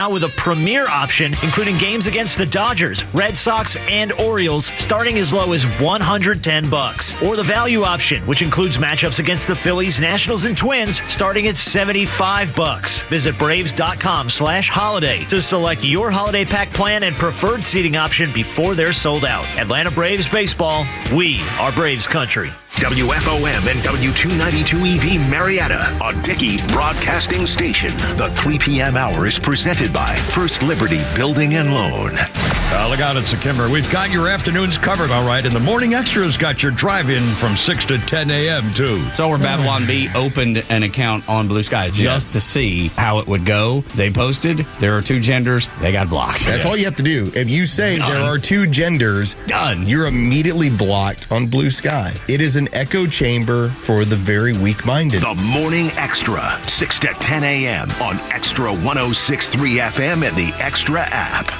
Now with a premier option, including games against the Dodgers, Red Sox, and Orioles, starting as low as $110. Or the value option, which includes matchups against the Phillies, Nationals, and Twins, starting at $75. Visit Braves.com/holiday to select your holiday pack plan and preferred seating option before they're sold out. Atlanta Braves baseball, we are Braves country. WFOM and W292EV Marietta, a Dickey broadcasting station. The 3 p.m. hour is presented by First Liberty Building and Loan. Look out, it's a Kimmer. We've got your afternoons covered, all right, and the Morning Extra's got your drive-in from 6 to 10 a.m., too. So where Babylon Bee opened an account on Blue Sky just to see how it would go. They posted, there are 2 genders, they got blocked. That's all you have to do. If you say there are 2 genders, you're immediately blocked on Blue Sky. It is an echo chamber for the very weak-minded. The Morning Extra, 6 to 10 a.m. on Extra 106.3 FM and the Extra app.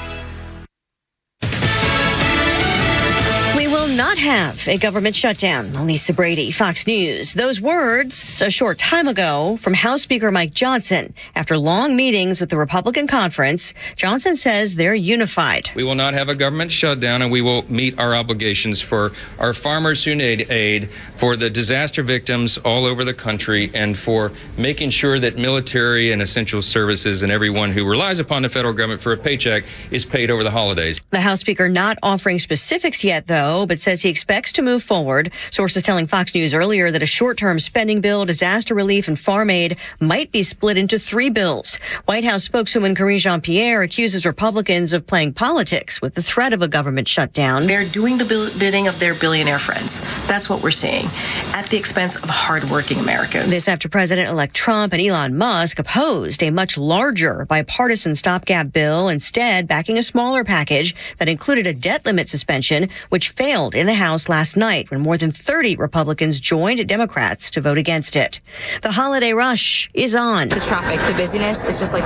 Not have a government shutdown. Lisa Brady, Fox News. Those words a short time ago from House Speaker Mike Johnson. After long meetings with the Republican conference, Johnson says they're unified. We will not have a government shutdown, and we will meet our obligations for our farmers who need aid, for the disaster victims all over the country, and for making sure that military and essential services and everyone who relies upon the federal government for a paycheck is paid over the holidays. The House Speaker not offering specifics yet, though, but says he expects to move forward. Sources telling Fox News earlier that a short-term spending bill, disaster relief, and farm aid might be split into 3 bills. White House spokeswoman Karine Jean-Pierre accuses Republicans of playing politics with the threat of a government shutdown. They're doing the bidding of their billionaire friends. That's what we're seeing, at the expense of hardworking Americans. This after President-elect Trump and Elon Musk opposed a much larger bipartisan stopgap bill, instead backing a smaller package that included a debt limit suspension, which failed in the House last night when more than 30 Republicans joined Democrats to vote against it. The holiday rush is on. The traffic, the busyness, it's just like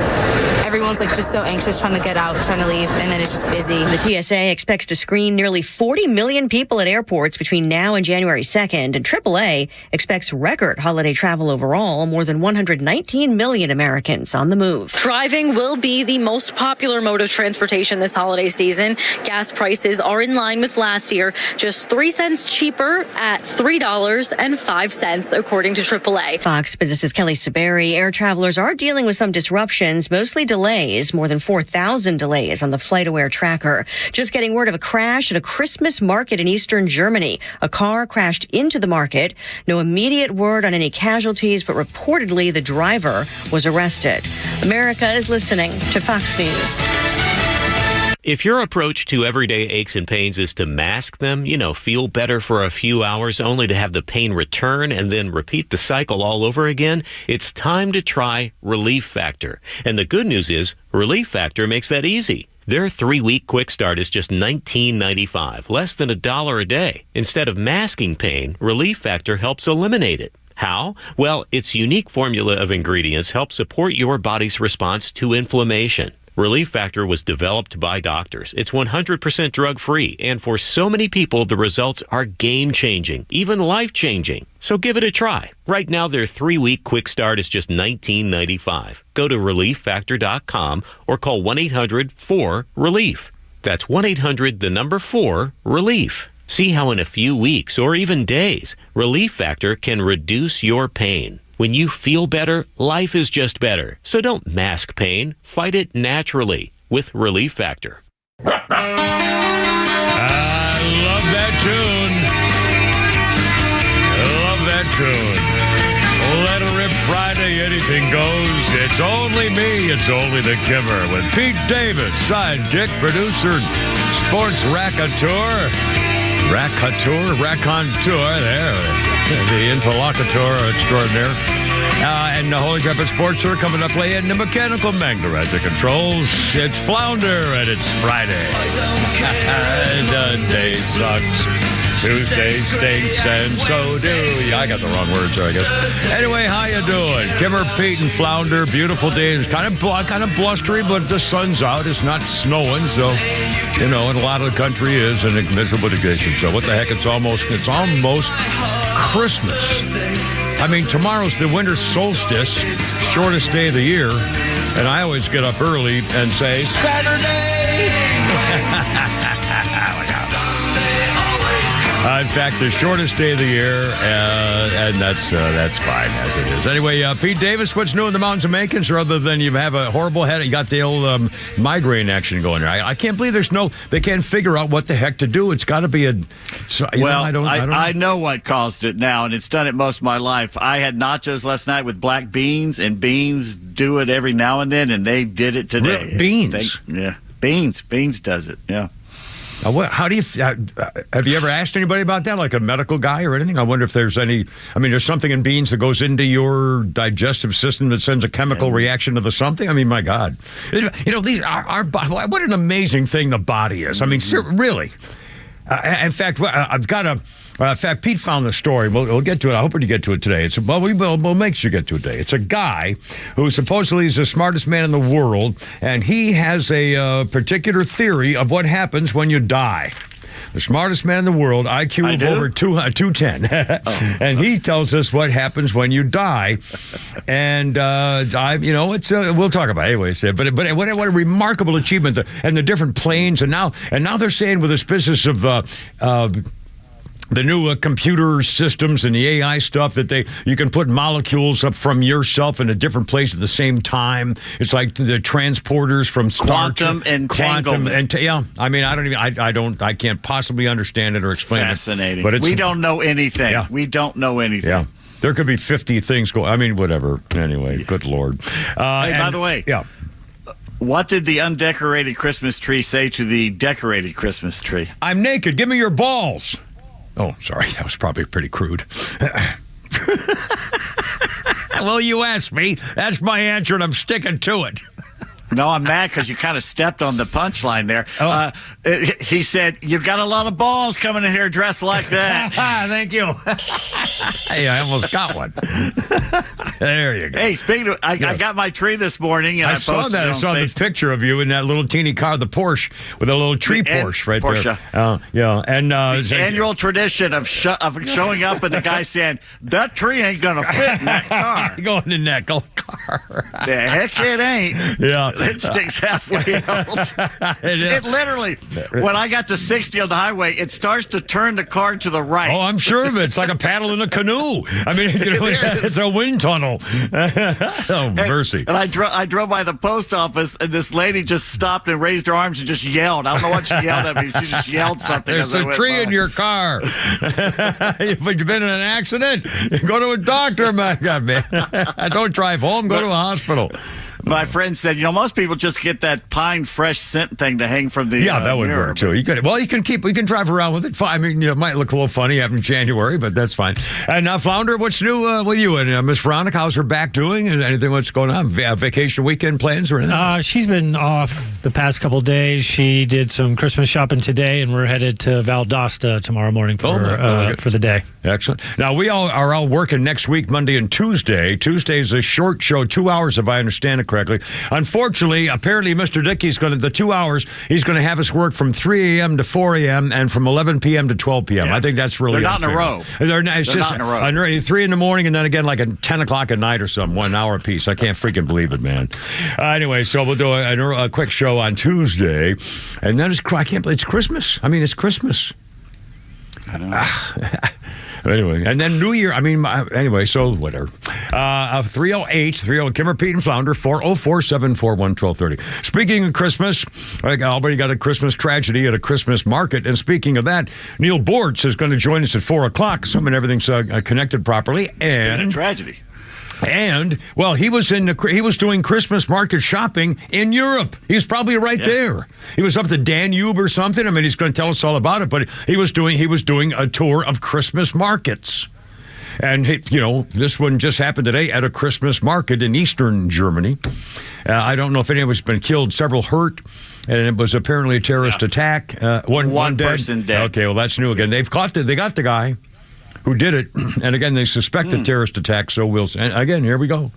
everyone's like just so anxious trying to get out, trying to leave, and then it's just busy. The TSA expects to screen nearly 40 million people at airports between now and January 2nd, and AAA expects record holiday travel overall, more than 119 million Americans on the move. Driving will be the most popular mode of transportation this holiday season. Gas prices are in line with last year, just 3 cents cheaper at $3.05, according to AAA. Fox Business's Kelly Saberi. Air travelers are dealing with some disruptions, mostly delays, more than 4,000 delays on the FlightAware tracker. Just getting word of a crash at a Christmas market in eastern Germany. A car crashed into the market. No immediate word on any casualties, but reportedly the driver was arrested. America is listening to Fox News. If your approach to everyday aches and pains is to mask them, feel better for a few hours only to have the pain return and then repeat the cycle all over again, it's time to try Relief Factor. And the good news is Relief Factor makes that easy. Their 3-week quick start is just $19.95, less than $1 a day. Instead of masking pain, Relief Factor helps eliminate it. How? Well, its unique formula of ingredients helps support your body's response to inflammation. Relief Factor was developed by doctors. It's 100% drug-free, and for so many people, the results are game-changing, even life-changing. So give it a try. Right now, their 3-week quick start is just $19.95. Go to ReliefFactor.com or call 1-800-4-RELIEF. That's 1-800-4-RELIEF. See how in a few weeks or even days, Relief Factor can reduce your pain. When you feel better, life is just better. So don't mask pain. Fight it naturally with Relief Factor. I love that tune. Love that tune. Let her rip Friday, anything goes. It's only me, it's only the Kimmer with Pete Davis, sidekick, producer, sports raconteur, there. The interlocutor extraordinaire. And the Holy Grail Sports are coming up late, and the Mechanical Mangler at the controls. It's Flounder, and it's Friday. The day sucks. Tuesday stinks, and so do you. I got the wrong words there, I guess. Anyway, how you doing? Kimmer, Pete, and Flounder. Beautiful day. It's kind of blustery, but the sun's out. It's not snowing, so, and a lot of the country is in a miserable condition. So what the heck? It's almost Christmas. I mean, tomorrow's the winter solstice, shortest day of the year. And I always get up early and say, Saturday! In fact, the shortest day of the year, and that's fine as it is. Anyway, Pete Davis, what's new in the mountains of Macon? Or other than you have a horrible head, you got the old migraine action going there. I can't believe they can't figure out what the heck to do. It's got to be I don't know. I know what caused it now, and it's done it most of my life. I had nachos last night with black beans, and beans do it every now and then, and they did it today. Really? Beans? Beans. Beans does it, yeah. How do you have you ever asked anybody about that, like a medical guy or anything? I wonder if there's there's something in beans that goes into your digestive system that sends a chemical reaction to the something. I mean, my God, these our what an amazing thing the body is. I mean, really. In fact, I've got in fact, Pete found the story. We'll get to it. I hope we get to it today. We'll make sure you get to it today. It's a guy who supposedly is the smartest man in the world, and he has a particular theory of what happens when you die. The smartest man in the world, IQ of over 210. And he tells us what happens when you die. And, we'll talk about it anyways. But what a remarkable achievement. And the different planes. And now they're saying with this business of the new computer systems and the AI stuff that you can put molecules up from yourself in a different place at the same time. It's like the transporters from quantum entanglement. I can't possibly understand it or explain it. Fascinating. But we don't know anything. Yeah. We don't know anything. Yeah. There could be 50 things going. I mean, whatever. Anyway, good Lord. By the way. Yeah. What did the undecorated Christmas tree say to the decorated Christmas tree? I'm naked. Give me your balls. Oh, sorry. That was probably pretty crude. Well, you asked me. That's my answer, and I'm sticking to it. No, I'm mad because you kind of stepped on the punchline there. He said, you've got a lot of balls coming in here dressed like that. Thank you. Hey, I almost got one. There you go. Hey, speaking of, I got my tree this morning, and I saw posted that. it on I saw Facebook. the picture of you in that little teeny car, the Porsche, with a little tree Porsche right Porsche. there. Yeah. And the annual tradition of showing up and the guy saying, that tree ain't going to fit in that car. Going in that car. The heck it ain't. Yeah. It sticks halfway out. It literally, when I got to 60 on the highway, it starts to turn the car to the right. Oh, I'm sure of it. It's like a paddle in a canoe. I mean, it's a wind tunnel. Oh, mercy. And I drove by the post office, and this lady just stopped and raised her arms and just yelled. I don't know what she yelled at me. She just yelled something. There's a tree in your car. But you've been in an accident. Go to a doctor, my God, man. Don't drive home. Go to a hospital. My friend said, most people just get that pine fresh scent thing to hang from the that would mirror. work too. You can drive around with it. I mean, it might look a little funny after January, but that's fine. And now, Flounder, what's new with you and Miss Veronica? How's her back doing? And anything what's going on? Vacation weekend plans or anything? She's been off the past couple of days. She did some Christmas shopping today, and we're headed to Valdosta tomorrow morning for the day. Excellent. Now, we are all working next week, Monday and Tuesday. Tuesday's a short show, 2 hours, if I understand it correctly. Unfortunately, apparently, Mr. Dickey's the 2 hours, he's going to have us work from 3 a.m. to 4 a.m. and from 11 p.m. to 12 p.m. Yeah. I think that's really They're not unfair. in a row. They're not in a row. 3 in the morning and then again like at 10 o'clock at night or something, 1 hour apiece. I can't freaking believe it, man. Anyway, so we'll do a quick show on Tuesday. And then I can't believe it's Christmas. I mean, it's Christmas. I don't know. Anyway, and then New Year, anyway, so whatever. 308, Kimmer, Pete, and Flounder, 404-741-1230. Speaking of Christmas, Albany got a Christmas tragedy at a Christmas market. And speaking of that, Neil Bortz is going to join us at 4 o'clock, assuming everything's connected properly. And it's been a tragedy. And, well, he was doing Christmas market shopping in Europe. He was probably right there. He was up to Danube or something. I mean, he's going to tell us all about it. But he was doing a tour of Christmas markets. And, this one just happened today at a Christmas market in eastern Germany. I don't know if anyone's been killed, several hurt. And it was apparently a terrorist attack. One person dead. Okay, well, that's new again. They got the guy who did it, and again, they suspect a terrorist attack, so and again, here we go.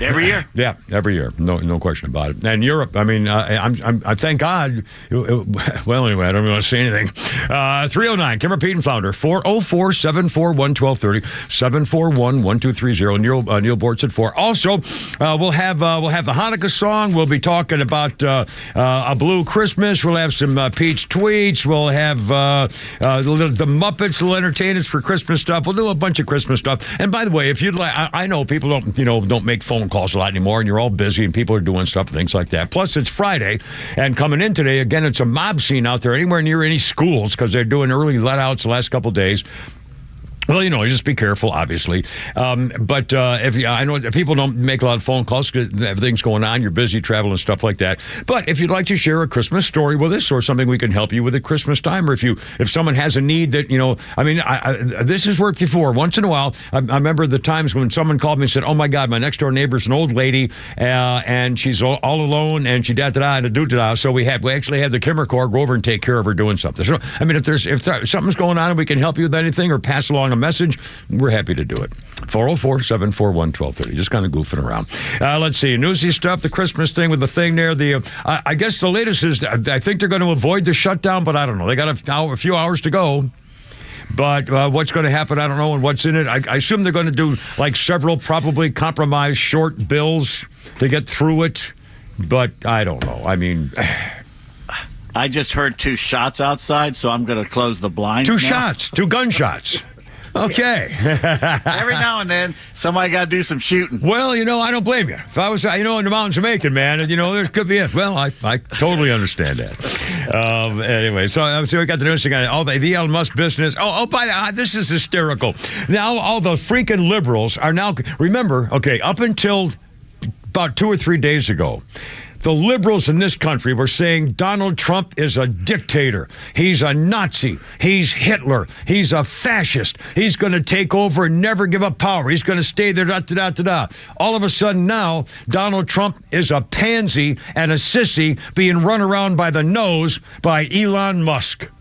Every year. Yeah, every year. No question about it. And Europe, I mean, I thank God. Well, anyway, I don't really want to say anything. 309, Kimmer Pete and Flounder, 404-741-1230, 741-1230. Neil Bortz at 4. Also, we'll have the Hanukkah song. We'll be talking about a blue Christmas. We'll have some Peach tweets. We'll have the Muppets will entertain us for Christmas stuff. We'll do a bunch of Christmas stuff. And by the way, if you'd like, I know people don't make phone calls a lot anymore, and you're all busy, and people are doing stuff, things like that. Plus, it's Friday, and coming in today, again, it's a mob scene out there anywhere near any schools because they're doing early let-outs the last couple of days. Well, just be careful, obviously. But I know people don't make a lot of phone calls because everything's going on. You're busy traveling and stuff like that. But if you'd like to share a Christmas story with us or something we can help you with at Christmas time, or if someone has a need that, this has worked before. Once in a while, I remember the times when someone called me and said, oh, my God, my next door neighbor's an old lady, and she's all alone, and she da-da-da and do-da-da. So we actually had the Kimmer Corps go over and take care of her doing something. So, if something's going on and we can help you with anything or pass along a message, we're happy to do it. 404-741-1230. Just kind of goofing around. Let's see. Newsy stuff, the Christmas thing with the thing there. I guess the latest is I think they're going to avoid the shutdown, but I don't know. They got a few hours to go. But what's going to happen, I don't know, and what's in it. I assume they're going to do like several probably compromised short bills to get through it. But I don't know. I mean... I just heard 2 shots outside, so I'm going to close the blinds 2 shots. 2 gunshots. Okay. Every now and then, somebody got to do some shooting. Well, I don't blame you. If I was, in the mountains of Macon, man, there could be well, I totally understand that. Anyway, so we got the news again. Oh, the Elon Musk business. This is hysterical. Now, all the freaking liberals are now, remember, okay, up until about 2 or 3 days ago, the liberals in this country were saying Donald Trump is a dictator. He's a Nazi. He's Hitler. He's a fascist. He's going to take over and never give up power. He's going to stay there, da-da-da-da-da. All of a sudden now, Donald Trump is a pansy and a sissy being run around by the nose by Elon Musk.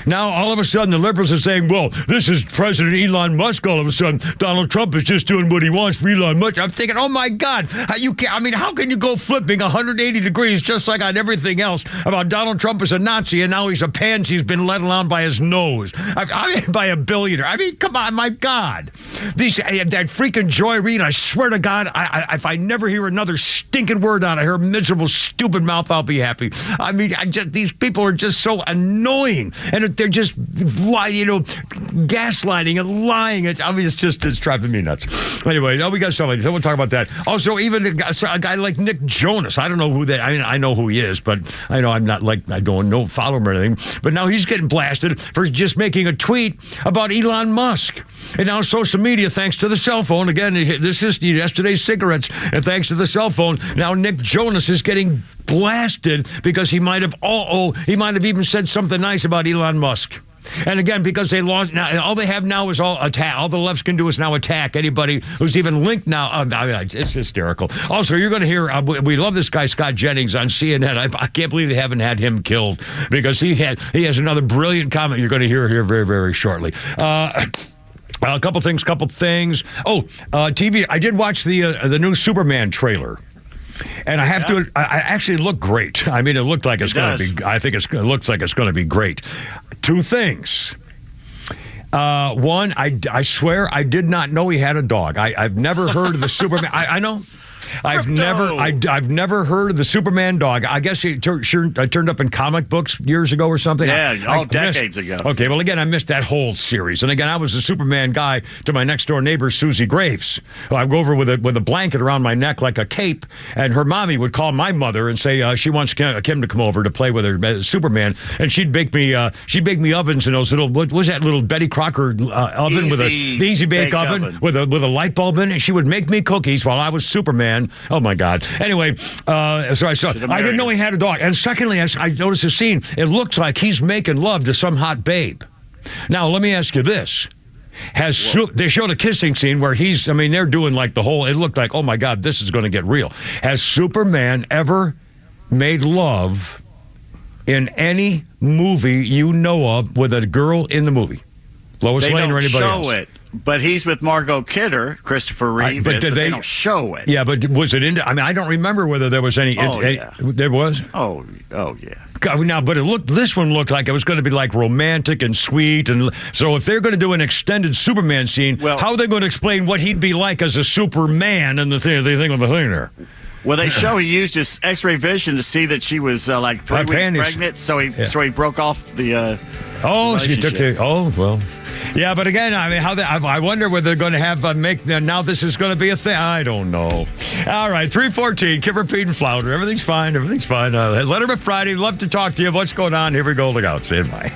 Now, all of a sudden, the liberals are saying, well, this is President Elon Musk all of a sudden. Donald Trump is just doing what he wants for Elon Musk. I'm thinking, oh, my God. How can you go flipping 180 degrees just like on everything else about Donald Trump is a Nazi and now he's a pansy. He's been let alone by his nose. By a billionaire. Come on, my God. That freaking Joy Reid, I swear to God, if I never hear another stinking word out of her miserable, stupid mouth, I'll be happy. These people are just so annoying. And they're just, gaslighting and lying. It's driving me nuts. Anyway, we got somebody. So we'll talk about that. Also, even a guy like Nick Jonas. I don't know who that. I know who he is, but I know I'm not I don't follow him or anything. But now he's getting blasted for just making a tweet about Elon Musk. And now social media, thanks to the cell phone. Again, this is yesterday's cigarettes, and thanks to the cell phone, now Nick Jonas is getting blasted because he might have even said something nice about Elon Musk. And again, because they lost, now all they have now is all attack. All the left can do is now attack anybody who's even linked now. It's hysterical. Also, you're going to hear, we love this guy, Scott Jennings, on CNN. I can't believe they haven't had him killed because he has another brilliant comment you're going to hear here very, very shortly. A couple things. TV. I did watch the new Superman trailer. And I have to. I actually look great. It looked like it's going to be. I think it looks like it's going to be great. 2 things. One, I swear I did not know he had a dog. I've never heard of the Superman. I know. I've never heard of the Superman dog. I guess he turned up in comic books years ago or something. Yeah, decades ago. Okay, well, again, I missed that whole series. And again, I was a Superman guy to my next door neighbor, Susie Graves. I go over with a blanket around my neck like a cape, and her mommy would call my mother and say she wants Kim to come over to play with her Superman, and she'd bake me ovens in those little, what was that little Betty Crocker oven the Easy Bake oven with a light bulb in it. She would make me cookies while I was Superman. Oh my God. Anyway, so I didn't know he had a dog. And secondly, I noticed a scene. It looks like he's making love to some hot babe. Now, let me ask you this. They showed a kissing scene where they're doing like the whole, it looked like, oh my God, this is going to get real. Has Superman ever made love in any movie you know of with a girl in the movie? Lois Lane or anybody else? They don't show it. But he's with Margot Kidder, Christopher Reeve, but they don't show it. Yeah, but was it I mean, I don't remember whether there was any. There was? Oh, yeah. God, now, but this one looked like it was going to be like romantic and sweet. And so if they're going to do an extended Superman scene, how are they going to explain what he'd be like as a Superman and the thing of the thing there? Well, they show he used his X-ray vision to see that she was like 3 weeks pregnant, so he broke off the. She took the. Oh well. Yeah, but again, I mean, I wonder whether they're going to have now this is going to be a thing. I don't know. All right, 314, Kipper, Pete, and Flounder. Everything's fine. Letterman Friday. Love to talk to you. What's going on? Here we go. Look out. Say bye.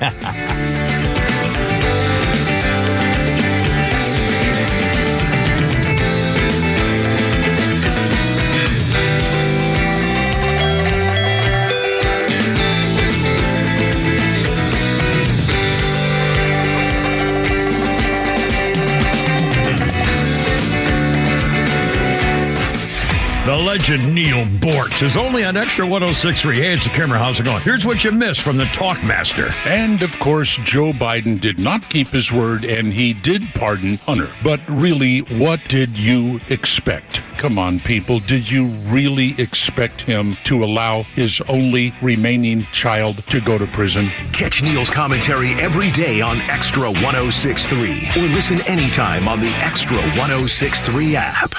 The legend Neil Bortz is only on Extra 106.3. Hey, it's a camera. How's it going? Here's what you missed from the Talkmaster. And, of course, Joe Biden did not keep his word, and he did pardon Hunter. But really, what did you expect? Come on, people. Did you really expect him to allow his only remaining child to go to prison? Catch Neil's commentary every day on Extra 106.3 or listen anytime on the Extra 106.3 app.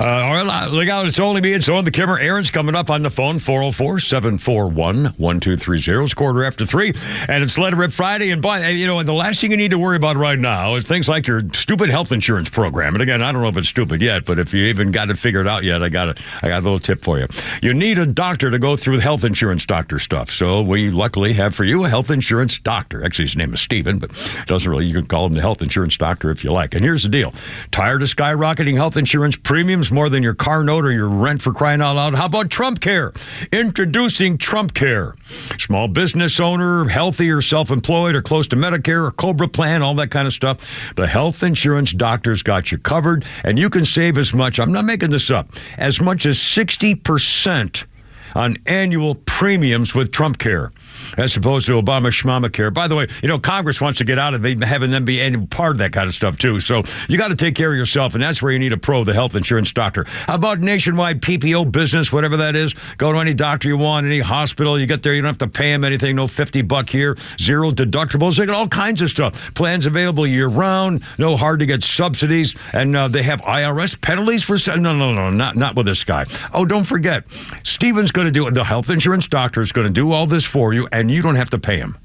All right, look out. It's only me. It's on the camera. Aaron's coming up on the phone, 404-741-1230. It's 3:15. And it's Let It Rip Friday. And, and the last thing you need to worry about right now is things like your stupid health insurance program. And again, I don't know if it's stupid yet, but if you even got it figured out yet, I got a little tip for you. You need a doctor to go through health insurance doctor stuff. So we luckily have for you a health insurance doctor. Actually, his name is Steven, but doesn't really. You can call him the health insurance doctor if you like. And here's the deal. Tired of skyrocketing health insurance premiums more than your car note or your rent, for crying out loud? How about Trump Care? Introducing Trump Care. Small business owner, healthy or self-employed or close to Medicare or Cobra plan, all that kind of stuff. The health insurance doctor's got you covered, and you can save as much, I'm not making this up, as much as 60% on annual premiums with Trump Care, as opposed to Obama-Schmamacare. By the way, Congress wants to get out of having them be any part of that kind of stuff, too. So you got to take care of yourself, and that's where you need a pro, the health insurance doctor. How about nationwide PPO business, whatever that is? Go to any doctor you want, any hospital. You get there, you don't have to pay them anything, no $50 here, zero deductibles. They got all kinds of stuff. Plans available year-round, no hard-to-get subsidies, and they have IRS penalties for... No, not with this guy. Oh, don't forget, Steven's going to do it. The health insurance doctor is going to do all this for you, and you don't have to pay him.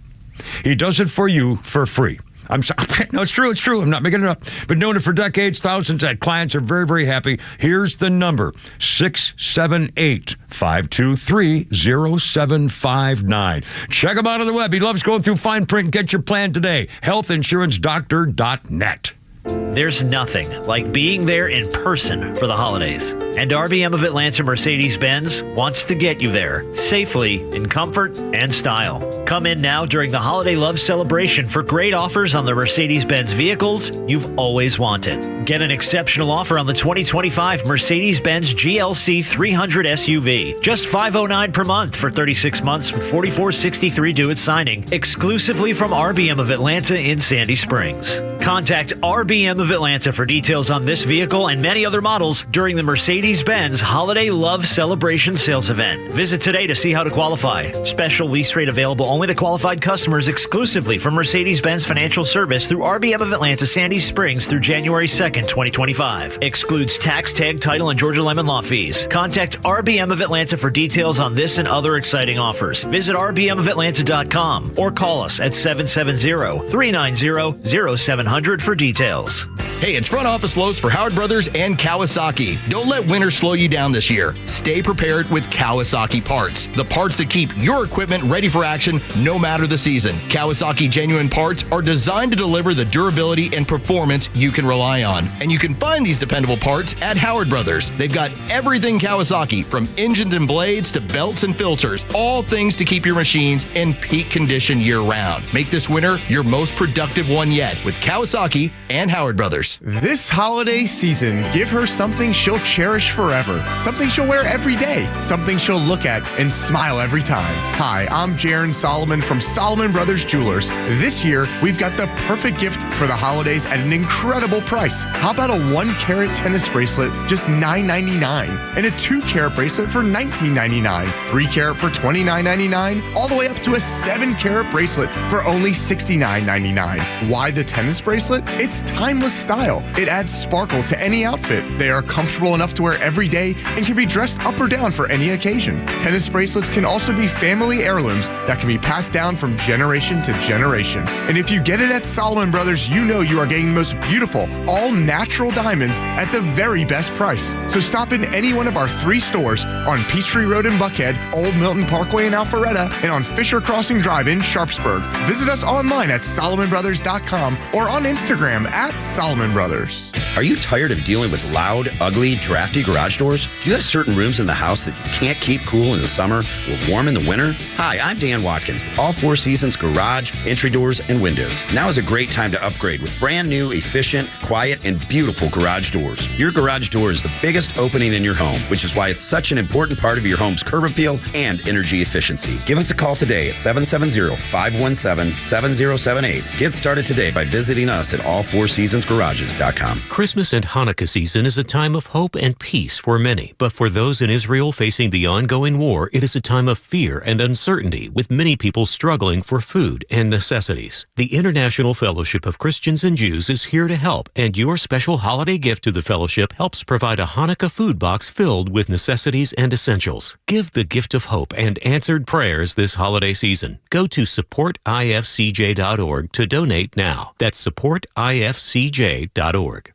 He does it for you for free. I'm sorry. No, it's true. I'm not making it up. Been doing it for decades. Thousands of clients are very, very happy. Here's the number, 678-523-0759. Check him out on the web. He loves going through fine print. Get your plan today. healthinsurancedoctor.net. There's nothing like being there in person for the holidays. And RBM of Atlanta Mercedes-Benz wants to get you there safely, in comfort and style. Come in now during the Holiday Love Celebration for great offers on the Mercedes-Benz vehicles you've always wanted. Get an exceptional offer on the 2025 Mercedes-Benz GLC 300 SUV. Just $509 per month for 36 months with $44.63 due at signing. Exclusively from RBM of Atlanta in Sandy Springs. Contact RBM of Atlanta for details on this vehicle and many other models during the Mercedes-Benz Holiday Love Celebration sales event. Visit today to see how to qualify. Special lease rate available only to qualified customers exclusively from Mercedes-Benz Financial Service through RBM of Atlanta, Sandy Springs through January 2nd, 2025. Excludes tax, tag, title, and Georgia Lemon Law fees. Contact RBM of Atlanta for details on this and other exciting offers. Visit rbmofatlanta.com or call us at 770-390-0700 for details. Hey, it's front office lows for Howard Brothers and Kawasaki. Don't let winter slow you down this year. Stay prepared with Kawasaki parts. The parts that keep your equipment ready for action no matter the season. Kawasaki genuine parts are designed to deliver the durability and performance you can rely on. And you can find these dependable parts at Howard Brothers. They've got everything Kawasaki, from engines and blades to belts and filters. All things to keep your machines in peak condition year-round. Make this winter your most productive one yet with Kawasaki and Howard Brothers. Dems. This holiday season, give her something she'll cherish forever. Something she'll wear every day. Something she'll look at and smile every time. Hi, I'm Jaron Solomon from Solomon Brothers Jewelers. This year, we've got the perfect gift for the holidays at an incredible price. How about a 1-carat tennis bracelet, just $9.99, and a 2-carat bracelet for $19.99, 3-carat for $29.99, all the way up to a 7-carat bracelet for only $69.99. Why the tennis bracelet? It's timeless style. It adds sparkle to any outfit. They are comfortable enough to wear every day and can be dressed up or down for any occasion. Tennis bracelets can also be family heirlooms that can be passed down from generation to generation. And if you get it at Solomon Brothers, you know you are getting the most beautiful, all-natural diamonds at the very best price. So stop in any one of our 3 stores on Peachtree Road in Buckhead, Old Milton Parkway in Alpharetta, and on Fisher Crossing Drive in Sharpsburg. Visit us online at SolomonBrothers.com or on Instagram at Solomon Brothers. Are you tired of dealing with loud, ugly, drafty garage doors? Do you have certain rooms in the house that you can't keep cool in the summer or warm in the winter? Hi, I'm Dan Watkins with All 4 Seasons Garage, Entry Doors, and Windows. Now is a great time to upgrade with brand new, efficient, quiet, and beautiful garage doors. Your garage door is the biggest opening in your home, which is why it's such an important part of your home's curb appeal and energy efficiency. Give us a call today at 770-517-7078. Get started today by visiting us at all4seasonsgarages.com. Christmas and Hanukkah season is a time of hope and peace for many, but for those in Israel facing the ongoing war, it is a time of fear and uncertainty, with many people struggling for food and necessities. The International Fellowship of Christians and Jews is here to help, and your special holiday gift to the fellowship helps provide a Hanukkah food box filled with necessities and essentials. Give the gift of hope and answered prayers this holiday season. Go to supportifcj.org to donate now. That's supportifcj.org.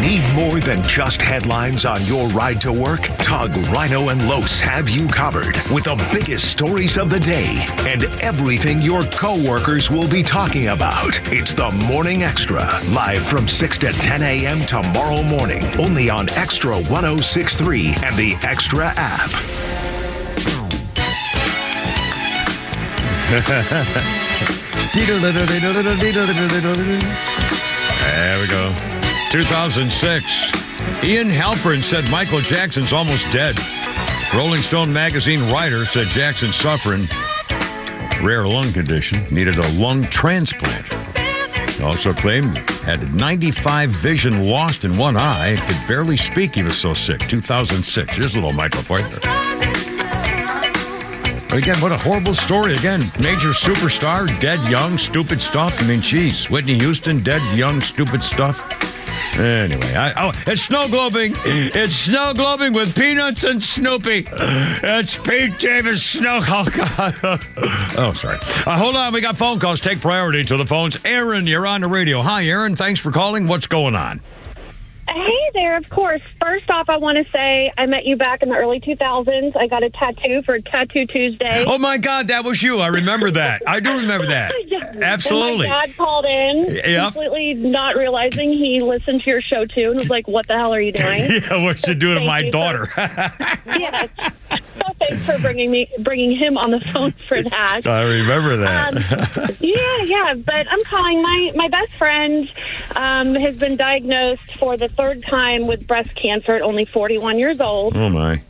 Need more than just headlines on your ride to work? Tug, Rhino, and Los have you covered with the biggest stories of the day and everything your coworkers will be talking about. It's the Morning Extra, live from 6 to 10 a.m. tomorrow morning, only on Extra 106.3 and the Extra app. There we go. 2006. Ian Halpern said Michael Jackson's almost dead. Rolling Stone magazine writer said Jackson suffering rare lung condition, needed a lung transplant. He also claimed had 95 vision lost in one eye, could barely speak. He was so sick. 2006. Here's a little Michael for you. Again, what a horrible story. Again, major superstar, dead young, stupid stuff. I mean, geez, Whitney Houston, dead young, stupid stuff. Anyway, it's snow globing. It's snow globing with Peanuts and Snoopy. It's Pete Davis Snow. Oh, God. Oh, sorry. Hold on. We got phone calls. Take priority to the phones. Aaron, you're on the radio. Hi, Aaron. Thanks for calling. What's going on? Hey there, of course. First off, I want to say I met you back in the early 2000s. I got a tattoo for Tattoo Tuesday. Oh, my God, that was you. I remember that. I do remember that. Absolutely. And my dad called in, completely not realizing he listened to your show, too, and was like, what the hell are you doing? Yeah, what you doing to my daughter? Yes. So thanks for bringing him on the phone for that. I remember that. Yeah. But I'm calling. My best friend has been diagnosed for the 3rd time with breast cancer at only 41 years old. Oh, my.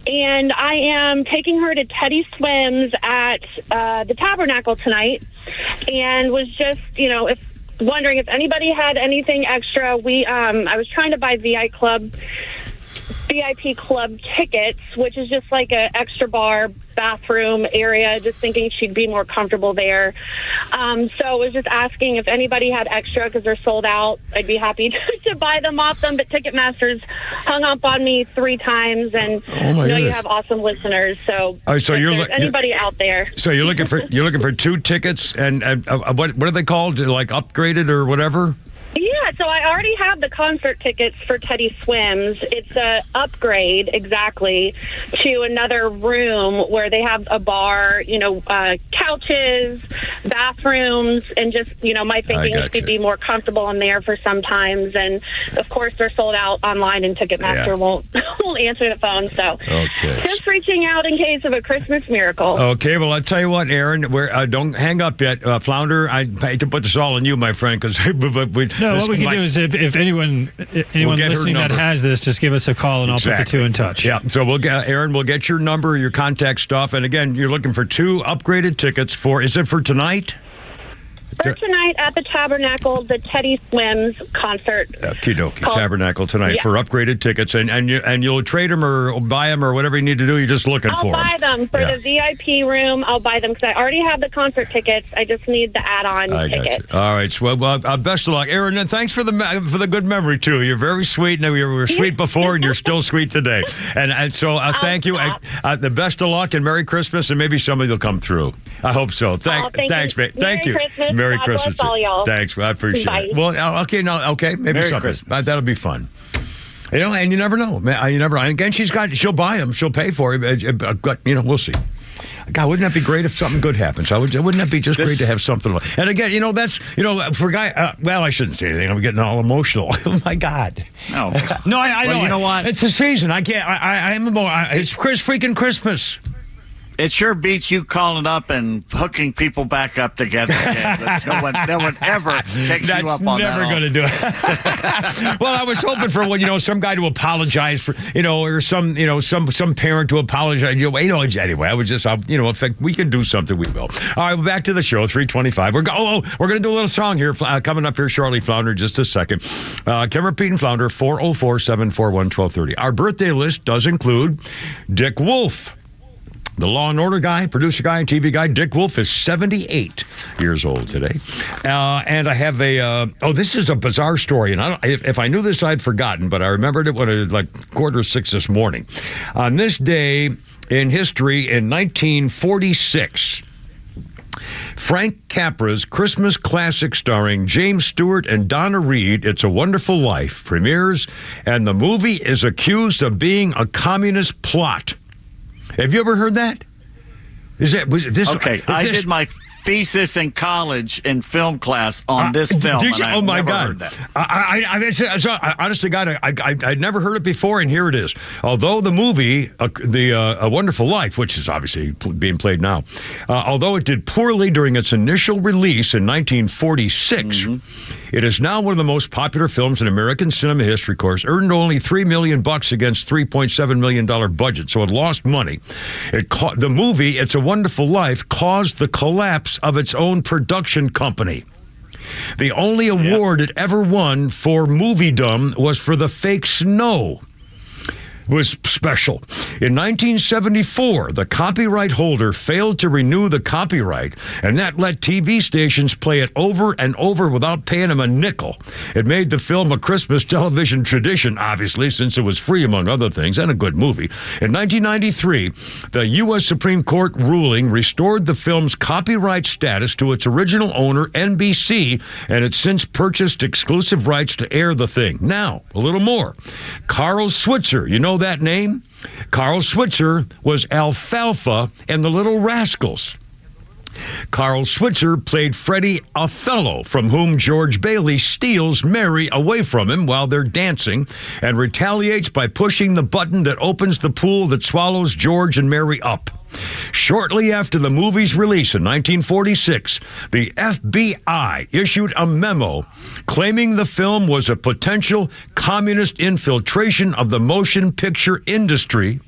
And I am taking her to Teddy Swims at the Tabernacle tonight, and was just, wondering if anybody had anything extra. I was trying to buy VIP club tickets, which is just like an extra bar bathroom area, just thinking she'd be more comfortable there. So I was just asking if anybody had extra, because they're sold out. I'd be happy to buy them off them, but Ticketmaster's hung up on me 3 times, and you have awesome listeners. So, so you're anybody out there? So you're looking for 2 tickets, and what are they called? Like upgraded or whatever? Yeah, so I already have the concert tickets for Teddy Swims. It's a upgrade, exactly, to another room where they have a bar, couches, bathrooms, and just, my thinking is to be more comfortable in there for sometimes. And, of course, they're sold out online, and Ticketmaster won't answer the phone. So just reaching out in case of a Christmas miracle. Okay, well, I'll tell you what, Aaron, don't hang up yet. Flounder, I hate to put this all on you, my friend, because No, what we can do is if anyone listening that has this, just give us a call and I'll put the two in touch. Yeah. So Aaron, we'll get your number, your contact stuff, and again, you're looking for 2 upgraded tickets for. Is it for tonight? For tonight at the Tabernacle, the Teddy Swims concert. Okie Tabernacle tonight for upgraded tickets, and you'll trade them or buy them or whatever you need to do. You're just looking for them. I'll buy them for the VIP room. I'll buy them because I already have the concert tickets. I just need the add-on tickets. All right. So, well, best of luck, Aaron. And thanks for the good memory too. You're very sweet, and you were sweet before, and you're still sweet today. And so thank you. The best of luck and Merry Christmas, and maybe somebody will come through. I hope so. Thanks, mate. Thank you. Christmas. Merry God Christmas. Bless all y'all. Thanks. I appreciate it. Well, okay, maybe Merry something. Christmas. That'll be fun. And you never know. You never know. And again, she'll buy them. She'll pay for it. But, we'll see. God, wouldn't that be great if something good happens? Wouldn't that be just great to have something? And again, that's, for a guy, well, I shouldn't say anything. I'm getting all emotional. Oh, my God. No. No, I know. You know what? It's a season. I can't. It's freaking Christmas. It sure beats you calling up and hooking people back up together again. No one ever takes you up on that. That's never going to do it. Well, I was hoping for some guy to apologize for or some parent to apologize. Anyway, I was just in fact we can do something. We will. All right, back to the show. 3:25. We're going to do a little song here coming up here shortly. Flounder, just a second. Can repeat and Flounder 404-741-1230. Our birthday list does include Dick Wolf. The Law and Order guy, producer guy, and TV guy, Dick Wolf, is 78 years old today. And I have this is a bizarre story. And if I knew this, I'd forgotten, but I remembered it when it was like 5:45 this morning. On this day in history, in 1946, Frank Capra's Christmas classic starring James Stewart and Donna Reed, It's a Wonderful Life, premieres, and the movie is accused of being a communist plot. Have you ever heard that? Okay, I did my thesis in college in film class on this film. Did you? And Oh my God! Heard that. Honestly, God, I'd never heard it before, and here it is. Although the movie, A Wonderful Life, which is obviously being played now, although it did poorly during its initial release in 1946, it is now one of the most popular films in American cinema history. Of course, earned only $3 million against $3.7 million budget, so it lost money. The movie, It's a Wonderful Life, caused the collapse of its own production company. The only award it ever won for moviedom was for the fake snow. Was special. In 1974, the copyright holder failed to renew the copyright, and that let TV stations play it over and over without paying them a nickel. It made the film a Christmas television tradition, obviously, since it was free, among other things, and a good movie. In 1993, the U.S. Supreme Court ruling restored the film's copyright status to its original owner, NBC, and it's since purchased exclusive rights to air the thing. Now, a little more. Carl Switzer, you know that name? Carl Switzer was Alfalfa in The Little Rascals. Carl Switzer played Freddie Othello, from whom George Bailey steals Mary away from him while they're dancing and retaliates by pushing the button that opens the pool that swallows George and Mary up. Shortly after the movie's release in 1946, the FBI issued a memo claiming the film was a potential communist infiltration of the motion picture industry,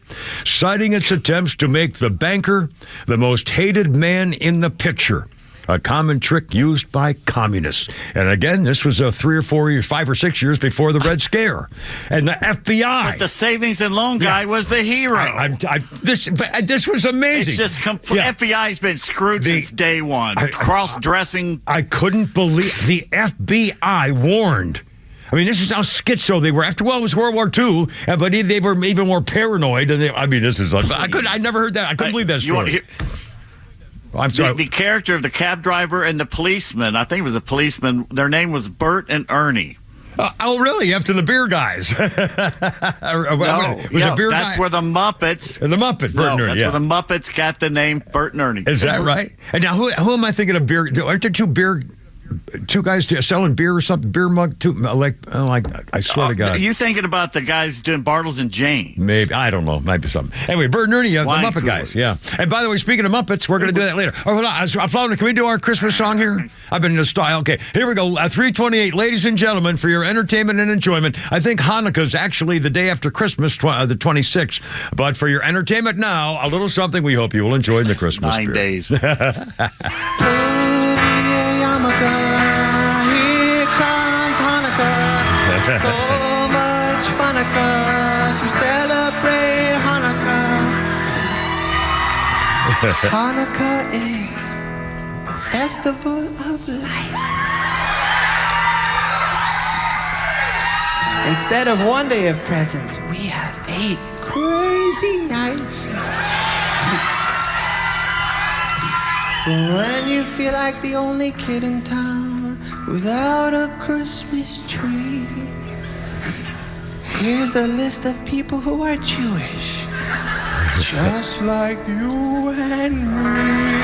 citing its attempts to make the banker the most hated man in the picture. A common trick used by communists. And again, this was 3 or 4 years, 5 or 6 years before the Red Scare. And the FBI. But the savings and loan guy was the hero. This was amazing. It's just FBI's been screwed since day one. Cross-dressing. I couldn't believe the FBI warned. I mean, this is how schizo they were. After, it was World War II, but they were even more paranoid. This is I never heard that. I couldn't believe that story. I'm sorry. The character of the cab driver and the policeman, I think it was a policeman, their name was Bert and Ernie. Oh, really? After the beer guys? That's where the Muppets... And the Muppet, Bert and Ernie, where the Muppets got the name Bert and Ernie. Is that right? And now, who am I thinking of beer? Aren't there two beer... two guys selling beer or something, beer mug, I swear to God. Are you thinking about the guys doing Bartles and Jane? Maybe. I don't know. Might be something. Anyway, Bert and Ernie, the Muppet guys. Yeah. And by the way, speaking of Muppets, we're going to do that later. Oh, hold on. Flounder, can we do our Christmas song here? I've been in the style. Okay, here we go. 3:28, ladies and gentlemen, for your entertainment and enjoyment. I think Hanukkah's actually the day after Christmas, the 26th. But for your entertainment now, a little something we hope you will enjoy in the Christmas 9 spirit. days. Here comes Hanukkah. So much Hanukkah to celebrate Hanukkah. Hanukkah is the festival of lights. Instead of one day of presents, we have 8 crazy nights. When you feel like the only kid in town without a Christmas tree, here's a list of people who are Jewish, just like you and me.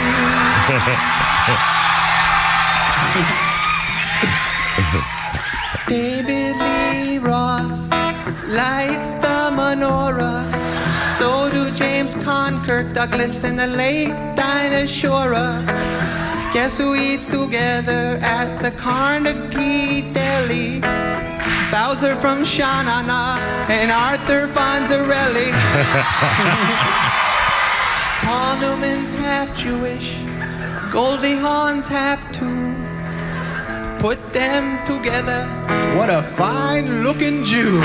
David Lee Roth lights the menorah. So do James Conn, Kirk Douglas, and the late Dinah Shore. Guess who eats together at the Carnegie Deli? Bowser from Sha-Na-Na and Arthur Fonzarelli. Paul Newman's half Jewish, Goldie Hawn's half too. Put them together, what a fine-looking Jew.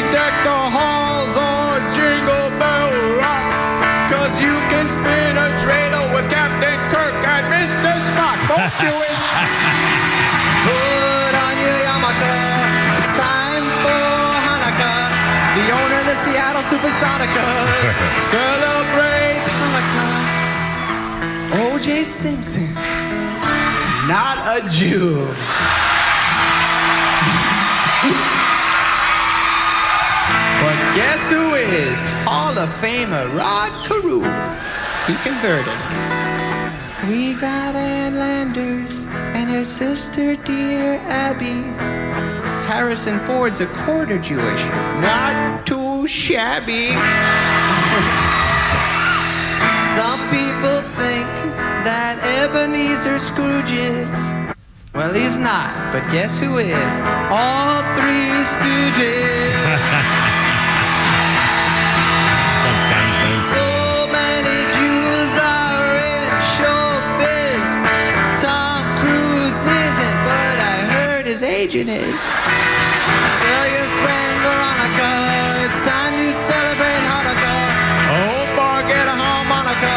Deck the halls or Jingle Bell Rock, 'cause you can spin a dreidel with Captain Kirk and Mr. Spock, both Jewish. Put on your yarmulke, it's time for Hanukkah. The owner of the Seattle Supersonicas celebrates Hanukkah. O.J. Simpson, not a Jew. But guess who is Hall of Famer Rod Carew? He converted. We got Ann Landers and her sister, dear Abby. Harrison Ford's a quarter Jewish, not too shabby. Some people think that Ebenezer Scrooge is. Well, he's not, but guess who is? All 3 Stooges. So many Jews are in showbiz. Tom Cruise isn't, but I heard his agent is. Tell your friend Veronica, it's time to celebrate Hanukkah. I hope I get a harmonica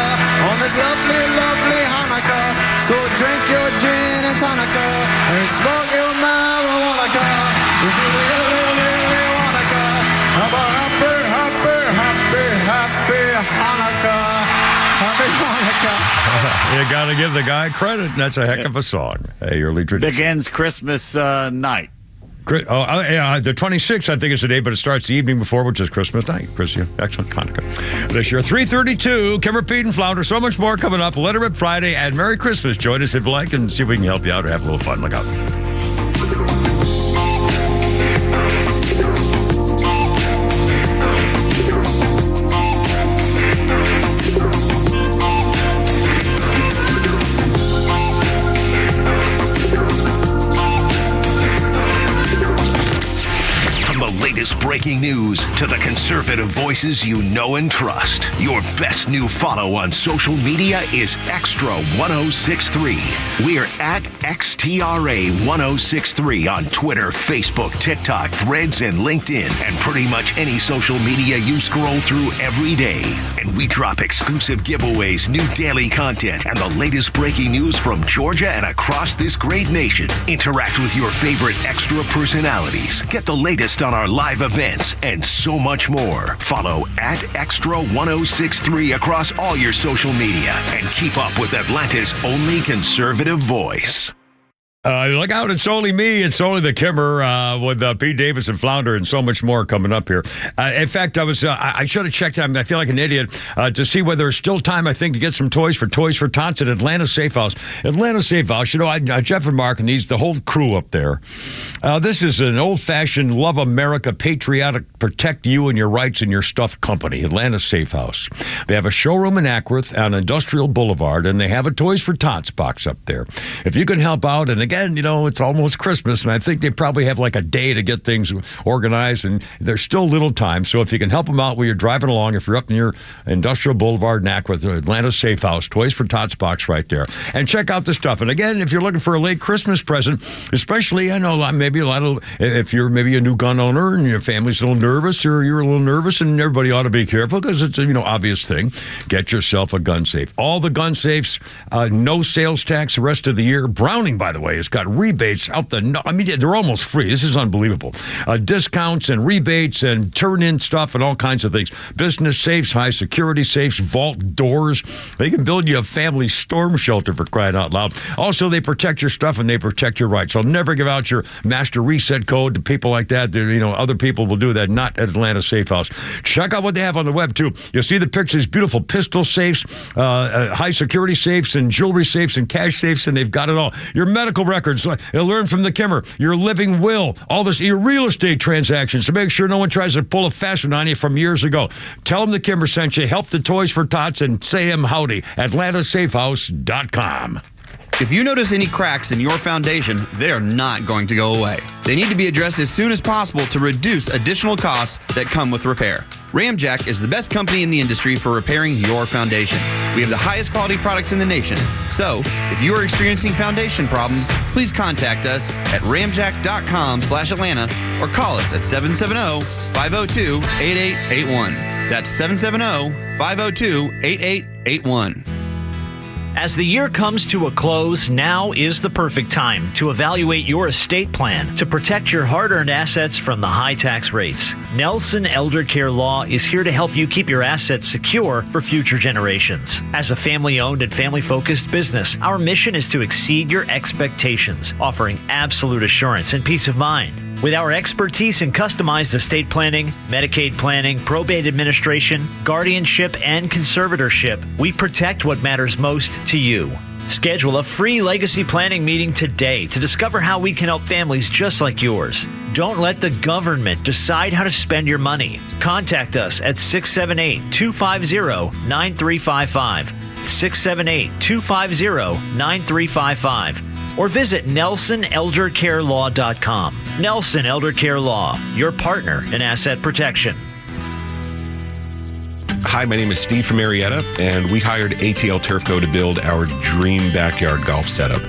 on this lovely, lovely Hanukkah. So drink your gin and tonica and smoke your marijuana. If you really, really wanna go, have a happy, happy, happy, happy Hanukkah. Happy Hanukkah. You got to give the guy credit. That's a heck of a song. Hey, early tradition. Begins Christmas night. Yeah, the 26th, I think, is the day, but it starts the evening before, which is Christmas night. Chris, excellent Hanukkah. This year, 3:32, Kimmer, Pete, and Flounder. So much more coming up. Let It Rip Friday and Merry Christmas. Join us if you like and see if we can help you out or have a little fun. Look out. Breaking news to the conservative voices you know and trust. Your best new follow on social media is Extra 1063. We're at XTRA 1063 on Twitter, Facebook, TikTok, Threads, and LinkedIn, and pretty much any social media you scroll through every day. And we drop exclusive giveaways, new daily content, and the latest breaking news from Georgia and across this great nation. Interact with your favorite Extra personalities. Get the latest on our live events, and so much more. Follow at Extra 1063 across all your social media and keep up with Atlanta's only conservative voice. Look out, it's only me. It's only the Kimmer with Pete Davis and Flounder and so much more coming up here. In fact, I should have checked time. I feel like an idiot to see whether there's still time, I think, to get some Toys for Tots at Atlanta Safe House. Atlanta Safe House, Jeff and Mark and the whole crew up there. This is an old-fashioned, love America, patriotic, protect you and your rights and your stuff company, Atlanta Safe House. They have a showroom in Ackworth on Industrial Boulevard, and they have a Toys for Tots box up there. If you can help out, and again, it's almost Christmas, and I think they probably have like a day to get things organized, and there's still little time. So if you can help them out while you're driving along, if you're up near Industrial Boulevard in Ackworth, Atlanta Safe House, Toys for Tots box right there. And check out the stuff. And again, if you're looking for a late Christmas present, especially, I know maybe if you're maybe a new gun owner and your family's a little nervous, or you're a little nervous, and everybody ought to be careful because it's a obvious thing. Get yourself a gun safe. All the gun safes, no sales tax the rest of the year. Browning, by the way, has got rebates out they're almost free. This is unbelievable. Discounts and rebates and turn-in stuff and all kinds of things. Business safes, high security safes, vault doors. They can build you a family storm shelter, for crying out loud. Also, they protect your stuff and they protect your rights. So never give out your master reset code to people like that. Other people will do that, not at Atlanta Safe House. Check out what they have on the web, too. You'll see the pictures, beautiful pistol safes, high security safes and jewelry safes and cash safes, and they've got it all. Your medical records, you'll learn from the Kimmer, your living will, all this, your real estate transactions, to make sure no one tries to pull a fast one on you from years ago. Tell them the Kimmer sent you. Help the Toys for Tots and say them howdy. AtlantaSafeHouse.com. If you notice any cracks in your foundation, they're not going to go away. They need to be addressed as soon as possible to reduce additional costs that come with repair. Ramjack is the best company in the industry for repairing your foundation. We have the highest quality products in the nation. So, if you are experiencing foundation problems, please contact us at ramjack.com/Atlanta or call us at 770-502-8881. That's 770-502-8881. As the year comes to a close, now is the perfect time to evaluate your estate plan to protect your hard-earned assets from the high tax rates. Nelson Elder Care Law is here to help you keep your assets secure for future generations. As a family-owned and family-focused business, our mission is to exceed your expectations, offering absolute assurance and peace of mind. With our expertise in customized estate planning, Medicaid planning, probate administration, guardianship, and conservatorship, we protect what matters most to you. Schedule a free legacy planning meeting today to discover how we can help families just like yours. Don't let the government decide how to spend your money. Contact us at 678-250-9355, 678-250-9355. or visit NelsonElderCareLaw.com. Nelson Elder Care Law, your partner in asset protection. Hi, my name is Steve from Marietta, and we hired ATL Turf Co. to build our dream backyard golf setup.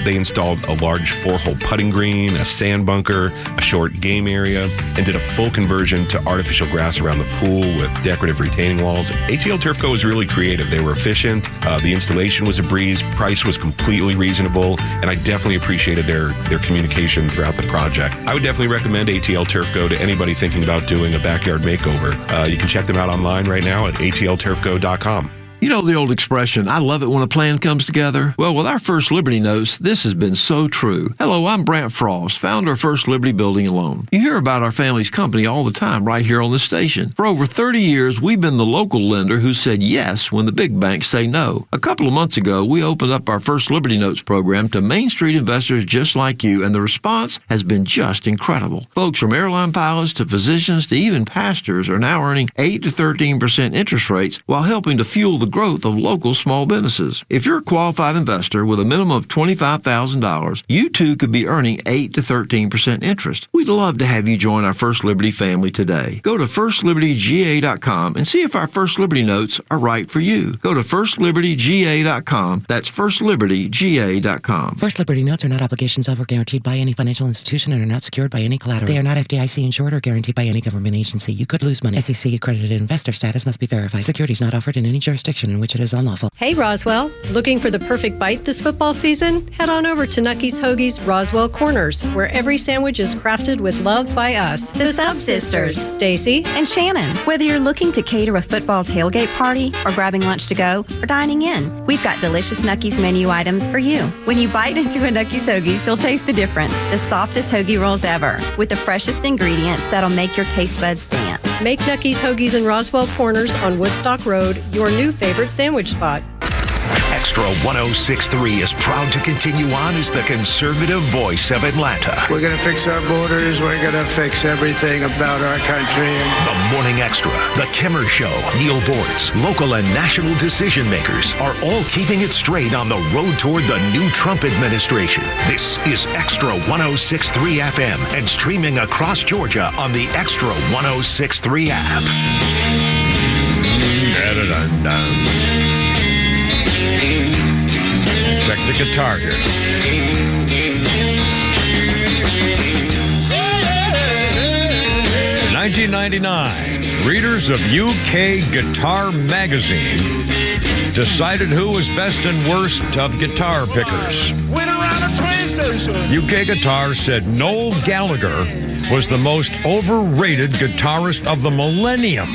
They installed a large 4-hole putting green, a sand bunker, a short game area, and did a full conversion to artificial grass around the pool with decorative retaining walls. ATL Turf Co. was really creative. They were efficient. The installation was a breeze. Price was completely reasonable, and I definitely appreciated their communication throughout the project. I would definitely recommend ATL Turf Co. to anybody thinking about doing a backyard makeover. You can check them out online right now at atlturfco.com. You know the old expression, I love it when a plan comes together? Well, with our First Liberty Notes, this has been so true. Hello, I'm Brant Frost, founder of First Liberty Building and Loan. You hear about our family's company all the time right here on the station. For over 30 years, we've been the local lender who said yes when the big banks say no. A couple of months ago, we opened up our First Liberty Notes program to Main Street investors just like you, and the response has been just incredible. Folks from airline pilots to physicians to even pastors are now earning 8 to 13% interest rates while helping to fuel the growth of local small businesses. If you're a qualified investor with a minimum of $25,000, you too could be earning 8 to 13% interest. We'd love to have you join our First Liberty family today. Go to FirstLibertyGA.com and see if our First Liberty Notes are right for you. Go to FirstLibertyGA.com. That's FirstLibertyGA.com. First Liberty Notes are not obligations of or guaranteed by any financial institution and are not secured by any collateral. They are not FDIC insured or guaranteed by any government agency. You could lose money. SEC accredited investor status must be verified. Securities not offered in any jurisdiction jurisdiction in which it is unlawful. Hey Roswell, looking for the perfect bite this football season? Head on over to Nucky's Hoagie's Roswell Corners, where every sandwich is crafted with love by us. The Sub Sisters, Stacy and Shannon. Whether you're looking to cater a football tailgate party or grabbing lunch to go or dining in, we've got delicious Nucky's menu items for you. When you bite into a Nucky's Hoagies, you'll taste the difference. The softest hoagie rolls ever, with the freshest ingredients that'll make your taste buds dance. Make Nucky's Hoagies in Roswell Corners on Woodstock Road your new favorite sandwich spot. Extra 106.3 is proud to continue on as the conservative voice of Atlanta. We're going to fix our borders. We're going to fix everything about our country. The Morning Extra, The Kimmer Show, Neil Boortz, local and national decision makers are all keeping it straight on the road toward the new Trump administration. This is Extra 106.3 FM and streaming across Georgia on the Extra 106.3 app. Check the guitar here. 1999, readers of UK Guitar Magazine decided who was best and worst of guitar pickers. Went around a train station. UK Guitar said Noel Gallagher was the most overrated guitarist of the millennium.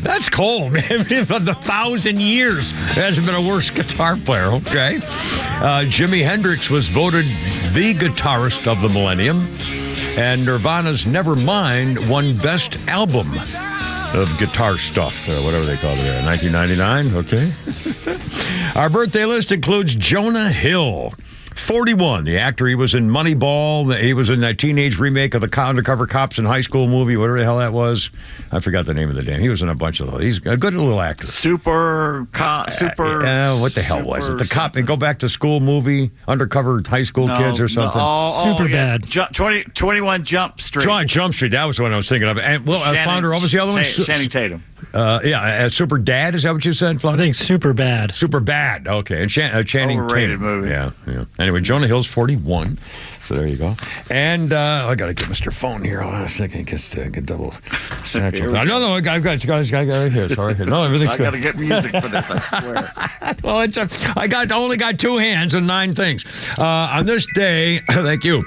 That's cold, man. For the 1,000 years, there hasn't been a worse guitar player, okay? Jimi Hendrix was voted the guitarist of the millennium, and Nirvana's Nevermind won Best Album of Guitar Stuff, or whatever they called it there, 1999, okay? Our birthday list includes Jonah Hill. 41, the actor. He was in Moneyball. He was in that teenage remake of the Undercover Cops in High School movie, whatever the hell that was. I forgot the name of the damn. He was in a bunch of those. He's a good little actor. What the hell was it? The cop, they go back to school movie, Undercover High School Kids or something. Super bad. 21 Jump Street. Jump Street, that was the one I was thinking of. And Flounder, what was the other one? Channing Tatum. Super Dad, is that what you said, Flounder? I think Super Bad. Super Bad, okay. And Channing Overrated Tatum. movie. Yeah. Anyway, Jonah Hill's 41. So there you go. And I got to get Mr. Phone here. Hold on a second. Get double satchel. No, I got it here. Sorry. No, everything's I got to get music for this, I swear. Well, I only got 2 hands and 9 things. On this day, thank you.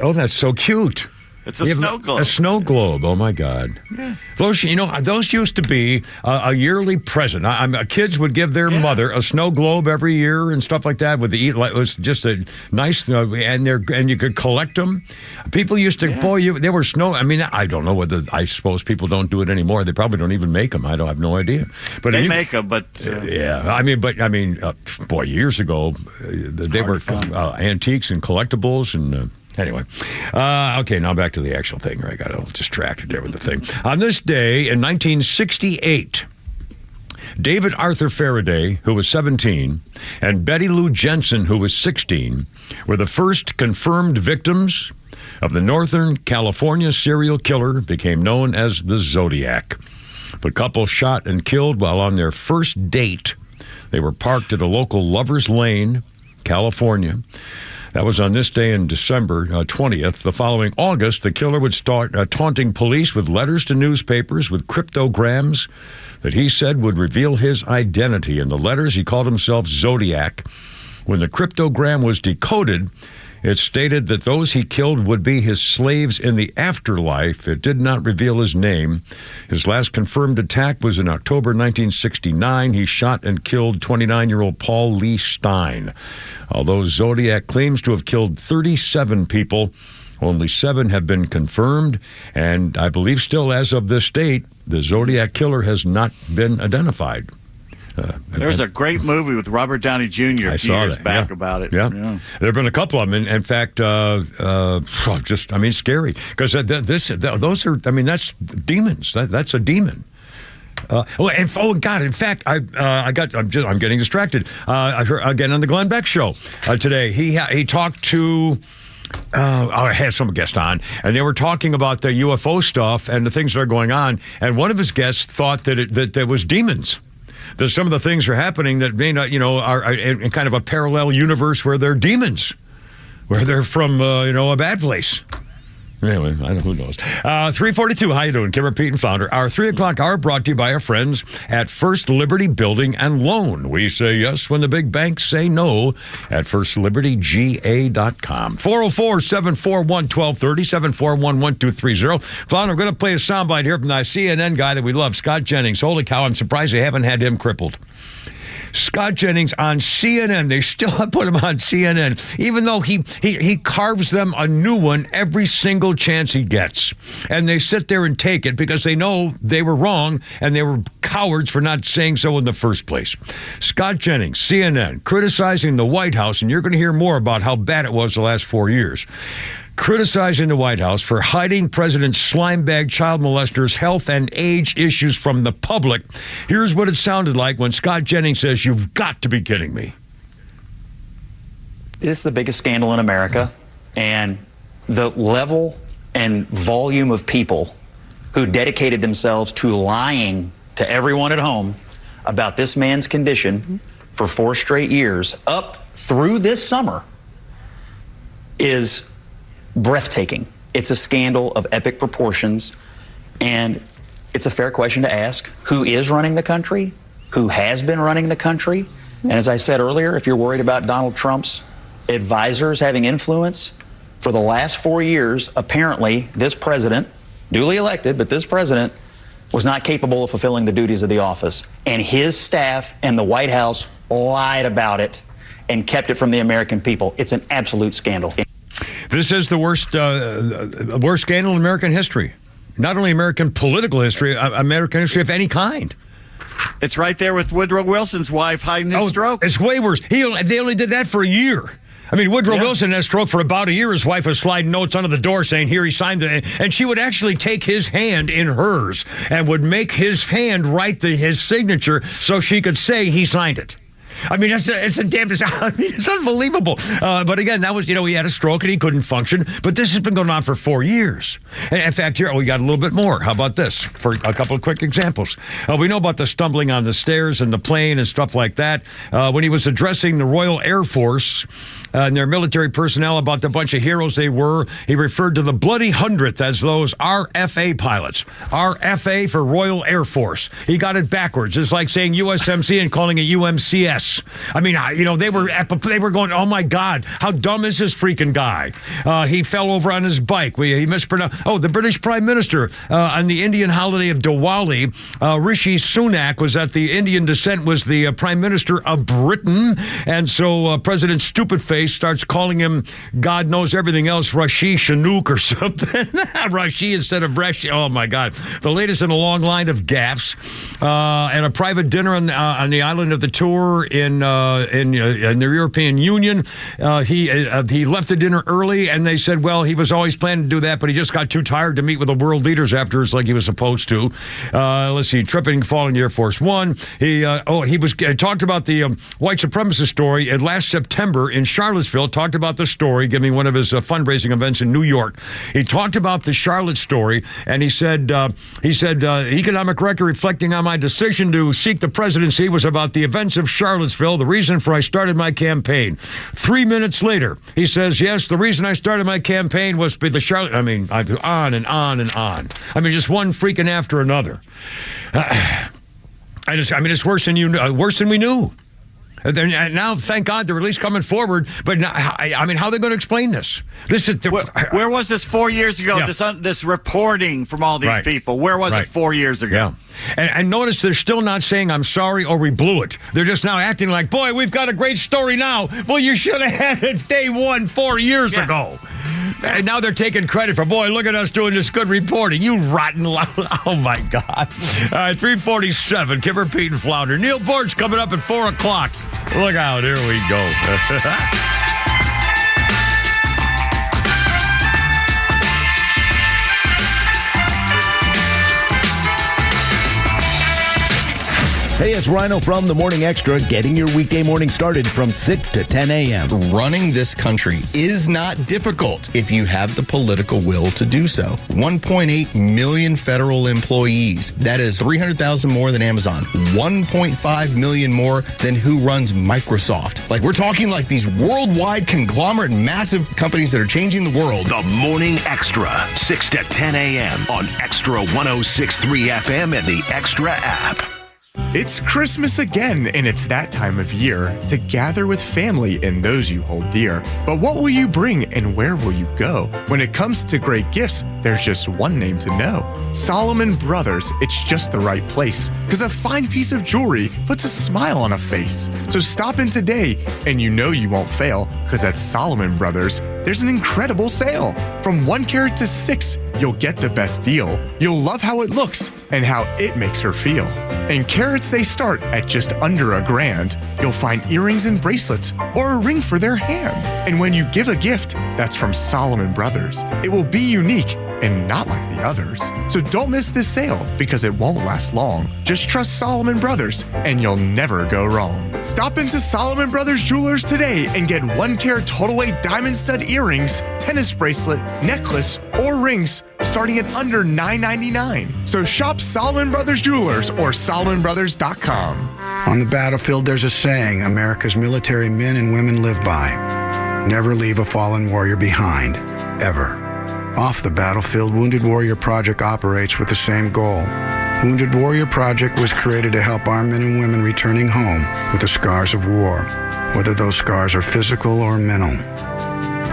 That's so cute. It's a snow globe. A snow globe. Oh my God. Yeah. Those used to be a yearly present. Kids would give their mother a snow globe every year and stuff like that. It was just a nice, and you could collect them. People used to, they were snow. I mean, I don't know whether, I suppose people don't do it anymore. They probably don't even make them. I have no idea. But they make them, but years ago, they were antiques and collectibles and. Anyway, okay, now back to the actual thing. I got a little distracted there with the thing. On this day in 1968, David Arthur Faraday, who was 17, and Betty Lou Jensen, who was 16, were the first confirmed victims of the Northern California serial killer, became known as the Zodiac. The couple shot and killed while on their first date. They were parked at a local Lover's Lane, California. That was on this day in December 20th. The following August, the killer would start taunting police with letters to newspapers with cryptograms that he said would reveal his identity. In the letters, he called himself Zodiac. When the cryptogram was decoded, it stated that those he killed would be his slaves in the afterlife. It did not reveal his name. His last confirmed attack was in October 1969. He shot and killed 29-year-old Paul Lee Stein. Although Zodiac claims to have killed 37 people, only 7 have been confirmed. And I believe still as of this date, the Zodiac killer has not been identified. There's a great movie with Robert Downey Jr. a few years back about it. Yeah. There have been a couple of them. In fact, scary. Because those are, that's demons. That's a demon. In fact, I'm getting distracted. I heard again on the Glenn Beck show today. He talked to. I had some guest on, and they were talking about the UFO stuff and the things that are going on. And one of his guests thought that there was demons. That some of the things are happening that may not, are in kind of a parallel universe where they're demons, where they're from, a bad place. Anyway, I don't know, who knows. 342, how you doing? Kimmer, Pete, and Flounder. Our 3 o'clock hour brought to you by our friends at First Liberty Building and Loan. We say yes when the big banks say no at FirstLibertyGA.com. 404-741-1230, 741-1230. Flounder, we're going to play a soundbite here from the CNN guy that we love, Scott Jennings. Holy cow, I'm surprised they haven't had him crippled. Scott Jennings on CNN. They still put him on CNN, even though he carves them a new one every single chance he gets. And they sit there and take it because they know they were wrong and they were cowards for not saying so in the first place. Scott Jennings, CNN, criticizing the White House, and you're going to hear more about how bad it was the last 4 years. Criticizing the White House for hiding President Slimebag child molesters' health and age issues from the public. Here's what it sounded like when Scott Jennings says, "You've got to be kidding me." This is the biggest scandal in America, and the level and volume of people who dedicated themselves to lying to everyone at home about this man's condition for 4 straight years up through this summer is breathtaking. It's a scandal of epic proportions, and it's a fair question to ask. Who is running the country? Who has been running the country? And as I said earlier, if you're worried about Donald Trump's advisors having influence, for the last 4 years, apparently this president, duly elected, but this president was not capable of fulfilling the duties of the office. And his staff and the White House lied about it and kept it from the American people. It's an absolute scandal. This is the worst scandal in American history. Not only American political history, American history of any kind. It's right there with Woodrow Wilson's wife hiding his stroke. It's way worse. They only did that for a year. I mean, Woodrow Wilson had a stroke for about a year. His wife was sliding notes under the door saying, here, he signed it. And she would actually take his hand in hers and would make his hand write his signature so she could say he signed it. I mean, it's unbelievable. But again, that was, he had a stroke and he couldn't function. But this has been going on for 4 years. And in fact, here, we got a little bit more. How about this? For a couple of quick examples. We know about the stumbling on the stairs and the plane and stuff like that. When he was addressing the Royal Air Force and their military personnel about the bunch of heroes they were, he referred to the bloody 100th as those RFA pilots. RFA for Royal Air Force. He got it backwards. It's like saying USMC and calling it UMCS. I mean, they were going, oh my God, how dumb is this freaking guy? He fell over on his bike. He mispronounced. Oh, the British Prime Minister on the Indian holiday of Diwali, Rishi Sunak was at the Indian descent, was the Prime Minister of Britain. And so President Stupidface starts calling him, God knows everything else, Rashi Chinook or something. Rashi instead of Rashi. Oh my God. The latest in a long line of gaffes. At a private dinner on the island of the Tour in the European Union. He left the dinner early, and they said, well, he was always planning to do that, but he just got too tired to meet with the world leaders afterwards like he was supposed to. Let's see, tripping, falling Air Force One. He talked about the white supremacist story last September in Charlottesville, talked about the story, giving one of his fundraising events in New York. He talked about the Charlotte story, and he said, economic record reflecting on my decision to seek the presidency was about the events of Charlottesville, the reason for I started my campaign. 3 minutes later, he says, yes, the reason I started my campaign was for the Charlotte. I mean, on and on and on. I mean, just one freaking after another. It's worse than we knew. Now, thank God, they're at least coming forward. But now, how are they going to explain this? Where was this 4 years ago? Yeah. This reporting from all these people. Where was it 4 years ago? Yeah. And notice they're still not saying, I'm sorry, or we blew it. They're just now acting like, boy, we've got a great story now. Well, you should have had it day one 4 years ago. And now they're taking credit for, boy, look at us doing this good reporting. You rotten loud. Oh, my God. 347, Kimmer, Pete, and Flounder. Neil Board's coming up at 4 o'clock. Look out. Here we go. Hey, it's Rhino from The Morning Extra, getting your weekday morning started from 6 to 10 a.m. Running this country is not difficult if you have the political will to do so. 1.8 million federal employees. That is 300,000 more than Amazon. 1.5 million more than who runs Microsoft. Like, we're talking like these worldwide conglomerate, massive companies that are changing the world. The Morning Extra, 6 to 10 a.m. on Extra 106.3 FM and the Extra app. It's Christmas again, and it's that time of year to gather with family and those you hold dear. But what will you bring and where will you go? When it comes to great gifts, there's just one name to know. Solomon Brothers, it's just the right place. Because a fine piece of jewelry puts a smile on a face. So stop in today, and you know you won't fail. Because at Solomon Brothers, there's an incredible sale. From 1 carat to 6, you'll get the best deal. You'll love how it looks and how it makes her feel. In carats, they start at just under $1,000. You'll find earrings and bracelets or a ring for their hand. And when you give a gift that's from Solomon Brothers, it will be unique and not like the others. So don't miss this sale because it won't last long. Just trust Solomon Brothers and you'll never go wrong. Stop into Solomon Brothers Jewelers today and get 1 carat total weight diamond stud earrings, tennis bracelet, necklace, or rings starting at under $9.99. So shop Solomon Brothers Jewelers or SolomonBrothers.com. On the battlefield, there's a saying America's military men and women live by. Never leave a fallen warrior behind, ever. Off the battlefield, Wounded Warrior Project operates with the same goal. Wounded Warrior Project was created to help our men and women returning home with the scars of war, whether those scars are physical or mental.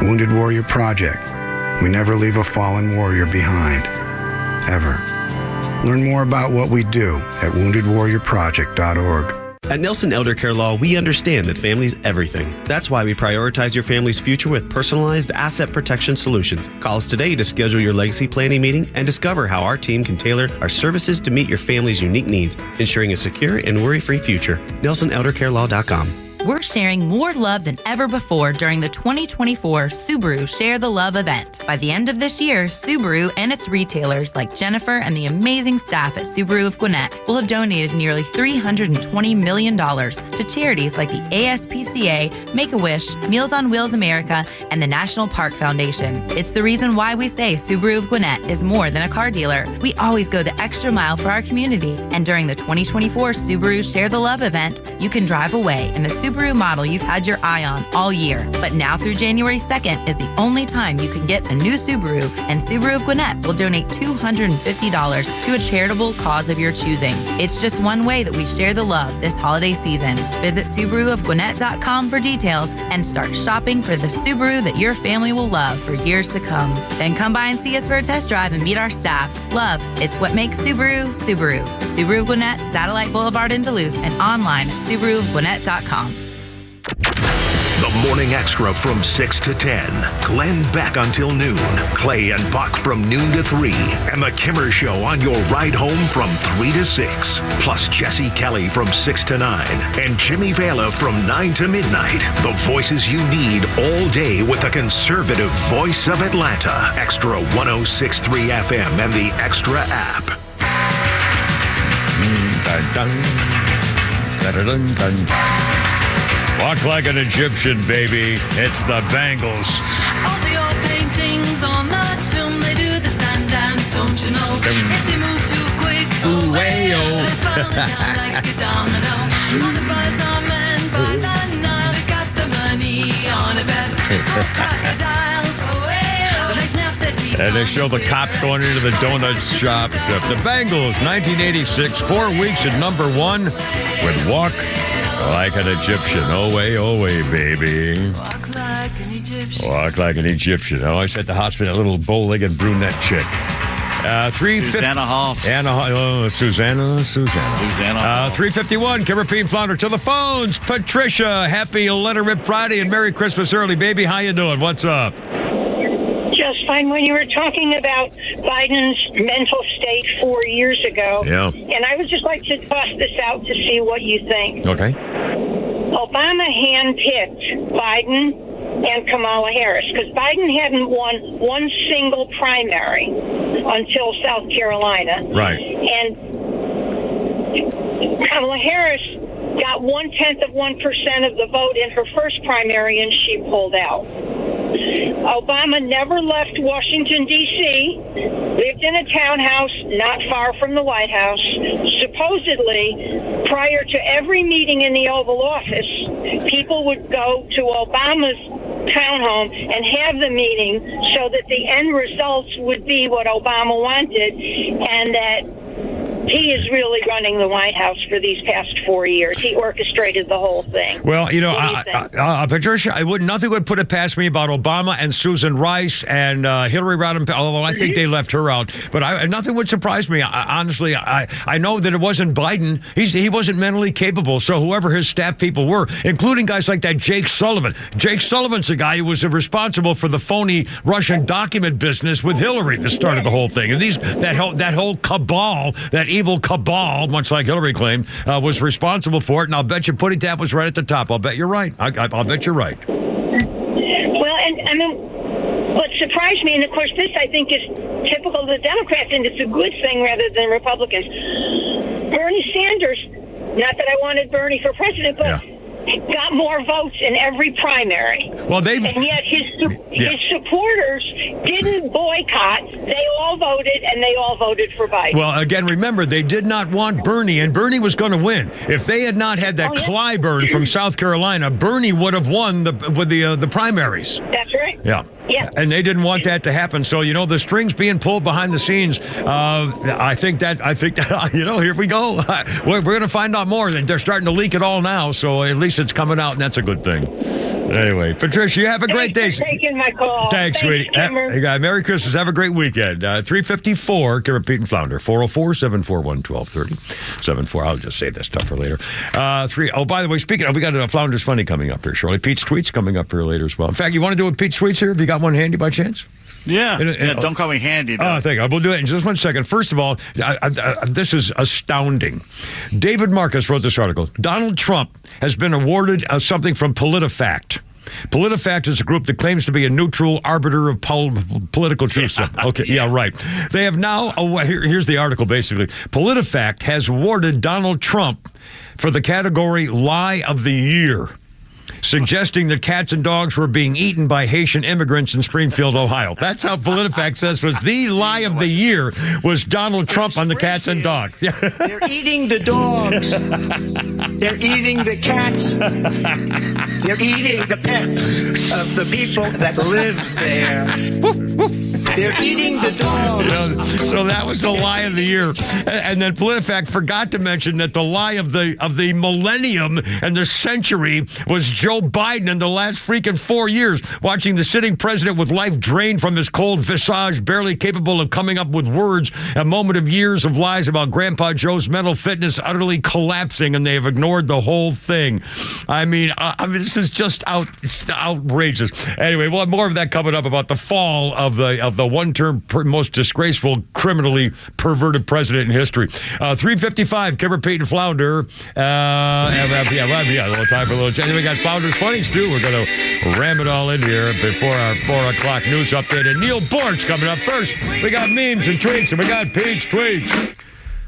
Wounded Warrior Project. We never leave a fallen warrior behind, ever. Learn more about what we do at woundedwarriorproject.org. At Nelson Elder Care Law, we understand that family's everything. That's why we prioritize your family's future with personalized asset protection solutions. Call us today to schedule your legacy planning meeting and discover how our team can tailor our services to meet your family's unique needs, ensuring a secure and worry-free future. NelsonElderCareLaw.com. We're sharing more love than ever before during the 2024 Subaru Share the Love event. By the end of this year, Subaru and its retailers like Jennifer and the amazing staff at Subaru of Gwinnett will have donated nearly $320 million to charities like the ASPCA, Make-A-Wish, Meals on Wheels America, and the National Park Foundation. It's the reason why we say Subaru of Gwinnett is more than a car dealer. We always go the extra mile for our community. And during the 2024 Subaru Share the Love event, you can drive away in the Subaru model you've had your eye on all year. But now through January 2nd is the only time you can get a new Subaru, and Subaru of Gwinnett will donate $250 to a charitable cause of your choosing. It's just one way that we share the love this holiday season. Visit SubaruofGwinnett.com for details and start shopping for the Subaru that your family will love for years to come. Then come by and see us for a test drive and meet our staff. Love, it's what makes Subaru, Subaru. Subaru of Gwinnett, Satellite Boulevard in Duluth, and online at SubaruofGwinnett.com. The Morning Extra from 6 to 10. Glenn Beck until noon. Clay and Buck from noon to 3. And The Kimmer Show on your ride home from 3 to 6. Plus Jesse Kelly from 6 to 9. And Jimmy Vela from 9 to midnight. The voices you need all day with the conservative voice of Atlanta. Extra 106.3 FM and the Extra app. Walk like an Egyptian, baby. It's the Bangles. All the old paintings on the tomb, they do the sun dance, don't you know? If they move too quick, away, they fall down like a domino. On the bazaar man, by the Nile, they got the money on a bet. Crocodiles, they snap their teeth. And they show the cops going into the donut shop. The Bangles, 1986, 4 weeks at number 1 with Walk Like an Egyptian. Oh, way, baby. Walk like an Egyptian. I always at the hospital, a little bow-legged brunette chick. Susanna Hoff. Susanna. Hoff. 351, Kimmer Peen Flounder to the phones. Patricia, happy Let Her Rip Friday and Merry Christmas early, baby. How you doing? What's up? Just fine. When you were talking about Biden's mental state 4 years ago, and I would just like to toss this out to see what you think. Okay. Obama handpicked Biden and Kamala Harris because Biden hadn't won one single primary until South Carolina. Right. And Kamala Harris got 0.1% of the vote in her first primary, and she pulled out. Obama never left Washington, D.C., lived in a townhouse not far from the White House. Supposedly, prior to every meeting in the Oval Office, people would go to Obama's townhome and have the meeting so that the end results would be what Obama wanted, and that he is really running the White House for these past 4 years. He orchestrated the whole thing. Well, Patricia, nothing would put it past me about Obama and Susan Rice and Hillary Rodham, although I think they left her out. But nothing would surprise me. Honestly, I know that it wasn't Biden. He wasn't mentally capable. So whoever his staff people were, including guys like that Jake Sullivan. Jake Sullivan's the guy who was responsible for the phony Russian document business with Hillary that started the whole thing. And that whole cabal, that evil cabal, much like Hillary claimed, was responsible for it. And I'll bet you Putty Tap was right at the top. I'll bet you're right. I'll bet you're right. Well, and I mean, what surprised me, and of course this I think is typical of the Democrats, and it's a good thing rather than Republicans. Bernie Sanders, not that I wanted Bernie for president, but got more votes in every primary. Well, and yet his supporters didn't boycott. They all voted, and they all voted for Biden. Well, again, remember, they did not want Bernie, and Bernie was going to win. If they had not had that Clyburn from South Carolina, Bernie would have won the primaries. That's right. Yeah. Yeah. And they didn't want that to happen. So, the strings being pulled behind the scenes, I think that, here we go. We're going to find out more. They're starting to leak it all now. So at least it's coming out, and that's a good thing. Anyway, Patricia, you have a great day. Thanks for taking my call. Thanks, sweetie. Merry Christmas. Have a great weekend. 354, Kimmer, Pete, and Flounder. 404-741-1230. 74. I'll just save that stuff for later. By the way, speaking of, we got a Flounder's Funny coming up here shortly. Pete's Tweets coming up here later as well. In fact, you want to do a Pete's Tweets here? Have you got one handy by chance? Yeah. Don't call me handy, though. Oh, thank you. We'll do it in just 1 second. First of all, this is astounding. David Marcus wrote this article. Donald Trump has been awarded something from PolitiFact. PolitiFact is a group that claims to be a neutral arbiter of political truth. Okay, yeah, right. They have now, here's the article basically. PolitiFact has awarded Donald Trump for the category Lie of the Year, suggesting that cats and dogs were being eaten by Haitian immigrants in Springfield, Ohio. That's how PolitiFact says was the lie of the year was Donald Trump on the cats and dogs. They're eating the dogs. They're eating the cats. They're eating the pets of the people that live there. They're eating the dogs. So that was the lie of the year. And then PolitiFact forgot to mention that the lie of the millennium and the century was Joe Biden in the last freaking 4 years, watching the sitting president with life drained from his cold visage, barely capable of coming up with words, a moment of years of lies about Grandpa Joe's mental fitness utterly collapsing, and they have ignored the whole thing. I mean, this is just outrageous. Anyway, we'll have more of that coming up about the fall of the one-term most disgraceful, criminally perverted president in history. 355, Kimmer, Pete, and Flounder. A little time for a little chat. Then we got Flounder's Funnies, too. We're going to ram it all in here before our 4 o'clock news update. And Neil Bort's coming up first. We got memes and tweets, and we got Pete's tweets.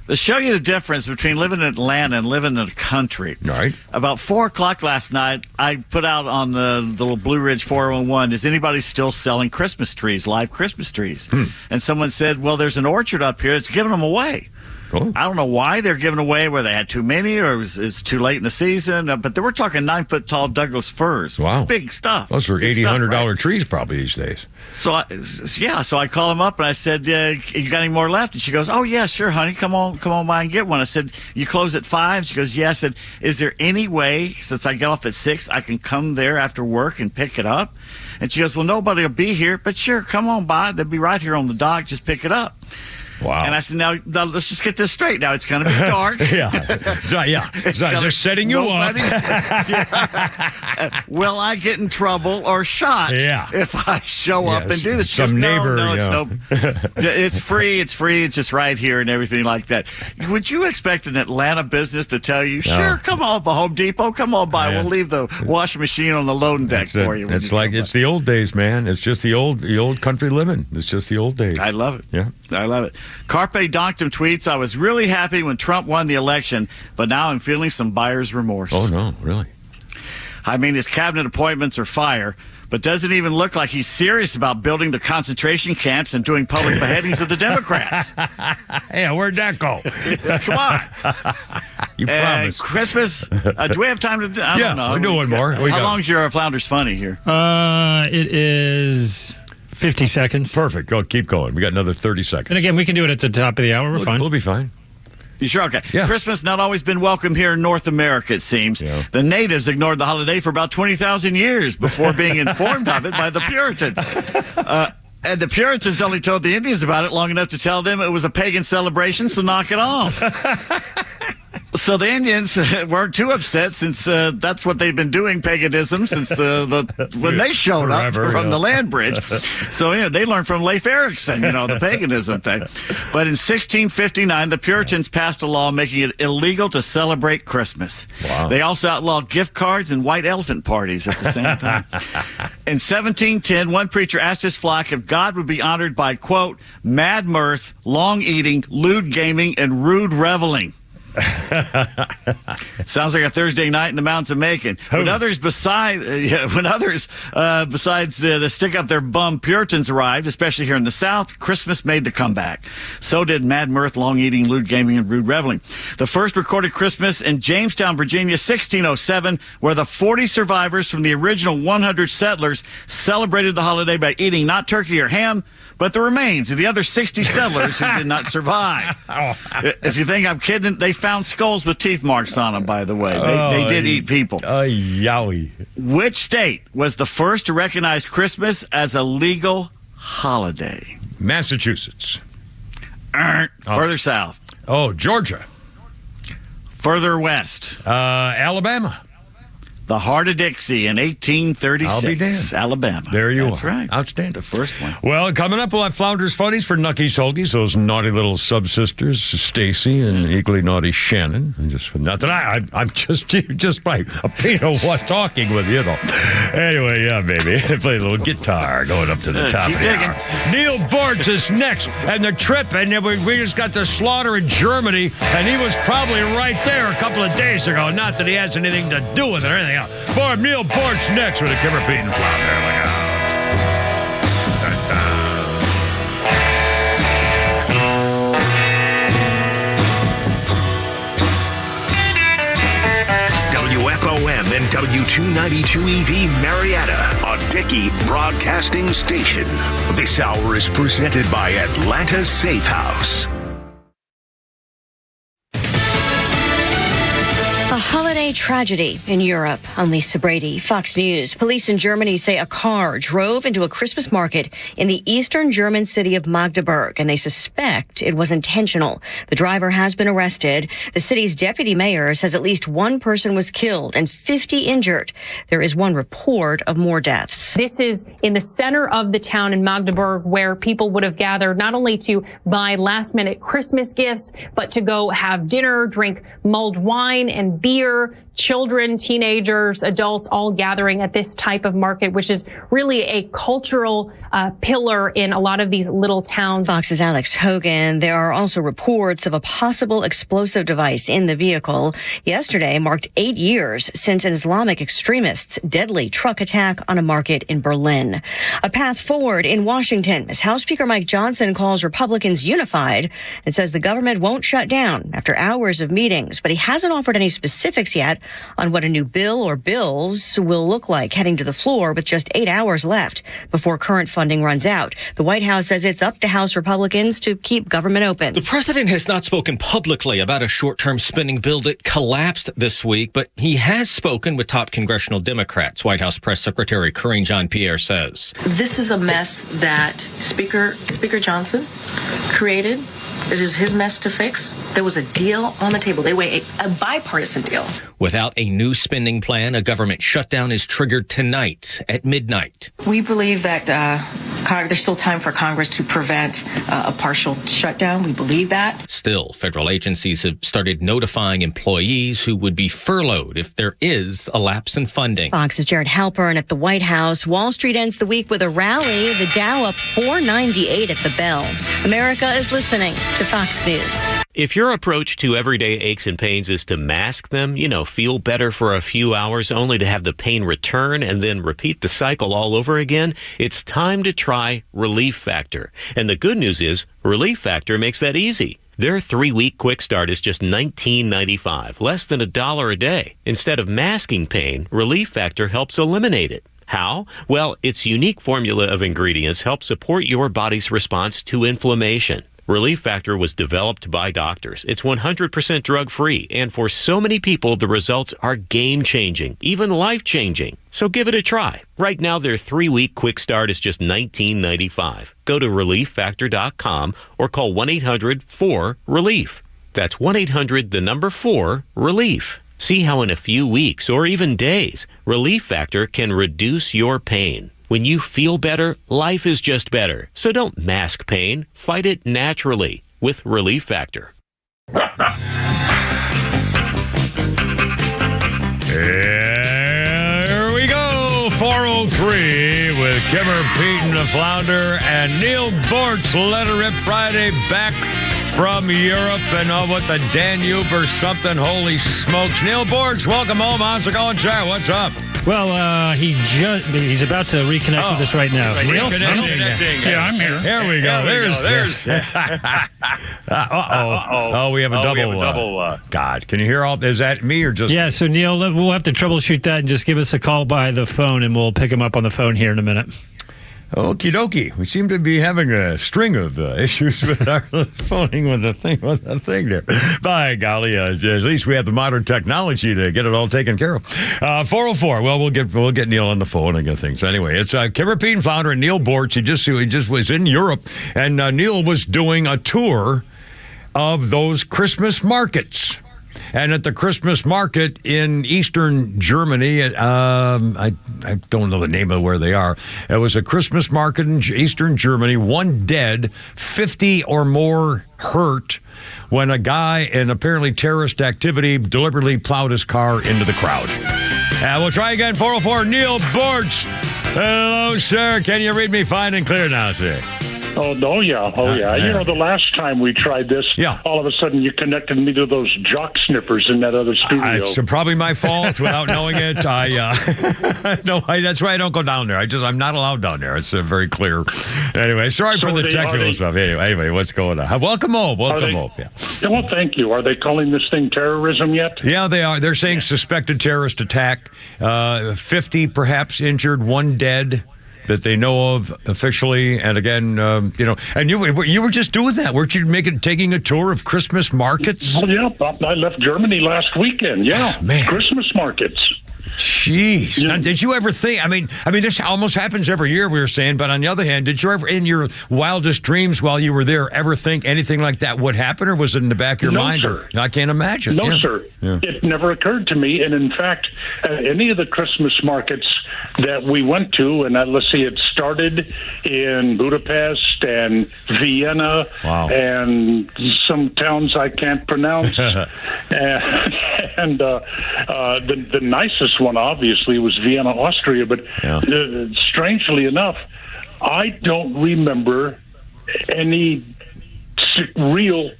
To show you the difference between living in Atlanta and living in the country. Right. About 4 o'clock last night, I put out on the little Blue Ridge 411, is anybody still selling Christmas trees, live Christmas trees? And someone said, well, there's an orchard up here that's giving them away. Cool. I don't know why they're giving away, whether they had too many or it's too late in the season. But they were talking 9-foot-tall Douglas firs. Wow. Big stuff. Those are $80-$100 trees probably these days. So I called him up and I said, you got any more left? And she goes, oh, yeah, sure, honey. Come on by and get one. I said, you close at 5? She goes, yeah. I said, is there any way, since I get off at 6, I can come there after work and pick it up? And she goes, well, nobody will be here, but sure, come on by. They'll be right here on the dock. Just pick it up. Wow. And I said, now let's just get this straight. Now, it's going to be dark. They're setting you up. Will I get in trouble or shot if I show up and do this? Some neighbor. It's free. It's free. It's just right here and everything like that. Would you expect an Atlanta business to tell you, sure, come on by Home Depot, come on by. We'll leave the washing machine on the loading deck for you. It's like it's the old days, man. It's just the old country living. It's just the old days. I love it. Yeah. I love it. Carpe Doctum tweets, I was really happy when Trump won the election, but now I'm feeling some buyer's remorse. Oh, no, really? I mean, his cabinet appointments are fire, but doesn't even look like he's serious about building the concentration camps and doing public beheadings of the Democrats. Yeah, where'd that go? Come on. You promised. Christmas. Do we have time to do? I don't know. We'll do one more. How long's your Flounders Funny here? It is 50 seconds. Perfect. Go, keep going. We got another 30 seconds. And again, we can do it at the top of the hour. We're fine. We'll be fine. You sure? Okay. Yeah. Christmas not always been welcome here in North America, it seems. Yeah. The natives ignored the holiday for about 20,000 years before being informed of it by the Puritans. And the Puritans only told the Indians about it long enough to tell them it was a pagan celebration, so knock it off. So the Indians weren't too upset since that's what they've been doing, paganism, since when they showed up from the land bridge. So they learned from Leif Erikson, the paganism thing. But in 1659, the Puritans passed a law making it illegal to celebrate Christmas. Wow. They also outlawed gift cards and white elephant parties at the same time. In 1710, one preacher asked his flock if God would be honored by, quote, mad mirth, long eating, lewd gaming, and rude reveling. Sounds like a Thursday night in the mountains of Macon. When others besides the stick up their bum Puritans arrived, especially here in the South, Christmas made the comeback. So did mad mirth, long eating, lewd gaming, and rude reveling. The first recorded Christmas in Jamestown, Virginia, 1607, where the 40 survivors from the original 100 settlers celebrated the holiday by eating not turkey or ham, but the remains of the other 60 settlers who did not survive. If you think I'm kidding, they found skulls with teeth marks on them, by the way. They did eat people. Yowie. Which state was the first to recognize Christmas as a legal holiday? Massachusetts. Further south. Oh, Georgia. Further west. Alabama. The Heart of Dixie in 1836. I'll be damned. Alabama. There you are. That's right. Outstanding. The first one. Well, coming up, we'll have Flounders Funnies for Nucky's Hoagies, those naughty little sub-sisters, Stacy and equally naughty Shannon. And just not that I'm just by a pain of what talking with you, though. Anyway, yeah, baby. Play a little guitar going up to the top of the hour. Neil Bortz is next, and the trip, and we just got the slaughter in Germany, and he was probably right there a couple of days ago. Not that he has anything to do with it or anything. For Neil Bortz next with a Kimmer Pete and Flounder. Look out. WFOM and W292EV Marietta, a Dickey Broadcasting Station. This hour is presented by Atlanta's Safe House. A holiday tragedy in Europe. I'm Lisa Brady, Fox News. Police in Germany say a car drove into a Christmas market in the eastern German city of Magdeburg, and they suspect it was intentional. The driver has been arrested. The city's deputy mayor says at least one person was killed and 50 injured. There is one report of more deaths. This is in the center of the town in Magdeburg, where people would have gathered not only to buy last-minute Christmas gifts, but to go have dinner, drink mulled wine and beer, children, teenagers, adults, all gathering at this type of market, which is really a cultural pillar in a lot of these little towns. Fox's Alex Hogan. There are also reports of a possible explosive device in the vehicle. Yesterday marked 8 years since an Islamic extremist's deadly truck attack on a market in Berlin. A path forward in Washington as House Speaker Mike Johnson calls Republicans unified and says the government won't shut down after hours of meetings, but he hasn't offered any specifics yet on what a new bill or bills will look like heading to the floor with just 8 hours left before current funding runs out. The White House says it's up to House Republicans to keep government open. The president has not spoken publicly about a short-term spending bill that collapsed this week, but he has spoken with top congressional Democrats. White House Press Secretary Karine Jean-Pierre says, "This is a mess that Speaker Johnson created. It is his mess to fix. There was a deal on the table. They weigh a bipartisan deal." Without a new spending plan, a government shutdown is triggered tonight at midnight. We believe that there's still time for Congress to prevent a partial shutdown. We believe that. Still, federal agencies have started notifying employees who would be furloughed if there is a lapse in funding. Fox's Jared Halpern at the White House. Wall Street ends the week with a rally. The Dow up 498 at the bell. America is listening to Fox News. If your approach to everyday aches and pains is to mask them, feel better for a few hours only to have the pain return and then repeat the cycle all over again, it's time to try Relief Factor. And the good news is Relief Factor makes that easy. Their 3-week quick start is just $19.95, less than $1 a day. Instead of masking pain, Relief Factor helps eliminate it. How? Well, its unique formula of ingredients helps support your body's response to inflammation. Relief Factor was developed by doctors. It's 100% drug-free, and for so many people, the results are game-changing, even life-changing. So give it a try. Right now, their 3-week quick start is just $19.95. Go to ReliefFactor.com or call 1-800-4-RELIEF. That's 1-800-4-RELIEF. See how in a few weeks or even days, Relief Factor can reduce your pain. When you feel better, life is just better. So don't mask pain. Fight it naturally with Relief Factor. Here we go. 403 with Kimmer, Pete, and the Flounder, and Neil Bortz. Let Her Rip Friday back from Europe and with the Danube or something. Holy smokes. Neil Bortz, welcome home. How's it going, sir? What's up? Well, he's about to reconnect with us right now. Neil? Yeah, I'm here. Here we go. There's. Oh, we have a double. God, can you hear all? Is that me or just? Yeah. So Neil, we'll have to troubleshoot that and just give us a call by the phone, and we'll pick him up on the phone here in a minute. Okie dokie. We seem to be having a string of issues with our phoning with the thing there. By golly, at least we have the modern technology to get it all taken care of. 404. Well, we'll get Neil on the phone and get things. So anyway, it's Kimmer, Pete, and Flounder and Neil Bortz. He just was in Europe, and Neil was doing a tour of those Christmas markets. And at the Christmas market in eastern Germany, I don't know the name of where they are. It was a Christmas market in eastern Germany. 1 dead, 50 or more hurt when a guy in apparently terrorist activity deliberately plowed his car into the crowd. We'll try again. 404, Neil Bortz. Hello, sir. Can you read me fine and clear now, sir? Oh, yeah. The last time we tried this, all of a sudden you connected me to those jock snippers in that other studio. It's probably my fault without knowing it. That's why I don't go down there. I'm not allowed down there. It's very clear. Anyway, sorry for the technical stuff. Anyway, what's going on? Welcome home. Yeah. Well, thank you. Are they calling this thing terrorism yet? Yeah, they are. They're saying suspected terrorist attack. 50 perhaps injured, 1 dead. That they know of officially, and again, and you were just doing that, weren't you? Taking a tour of Christmas markets? Well, yeah, I left Germany last weekend. Yeah, man, Christmas markets. Jeez. Now, did you ever think, I mean, this almost happens every year, we were saying, but on the other hand, did you ever, in your wildest dreams while you were there, ever think anything like that would happen, or was it in the back of your mind? Sir. I can't imagine. No, sir. Yeah. It never occurred to me, and in fact, any of the Christmas markets that we went to, and let's see, it started in Budapest and Vienna and some towns I can't pronounce, and the nicest one obviously was Vienna, Austria, but strangely enough, I don't remember any real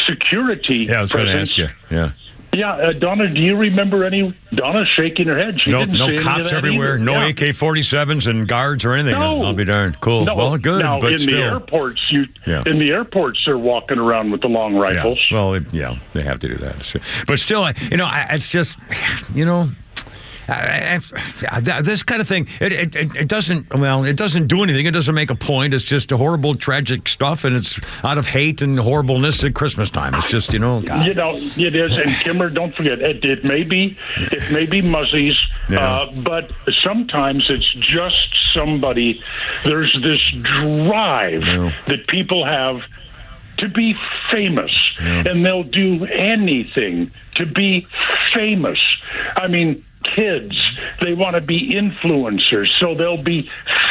security. Yeah, I was going to ask you. Yeah. Yeah, Donna, do you remember any? Donna's shaking her head. She didn't no see cops everywhere, either. no AK-47s and guards or anything. No. I'll be darned. Cool. No. Well, good. Now, but in still. the airports, they're walking around with the long rifles. Yeah. Well, they have to do that. But still, it's just, this kind of thing, it doesn't do anything. It doesn't make a point. It's just a horrible, tragic stuff, and it's out of hate and horribleness at Christmas time. It's just, God. It is. And Kimmer, don't forget, it may be muzzies, but sometimes it's just somebody. There's this drive that people have to be famous, and they'll do anything to be famous. I mean, kids, they want to be influencers, so they'll be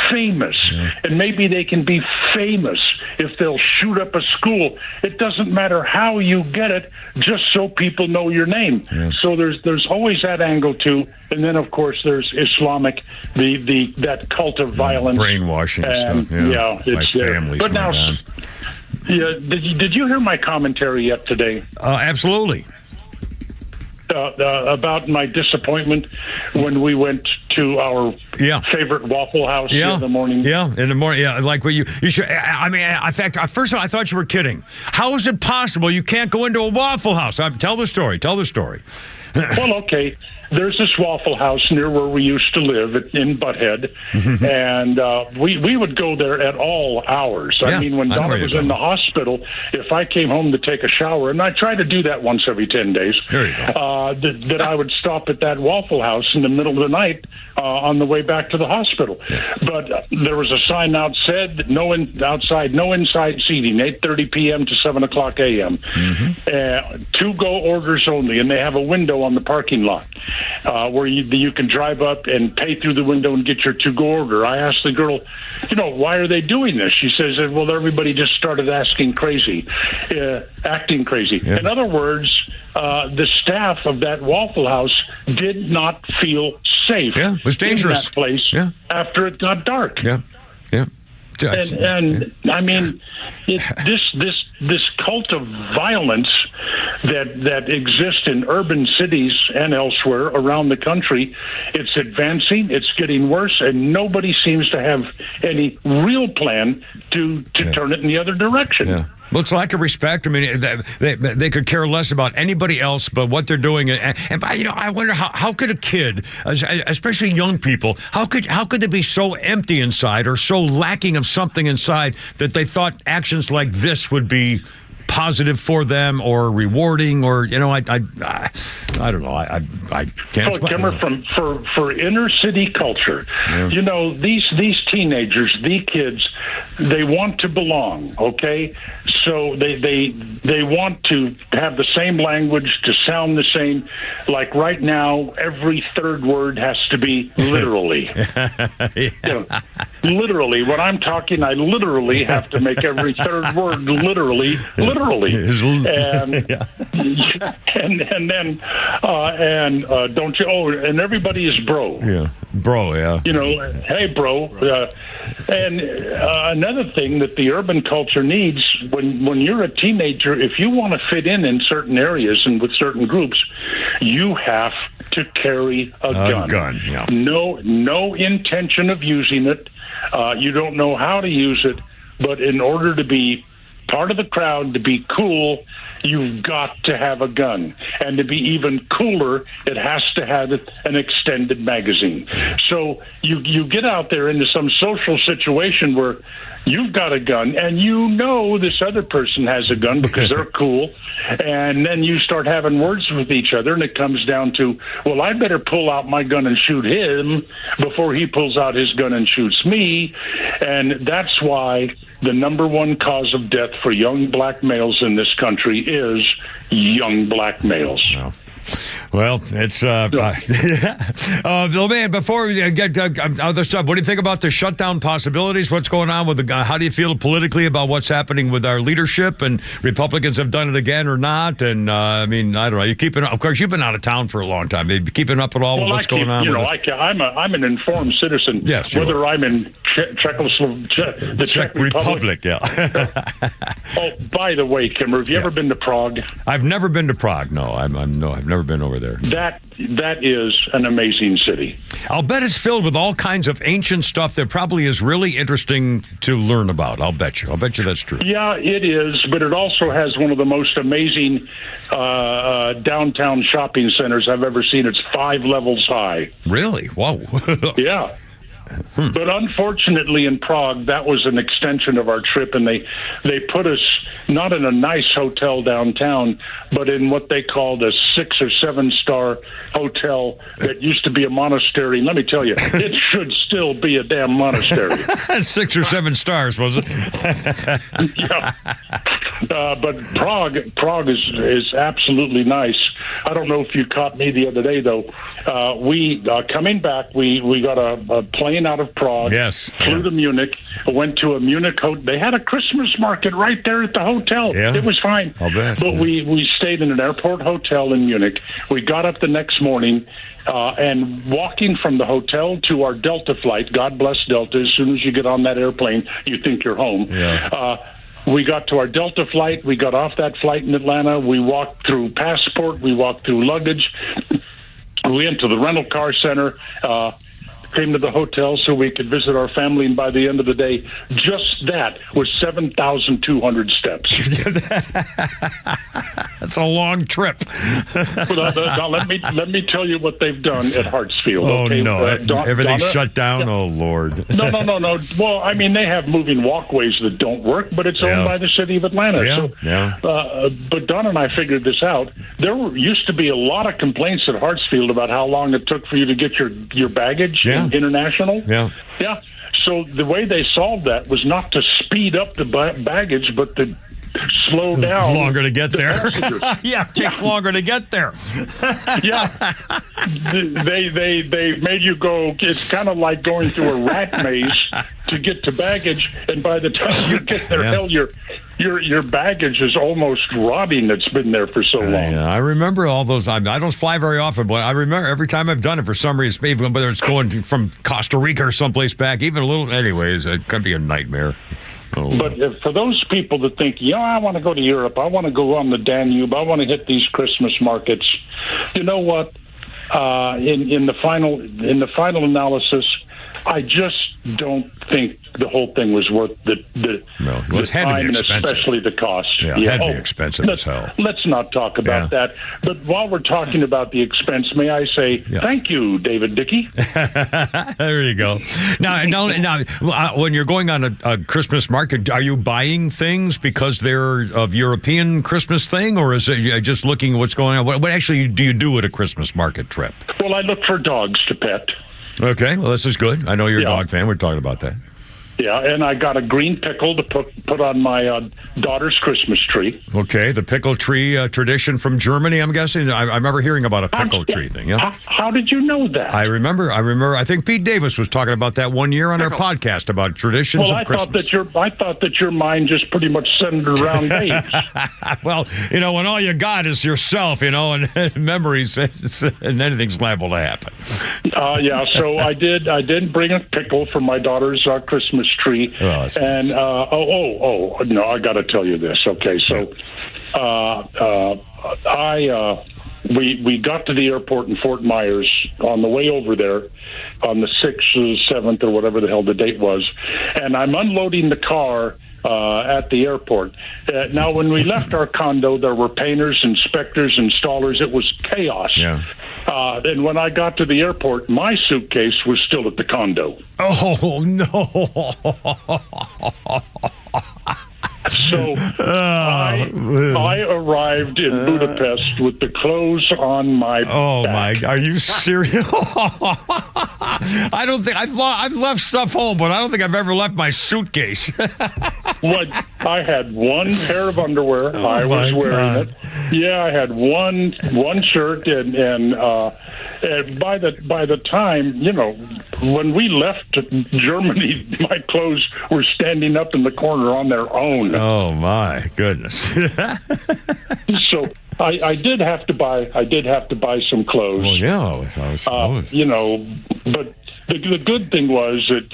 famous. And maybe they can be famous if they'll shoot up a school. It doesn't matter how you get it, just so people know your name. So there's always that angle too. And then of course there's Islamic, that cult of violence, brainwashing stuff. Yeah, my it's family's but now, did you hear my commentary yet today? Absolutely. About my disappointment when we went to our favorite Waffle House the other morning. Yeah, in the morning. Yeah, like what you should. I mean, in fact, first of all, I thought you were kidding. How is it possible you can't go into a Waffle House? Tell the story. Tell the story. Well, okay. There's this Waffle House near where we used to live in Butthead, and we would go there at all hours. I mean, when Donna was in the hospital, if I came home to take a shower, and I try to do that once every 10 days, that I would stop at that Waffle House in the middle of the night on the way back to the hospital. But there was a sign out said, no inside seating, 8:30 p.m. to 7 o'clock a.m. To-go orders only, and they have a window on the parking lot. Where you can drive up and pay through the window and get your to-go order. I asked the girl, why are they doing this? She says, well, everybody just started acting crazy. In other words, the staff of that Waffle House did not feel safe. Yeah, it was dangerous. In that place after it got dark. Yeah. And I mean, this cult of violence that exists in urban cities and elsewhere around the country, it's advancing, it's getting worse, and nobody seems to have any real plan to turn it in the other direction. Yeah. Well, it's lack of respect. I mean, they could care less about anybody else but what they're doing. And I wonder how could a kid, especially young people, how could they be so empty inside or so lacking of something inside that they thought actions like this would be positive for them or rewarding, or I don't know. I can't. So, Kimmer, for inner city culture, these teenagers, these kids, they want to belong. Okay, so they want to have the same language, to sound the same. Like right now, every third word has to be literally. Literally, when I'm talking, I literally have to make every third word literally. And don't you? Oh, and everybody is bro. Yeah, bro. Yeah. Hey, bro. And another thing that the urban culture needs, when you're a teenager, if you want to fit in certain areas and with certain groups, you have to carry a gun. Yeah. No intention of using it. You don't know how to use it, but in order to be part of the crowd, to be cool, you've got to have a gun. And to be even cooler, it has to have an extended magazine. So you get out there into some social situation where you've got a gun and this other person has a gun because they're cool, and then you start having words with each other, and it comes down to, well, I better pull out my gun and shoot him before he pulls out his gun and shoots me. And that's why the number one cause of death for young black males in this country is young black males. Wow. Well, it's man. Before we get other stuff, what do you think about the shutdown possibilities? What's going on with how do you feel politically about what's happening with our leadership, and Republicans have done it again or not? And I mean, I don't know. You keeping? Of course, you've been out of town for a long time. You keeping up at all with what's going on? I'm an informed citizen. Yes, whether I'm in the Czech Republic. Yeah. Oh, by the way, Kimmer, have you ever been to Prague? I've never been to Prague. No, I've never been over there. That is an amazing city. I'll bet it's filled with all kinds of ancient stuff that probably is really interesting to learn about. I'll bet you that's true. Yeah, it is, but it also has one of the most amazing downtown shopping centers I've ever seen. It's 5 levels high. Really? Whoa. Yeah. But unfortunately in Prague, that was an extension of our trip, and they put us not in a nice hotel downtown, but in what they called a 6 or 7 star hotel that used to be a monastery. And let me tell you, it should still be a damn monastery. 6 or 7 stars, was it? Yeah. But Prague is absolutely nice. I don't know if you caught me the other day, though. We coming back, we got a plane out of Prague. Yes. Flew to Munich. Went to a Munich hotel. They had a Christmas market right there at the hotel. Yeah. It was fine. I'll bet. But we stayed in an airport hotel in Munich. We got up the next morning. And walking from the hotel to our Delta flight, God bless Delta, as soon as you get on that airplane, you think you're home. Yeah. We got to our Delta flight. We got off that flight in Atlanta. We walked through passport. We walked through luggage. We went to the rental car center, came to the hotel so we could visit our family. And by the end of the day, just that was 7,200 steps. That's a long trip. Now, let me tell you what they've done at Hartsfield. Oh, okay? no. Everything's Donna, shut down? Yeah. Oh, Lord. No. Well, I mean, they have moving walkways that don't work, but it's owned by the city of Atlanta. But Donna and I figured this out. There used to be a lot of complaints at Hartsfield about how long it took for you to get your baggage international. Yeah. So the way they solved that was not to speed up the baggage, but to slow down. Longer to get there. Yeah, it takes longer to get there. Yeah. They made you go. It's kind of like going through a rat maze to get to baggage, and by the time you get there, hell, your baggage is almost rotting. That's been there for so long. I remember all those. I don't fly very often, but I remember every time I've done it for some reason, even whether it's going from Costa Rica or someplace back, even a little. Anyways, it can be a nightmare. Oh. But for those people that think, I want to go to Europe, I want to go on the Danube, I want to hit these Christmas markets, you know what? In the final analysis, I just don't think the whole thing was worth the time and especially the cost. Yeah, it had to be expensive as hell. Let's not talk about that. But while we're talking about the expense, may I say thank you, David Dickey. There you go. Now, when you're going on a Christmas market, are you buying things because they're of European Christmas thing, or is it just looking at what's going on? What actually do you do at a Christmas market trip? Well, I look for dogs to pet. Okay, well, this is good. I know you're a dog fan. We're talking about that. Yeah, and I got a green pickle to put on my daughter's Christmas tree. Okay, the pickle tree tradition from Germany, I'm guessing. I remember hearing about a pickle tree thing. Yeah. How did you know that? I remember. I think Pete Davis was talking about that one year on our podcast about traditions of Christmas. I thought that your mind just pretty much centered around dates. Well, when all you got is yourself, and memories, and anything's liable to happen. So I did bring a pickle for my daughter's Christmas tree. And no, I got to tell you this. Okay, so we got to the airport in Fort Myers on the way over there on the 6th or 7th or whatever the hell the date was, and I'm unloading the car at the airport. Now, when we left our condo, there were painters, inspectors, installers. It was chaos. Yeah. And when I got to the airport, my suitcase was still at the condo. Oh, no. So I arrived in Budapest with the clothes on my back. Are you serious? I don't think I've left stuff home, but I don't think I've ever left my suitcase. I had one pair of underwear. I was wearing it. Yeah, I had one shirt, and by the time, when we left Germany, my clothes were standing up in the corner on their own. Oh my goodness! So I did have to buy some clothes. Well, yeah, I suppose. But the good thing was that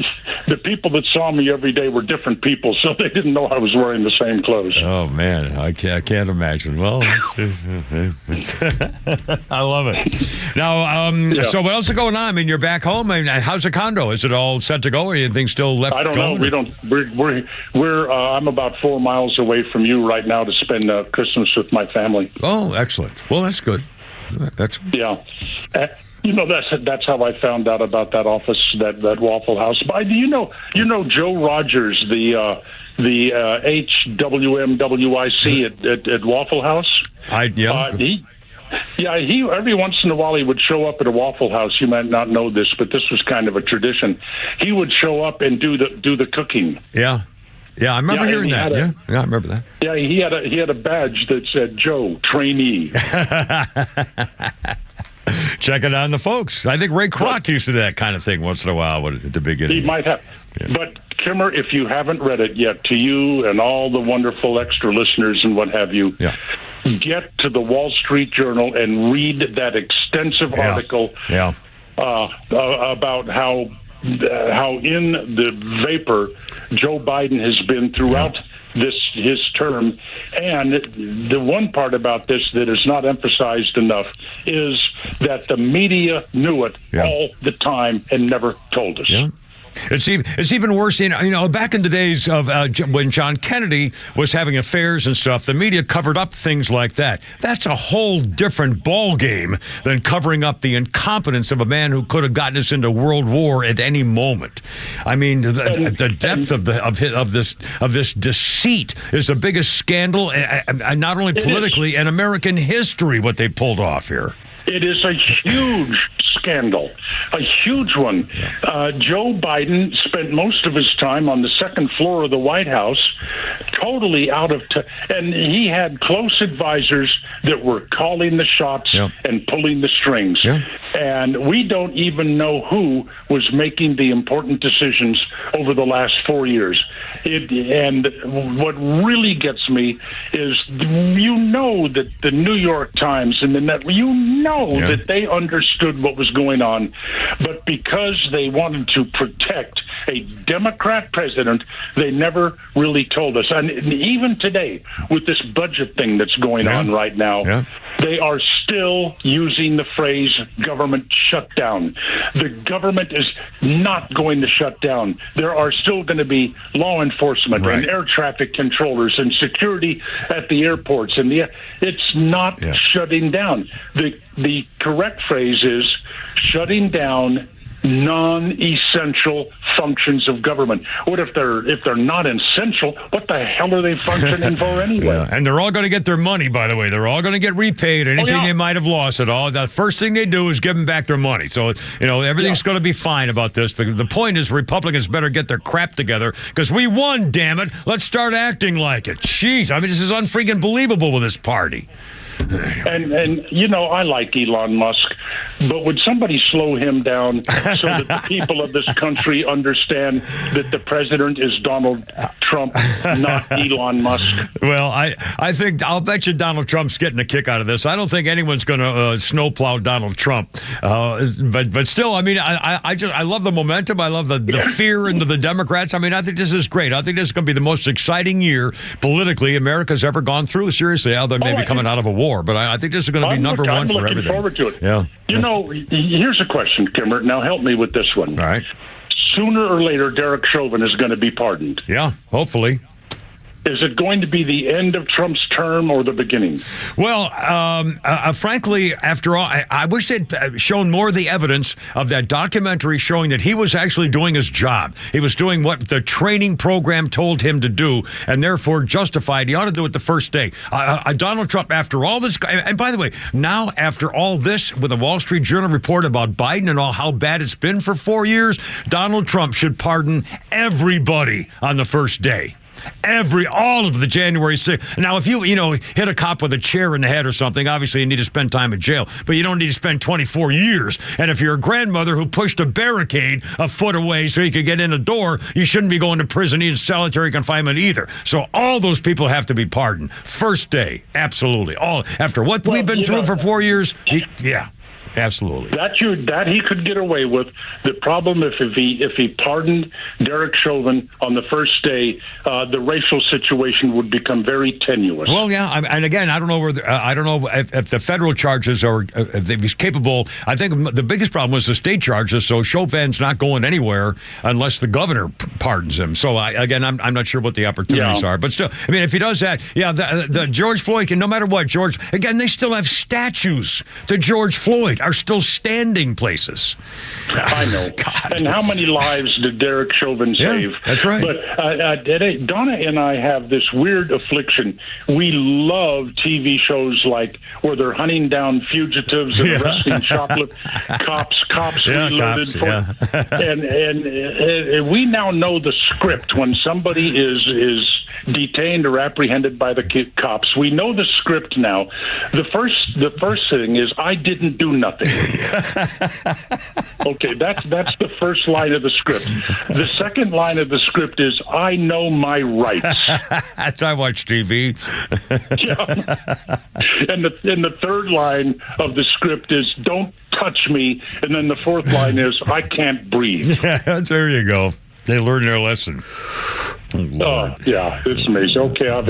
the people that saw me every day were different people, so they didn't know I was wearing the same clothes. Oh man, I can't imagine. Well, I love it. Now, so what else is going on? I mean, you're back home. I mean, how's the condo? Is it all set to go, or anything still left? I don't know. We don't. We're. I'm about 4 miles away from you right now to spend Christmas with my family. Oh, excellent. Well, that's good. Yeah. That's how I found out about that office, that Waffle House. But you know Joe Rogers, the HWMWIC at Waffle House. He every once in a while he would show up at a Waffle House. You might not know this, but this was kind of a tradition. He would show up and do the cooking. Yeah. Yeah, I remember hearing that. Yeah, I remember that. Yeah, he had a badge that said Joe, trainee. Check it on the folks. I think Ray Kroc used to do that kind of thing once in a while at the beginning. He might have. Yeah. But, Kimmer, if you haven't read it yet, to you and all the wonderful extra listeners and what have you, get to the Wall Street Journal and read that extensive article about how in the vapor Joe Biden has been throughout his term. And the one part about this that is not emphasized enough is that the media knew it all the time and never told us. Yeah. It's even worse. Back in the days of when John Kennedy was having affairs and stuff, the media covered up things like that. That's a whole different ball game than covering up the incompetence of a man who could have gotten us into World War at any moment. I mean, the depth of this deceit is the biggest scandal, and not only politically, in American history. What they pulled off here. It is a huge scandal, a huge one. Joe Biden spent most of his time on the second floor of the White House, totally out of and he had close advisors that were calling the shots and pulling the strings. And we don't even know who was making the important decisions over the last 4 years. And what really gets me is, that the New York Times and the net, that they understood what was going on, but because they wanted to protect a Democrat president, they never really told us. And even today, with this budget thing that's going on right now, they are still using the phrase government shutdown. The government is not going to shut down. There are still going to be law enforcement and air traffic controllers and security at the airports. And it's not shutting down. The correct phrase is shutting down non-essential functions of government. What if they're not essential? What the hell are they functioning for anyway? And they're all going to get their money, by the way. They're all going to get repaid. Anything they might have lost at all, the first thing they do is give them back their money. So, everything's going to be fine about this. The point is Republicans better get their crap together because we won, damn it. Let's start acting like it. Jeez, I mean, this is unfreaking believable with this party. And I like Elon Musk, but would somebody slow him down so that the people of this country understand that the president is Donald Trump, not Elon Musk? Well, I'll bet you Donald Trump's getting a kick out of this. I don't think anyone's going to snowplow Donald Trump, but still, I mean, I love the momentum. I love the fear into the Democrats. I mean, I think this is great. I think this is going to be the most exciting year politically America's ever gone through. Seriously, they may be coming out of a war. But I think this is going to be number one for everything. I'm looking forward to it. Yeah. Here's a question, Kimmer. Now help me with this one. All right. Sooner or later, Derek Chauvin is going to be pardoned. Yeah, hopefully. Is it going to be the end of Trump's term or the beginning? Well, frankly, after all, I wish they'd shown more of the evidence of that documentary showing that he was actually doing his job. He was doing what the training program told him to do, and therefore justified. He ought to do it the first day. Donald Trump, after all this, and by the way, now after all this, with the Wall Street Journal report about Biden and all how bad it's been for 4 years, Donald Trump should pardon everybody on the first day. All of the January 6th. Now, if you hit a cop with a chair in the head or something, obviously you need to spend time in jail, but you don't need to spend 24 years. And if you're a grandmother who pushed a barricade a foot away so you could get in a door, you shouldn't be going to prison, need solitary confinement either. So all those people have to be pardoned. First day, absolutely. All after what we've been through for 4 years, absolutely. That he could get away with. The problem if he pardoned Derek Chauvin on the first day, the racial situation would become very tenuous. Well, yeah, and again, I don't know if the federal charges are if he's capable. I think the biggest problem was the state charges. So Chauvin's not going anywhere unless the governor pardons him. So I'm not sure what the opportunities are, but still, I mean, if he does that, the George Floyd can, no matter what, they still have statues to George Floyd. are still standing places. I know. God. And how many lives did Derek Chauvin save? That's right. But Donna and I have this weird affliction. We love TV shows like where they're hunting down fugitives and arresting shoplifters, cops reloaded. And we now know the script when somebody is detained or apprehended by the cops. We know the script now. The first thing is, I didn't do nothing. Okay, that's the first line of the script. The second line of the script is, I know my rights. That's I watch TV. And the third line of the script is, don't touch me. And then the fourth line is, I can't breathe. Yeah, there you go. They learned their lesson. Yeah, it's amazing. Okay, I've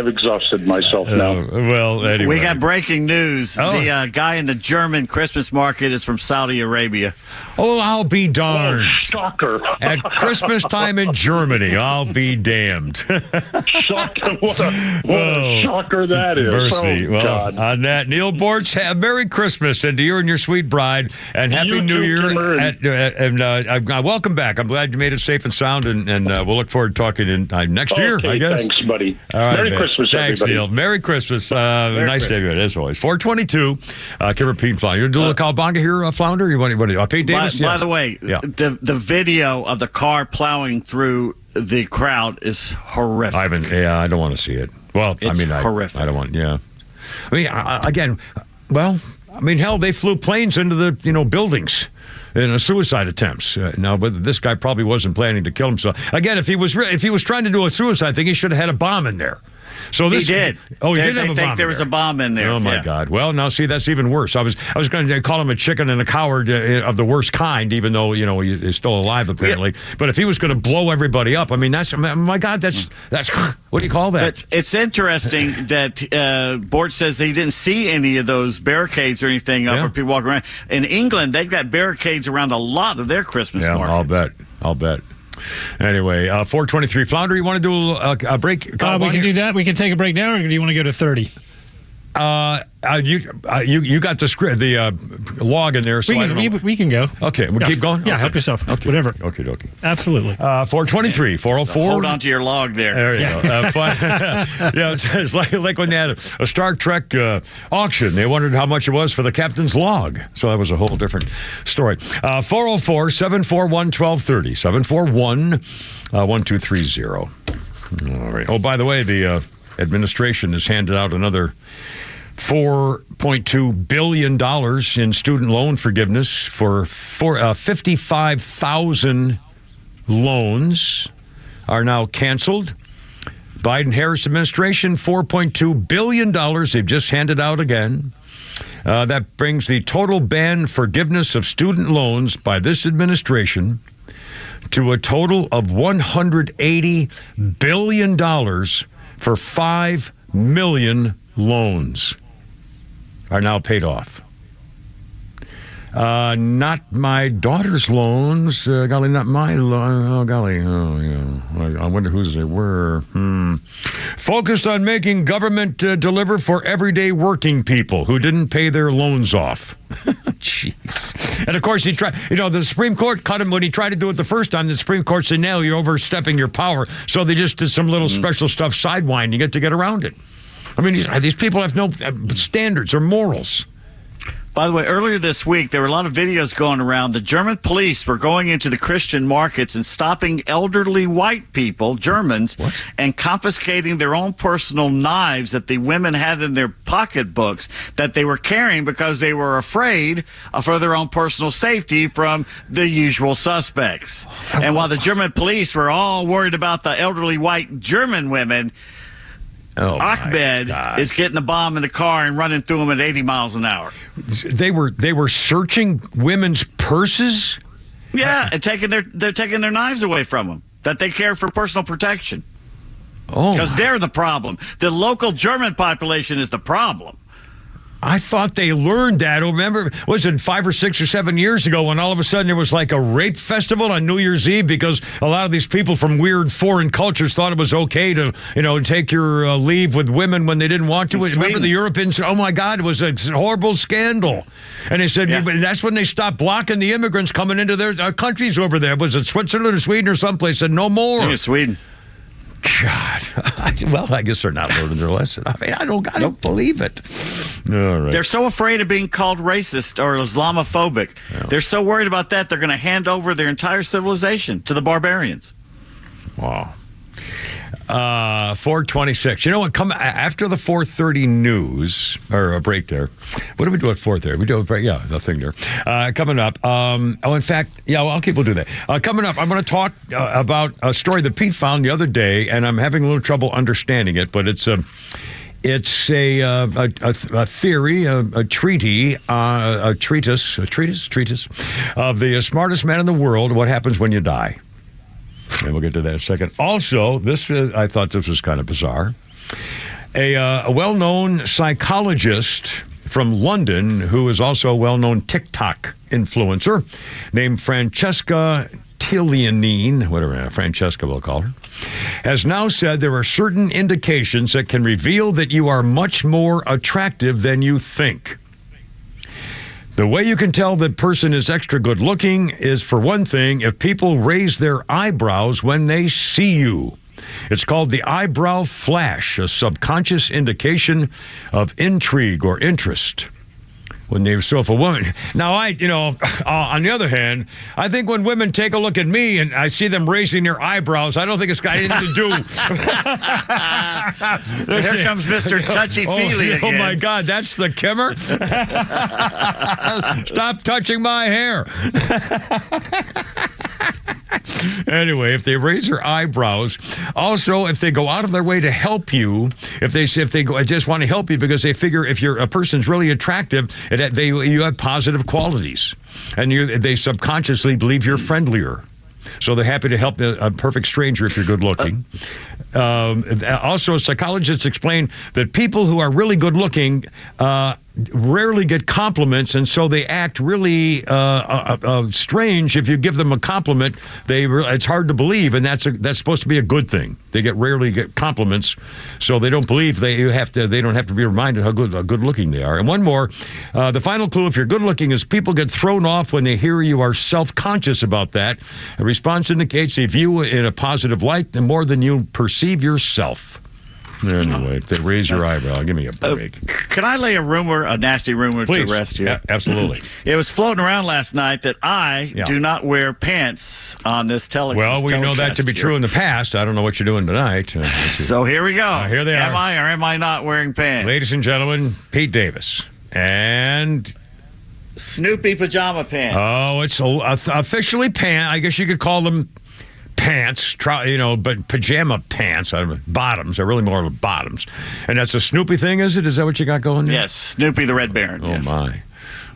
exhausted myself now. Well, anyway. We got breaking news. The guy in the German Christmas market is from Saudi Arabia. Oh, I'll be darned. Oh, shocker. At Christmas time in Germany, I'll be damned. Shocker. What a shocker that is. Mercy. Oh, well, God. On that, Neil Bortz, have Merry Christmas and to you and your sweet bride, and Happy New Year. And welcome back. I'm glad you made it safe and sound, and we'll look forward to talking in next year, I guess. Thanks, buddy. All right, Merry Christmas, thanks, everybody. Neil. Merry Christmas. Nice day, as always. 422. Kimber Pete Flounder. You do a little cowbunga here, Flounder? You want to Pete Davis? By the way, the video of the car plowing through the crowd is horrific. I don't want to see it. Well, it's horrific. I don't want. Yeah. I mean, hell, they flew planes into the buildings in a suicide attempts. Now, but this guy probably wasn't planning to kill himself. Again, if he was trying to do a suicide thing, he should have had a bomb in there. So he did. Oh, he did have a bomb. They think there was a bomb in there. Oh my God! Well, now see, that's even worse. I was going to call him a chicken and a coward of the worst kind, even though he's still alive apparently. Yeah. But if he was going to blow everybody up, I mean, that's my God. That's what do you call that? It's interesting that Bort says they didn't see any of those barricades or anything up where people walk around. In England, they've got barricades around a lot of their Christmas markets. I'll bet. Anyway, 423. Flounder, you want to do a break? We can do that. We can take a break now, or do you want to go to 30? You got the script, the log in there. So we can go. Okay, we'll keep going. Yeah, okay. Help yourself. Okay. Whatever. Okay. Absolutely. 423, 404. Hold on to your log there. There you go. It's like when they had a Star Trek auction. They wondered how much it was for the captain's log. So that was a whole different story. 404-741-1230. 741-1230. All right. Oh, by the way, the administration has handed out another $4.2 billion in student loan forgiveness for 55,000 loans are now canceled. Biden-Harris administration, $4.2 billion they've just handed out again. That brings the total ban forgiveness of student loans by this administration to a total of $180 billion for 5 million loans are now paid off. Not my daughter's loans. Golly, not my loan. Oh, golly. Oh, yeah. I wonder whose they were. Focused on making government deliver for everyday working people who didn't pay their loans off. Jeez. And, of course, he tried. The Supreme Court cut him when he tried to do it the first time. The Supreme Court said, no, you're overstepping your power. So they just did some little special stuff sidewinding it to get around it. I mean, these people have no standards or morals. By the way, earlier this week, there were a lot of videos going around. The German police were going into the Christian markets and stopping elderly white people, Germans, and confiscating their own personal knives that the women had in their pocketbooks that they were carrying because they were afraid for their own personal safety from the usual suspects. And while the German police were all worried about the elderly white German women, Ahmed is getting the bomb in the car and running through them at 80 miles an hour. They were searching women's purses? Yeah, and they're taking their knives away from them that they carry for personal protection. Oh, because they're the problem. The local German population is the problem. I thought they learned that. Remember, was it 5 or 6 or 7 years ago when all of a sudden there was like a rape festival on New Year's Eve because a lot of these people from weird foreign cultures thought it was okay to, take your leave with women when they didn't want to. Remember the Europeans? Oh my God, it was a horrible scandal. And they said that's when they stopped blocking the immigrants coming into their countries over there. Was it Switzerland or Sweden or someplace? Said no more. I think it's Sweden. God. Well, I guess they're not learning their lesson. I mean, I don't believe it. All right. They're so afraid of being called racist or Islamophobic. Yeah. They're so worried about that, they're going to hand over their entire civilization to the barbarians. Wow. 4:26. You know what? Come after the 4:30 news, or a break there. What do we do at 4:30? We do a break. Yeah, the thing there. Coming up. In fact, I'll keep. We'll do that. Coming up, I'm going to talk about a story that Pete found the other day, and I'm having a little trouble understanding it, but it's a theory, a treatise of the smartest man in the world. What happens when you die? And we'll get to that in a second. Also, I thought this was kind of bizarre. A well-known psychologist from London, who is also a well-known TikTok influencer, named Francesca Tilianine, whatever Francesca will call her, has now said there are certain indications that can reveal that you are much more attractive than you think. The way you can tell that person is extra good looking is, for one thing, if people raise their eyebrows when they see you. It's called the eyebrow flash, a subconscious indication of intrigue or interest. So if a woman, now on the other hand, I think when women take a look at me and I see them raising their eyebrows, I don't think it's got anything to do. Here comes Mr. Touchy-Feely again. Oh my God, that's the Kimmer? Stop touching my hair. Anyway, if they raise their eyebrows, also if they go out of their way to help you, if they just want to help you because they figure if a person's really attractive, you have positive qualities, and they subconsciously believe you're friendlier, so they're happy to help a perfect stranger if you're good looking. Also, psychologists explain that people who are really good looking rarely get compliments, and so they act really strange if you give them a compliment. It's hard to believe, and that's supposed to be a good thing. They rarely get compliments, so they don't believe they don't have to be reminded how good looking they are. And one more, the final clue: if you're good looking, is people get thrown off when they hear you are self-conscious about that. A response indicates they view it in a positive light more than you perceive yourself. Anyway, if they raise your eyebrow, give me a break. Can I lay a nasty rumor to rest you? Yeah, absolutely. It was floating around last night that I do not wear pants on this telecast. Well, we know that to be true in the past. I don't know what you're doing tonight. So here we go. Here they are. Am I or am I not wearing pants? Ladies and gentlemen, Pete Davis. And Snoopy pajama pants. Oh, it's officially pants. I guess you could call them pants, but pajama pants, bottoms. They're really more bottoms. And that's a Snoopy thing, is it? Is that what you got going there? Yes, Snoopy the Red Baron. Oh, my.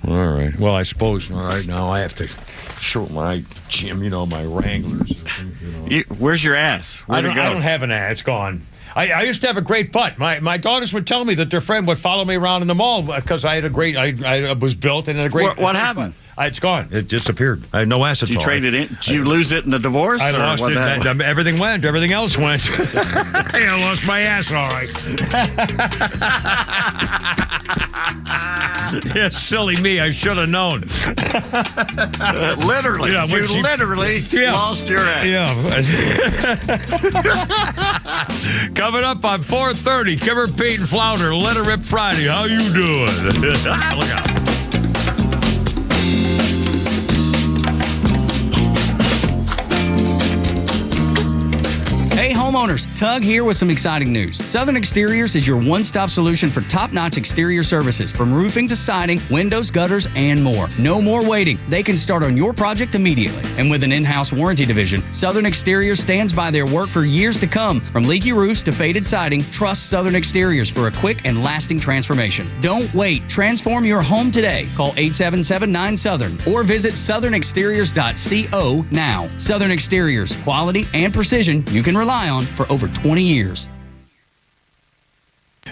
All right. Well, I suppose, all right, now I have to show my gym, my Wranglers. Where's your ass? I don't have an ass. It's gone. I used to have a great butt. My daughters would tell me that their friend would follow me around in the mall because I was built and had a great... What happened? It's gone. It disappeared. I had no ass at all. Did you trade it in? Did you lose it in the divorce? I lost it. Everything went. Everything else went. I lost my ass, all right. Yeah, silly me. I should have known. Literally. Yeah, you literally lost your ass. Yeah. Coming up on 4:30, Kimmer, Pete, and Flounder, Let It Rip Friday. How you doing? Look out. Hey homeowners, Tug here with some exciting news. Southern Exteriors is your one-stop solution for top-notch exterior services, from roofing to siding, windows, gutters, and more. No more waiting. They can start on your project immediately. And with an in-house warranty division, Southern Exteriors stands by their work for years to come. From leaky roofs to faded siding, trust Southern Exteriors for a quick and lasting transformation. Don't wait. Transform your home today. Call 877-9-SOUTHERN or visit southernexteriors.co now. Southern Exteriors, quality and precision you can rely on for over 20 years.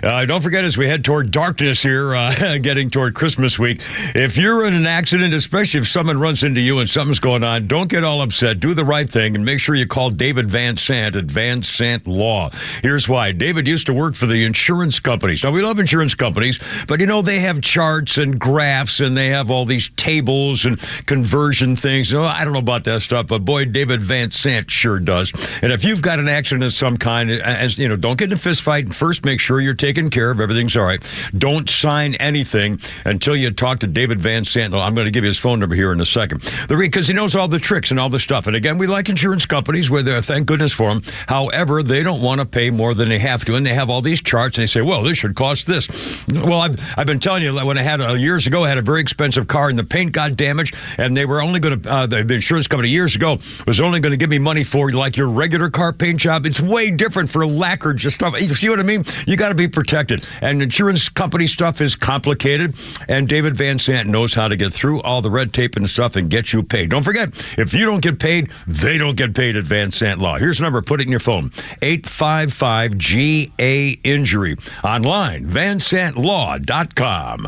Don't forget, as we head toward darkness here, getting toward Christmas week, if you're in an accident, especially if someone runs into you and something's going on, don't get all upset. Do the right thing and make sure you call David Van Sant at Van Sant Law. Here's why. David used to work for the insurance companies. Now, we love insurance companies, but, they have charts and graphs, and they have all these tables and conversion things. I don't know about that stuff, but boy, David Van Sant sure does. And if you've got an accident of some kind, don't get in a fist fight, and first make sure you're taken care of. Everything's all right. Don't sign anything until you talk to David Van Sant. I'm going to give you his phone number here in a second. Because he knows all the tricks and all the stuff. And again, we like insurance companies where they're, thank goodness for them. However, they don't want to pay more than they have to. And they have all these charts and they say, well, this should cost this. Well, I've been telling you, when I had years ago, I had a very expensive car and the paint got damaged. And they were only going to, the insurance company years ago was only going to give me money for like your regular car paint job. It's way different for lacquered just stuff. You see what I mean? You got to be protected. And insurance company stuff is complicated. And David Van Sant knows how to get through all the red tape and stuff and get you paid. Don't forget, if you don't get paid, they don't get paid at Van Sant Law. Here's the number. Put it in your phone. 855-GA-INJURY. Online, vansantlaw.com.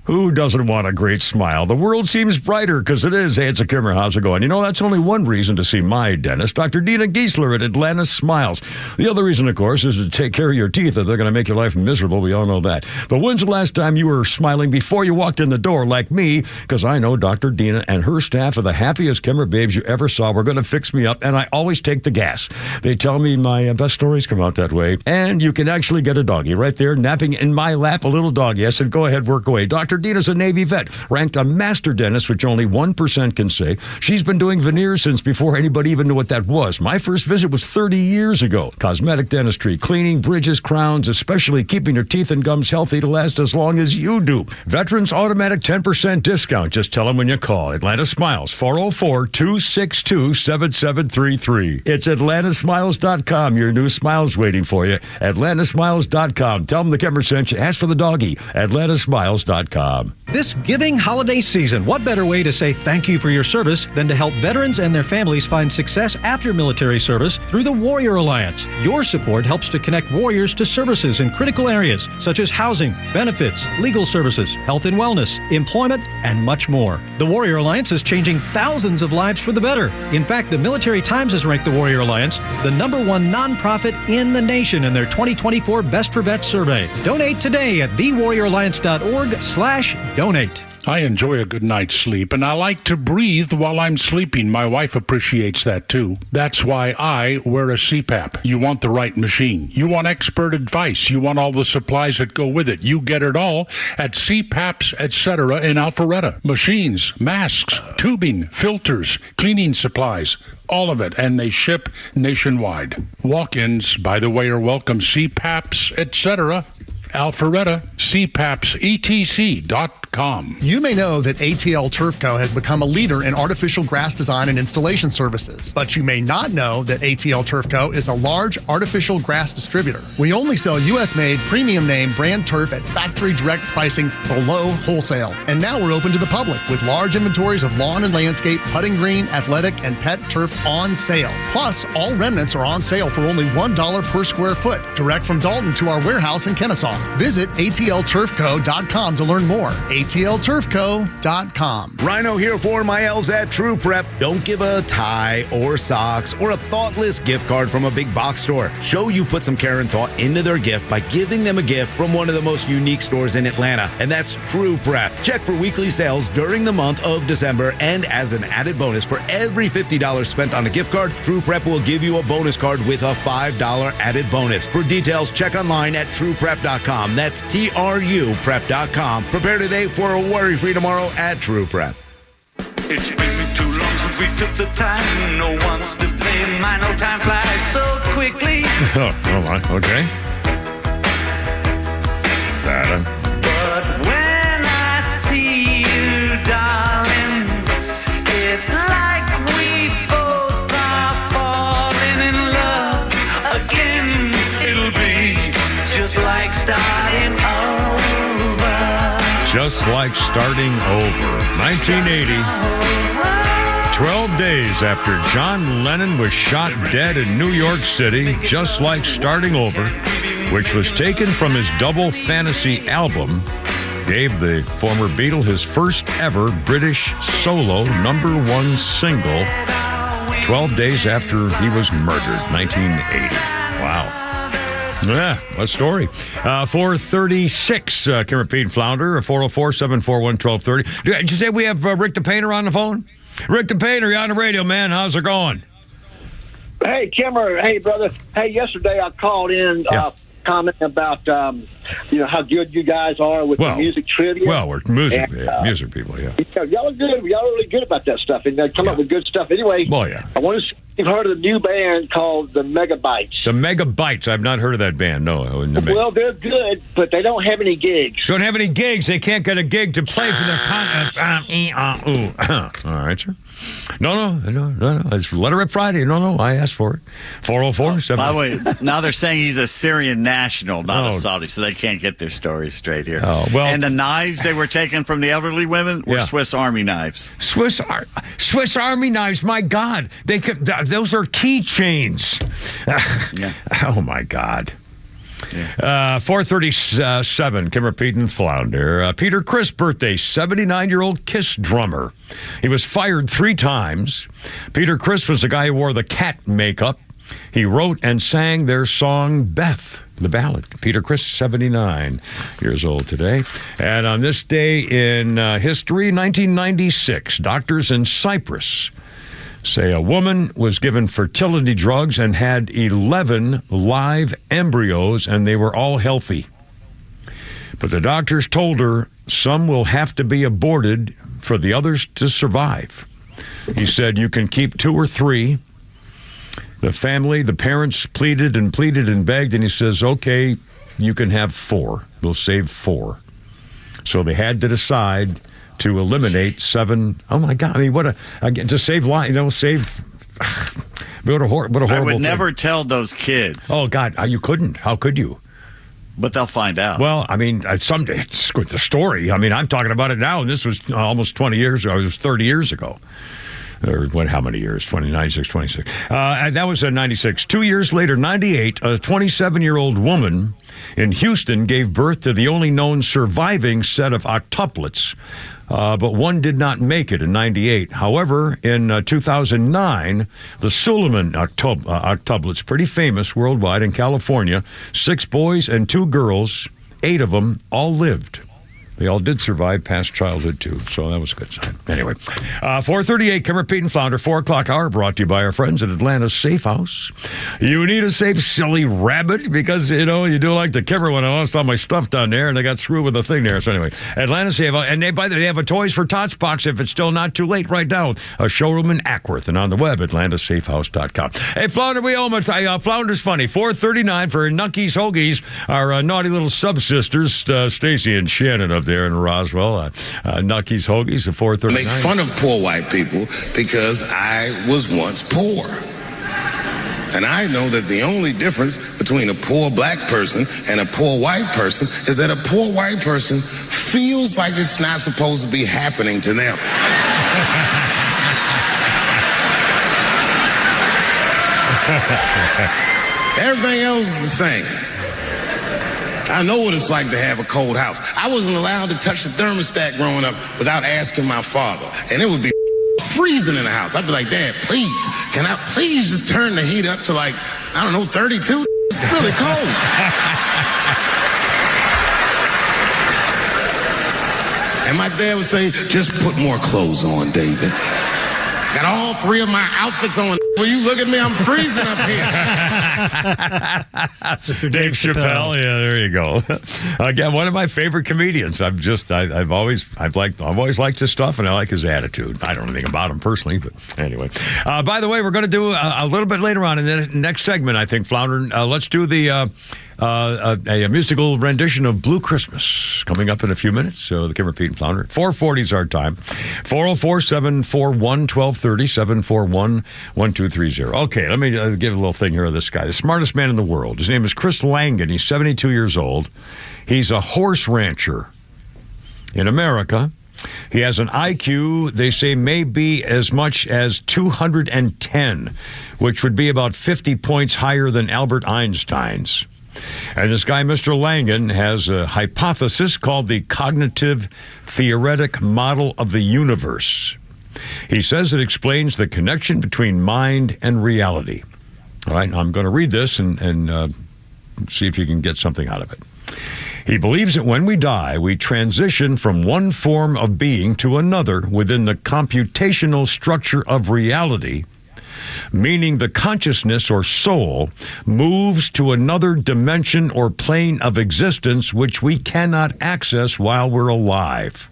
Who doesn't want a great smile? The world seems brighter because it is. Hey, it's a Kimmer. How's it going? That's only one reason to see my dentist, Dr. Dina Giesler at Atlanta Smiles. The other reason, of course, is to take care of your teeth, or they're going to make your life miserable. We all know that. But when's the last time you were smiling before you walked in the door like me? Because I know Dr. Dina and her staff are the happiest Kimmer babes you ever saw. We're going to fix me up, and I always take the gas. They tell me my best stories come out that way. And you can actually get a doggy right there, napping in my lap, a little doggy. I said, go ahead, work away. Dr. Dina's a Navy vet, ranked a master dentist, which only 1% can say. She's been doing veneers since before anybody even knew what that was. My first visit was 30 years ago. Cosmetic dentistry, cleaning, bridges, crowns, especially keeping your teeth and gums healthy to last as long as you do. Veterans automatic 10% discount. Just tell them when you call. Atlanta Smiles, 404-262-7733. It's atlantasmiles.com. Your new smile's waiting for you. atlantasmiles.com. Tell them the Kimmer sent you. Ask for the doggy. atlantasmiles.com. This giving holiday season, what better way to say thank you for your service than to help veterans and their families find success after military service through the Warrior Alliance? Your support helps to connect warriors to services in critical areas such as housing, benefits, legal services, health and wellness, employment, and much more. The Warrior Alliance is changing thousands of lives for the better. In fact, the Military Times has ranked the Warrior Alliance the #1 nonprofit in the nation in their 2024 Best for Vets survey. Donate today at thewarrioralliance.org/donate. I enjoy a good night's sleep, and I like to breathe while I'm sleeping. My wife appreciates that, too. That's why I wear a CPAP. You want the right machine. You want expert advice. You want all the supplies that go with it. You get it all at CPAPs, etc. in Alpharetta. Machines, masks, tubing, filters, cleaning supplies, all of it, and they ship nationwide. Walk-ins, by the way, are welcome. CPAPs, etc. Alpharetta, CPAPSETC.com. You may know that ATL Turf Co. has become a leader in artificial grass design and installation services, but you may not know that ATL Turf Co. is a large artificial grass distributor. We only sell U.S.-made, premium name brand turf at factory direct pricing below wholesale. And now we're open to the public with large inventories of lawn and landscape, putting green, athletic, and pet turf on sale. Plus, all remnants are on sale for only $1 per square foot, direct from Dalton to our warehouse in Kennesaw. Visit atlturfco.com to learn more. atlturfco.com. Rhino here for my elves at True Prep. Don't give a tie or socks or a thoughtless gift card from a big box store. Show you put some care and thought into their gift by giving them a gift from one of the most unique stores in Atlanta, and that's True Prep. Check for weekly sales during the month of December, and as an added bonus, for every $50 spent on a gift card, True Prep will give you a bonus card with a $5 added bonus. For details, check online at trueprep.com. That's TRUprep.com. Prepare today for a worry-free tomorrow at True Prep. It's been too long since we took the time. No one's to blame. I know time flies so quickly. Oh my, okay. But when I see you, darling, it's like we both are falling in love again. It'll be just like starting over. Just like starting over. 1980. 12 days after John Lennon was shot dead in New York City, just like starting over. which was taken from his Double Fantasy album, gave the former Beatle his first ever British solo #1 single 12 days after he was murdered, 1980. Wow. Yeah, what a story. 436, Kim Repeat and Flounder, 404-741-1230. Did you say we have Rick the Painter on the phone? Rick the Painter, you're on the radio, man. How's it going? Hey, Kimmer. Hey, brother. Hey, yesterday I called in commenting about, how good you guys are with the music trivia. Well, we're music, music people, yeah. Y'all are good. Y'all are really good about that stuff, and come up with good stuff. Anyway, I want to see if you've heard of the new band called the Megabytes. The Megabytes. I've not heard of that band, no. Well, they're good, but they don't have any gigs. Don't have any gigs. They can't get a gig to play for their All right, sir. No. It's Letter It Friday. No, I asked for it. 404-7. By the way, now they're saying he's a Syrian national, not a Saudi, so they can't get their stories straight here. Oh, well, and the knives they were taken from the elderly women were Swiss Army knives. Swiss Army knives, my God. Those are keychains. Oh, my God. 437, Kim Repeat and Flounder. Peter Criss' birthday, 79-year-old Kiss drummer. He was fired 3 times. Peter Criss was the guy who wore the cat makeup. He wrote and sang their song, Beth, the ballad. Peter Criss, 79 years old today. And on this day in history, 1996, doctors in Cyprus say a woman was given fertility drugs and had 11 live embryos, and they were all healthy. But the doctors told her some will have to be aborted for the others to survive. He said, you can keep 2 or 3. The parents pleaded and begged, and he says, okay, you can have 4. We'll save 4. So they had to decide to eliminate 7. Oh my God! I mean, to save life, save. What a horrible thing. I would never tell those kids. Oh God, you couldn't. How could you? But they'll find out. Well, I mean, someday it's the story. I mean, I'm talking about it now, and this was almost 20 years ago. It was 30 years ago. Or how many years? 26. And that was 96. 2 years later, 98, a 27-year-old woman in Houston gave birth to the only known surviving set of octuplets, but one did not make it in 98. However, in 2009, the Suleiman octuplets, pretty famous worldwide in California, 6 boys and 2 girls, 8 of them, all lived. They all did survive past childhood, too, so that was a good sign. Anyway, 438, Kim Repeat and Flounder, 4 o'clock hour, brought to you by our friends at Atlanta's Safe House. You need a safe, silly rabbit, because, you do like the Kimmer when I lost all my stuff down there, and I got screwed with the thing there. So anyway, Atlanta's Safe House, and they have a Toys for Tots box if it's still not too late right now. A showroom in Ackworth, and on the web, atlantasafehouse.com. Hey, Flounder, we almost, Flounder's funny. 439 for Nucky's Hoagies, our naughty little subsisters, Stacy and Shannon of there in Roswell. Nucky's Hoagies at 439. Make fun of poor white people because I was once poor. And I know that the only difference between a poor black person and a poor white person is that a poor white person feels like it's not supposed to be happening to them. Everything else is the same. I know what it's like to have a cold house. I wasn't allowed to touch the thermostat growing up without asking my father. And it would be freezing in the house. I'd be like, Dad, please, can I please just turn the heat up to 32? It's really cold. And my dad would say, just put more clothes on, David. Got all 3 of my outfits on. When you look at me, I'm freezing up here. Mr. Dave Chappelle. Yeah, there you go. Again, one of my favorite comedians. I've always liked his stuff, and I like his attitude. I don't know anything about him personally, but anyway. By the way, we're going to do a little bit later on in the next segment, I think, Flounder. Let's do a musical rendition of Blue Christmas coming up in a few minutes. So the Kim Repeat and Flounder. 4:40 is our time. 404-741-1230, 741-1230. Okay, let me give a little thing here of this guy. The smartest man in the world. His name is Chris Langan. He's 72 years old. He's a horse rancher in America. He has an IQ, they say, may be as much as 210, which would be about 50 points higher than Albert Einstein's. And this guy, Mr. Langen, has a hypothesis called the cognitive theoretic model of the universe. He says it explains the connection between mind and reality. All right, I'm going to read this and see if you can get something out of it. He believes that when we die, we transition from one form of being to another within the computational structure of reality, meaning the consciousness or soul moves to another dimension or plane of existence which we cannot access while we're alive.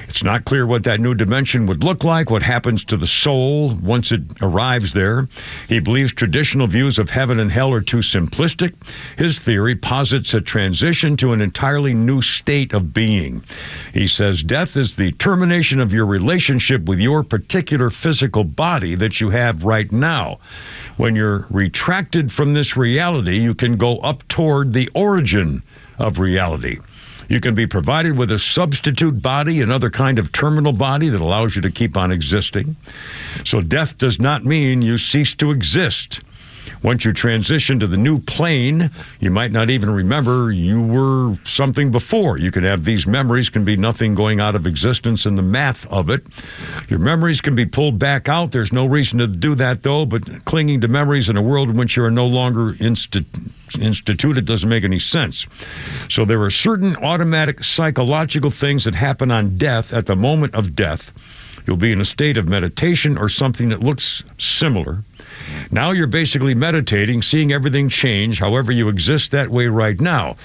It's not clear what that new dimension would look like, what happens to the soul once it arrives there. He believes traditional views of heaven and hell are too simplistic. His theory posits a transition to an entirely new state of being. He says death is the termination of your relationship with your particular physical body that you have right now. When you're retracted from this reality, you can go up toward the origin of reality. You can be provided with a substitute body, another kind of terminal body that allows you to keep on existing. So death does not mean you cease to exist. Once you transition to the new plane, you might not even remember you were something before. You can have these memories, can be nothing going out of existence in the math of it. Your memories can be pulled back out. There's no reason to do that, though, but clinging to memories in a world in which you are no longer instituted doesn't make any sense. So there are certain automatic psychological things that happen on death at the moment of death. You'll be in a state of meditation or something that looks similar. Now you're basically meditating, seeing everything change, however you exist that way right now.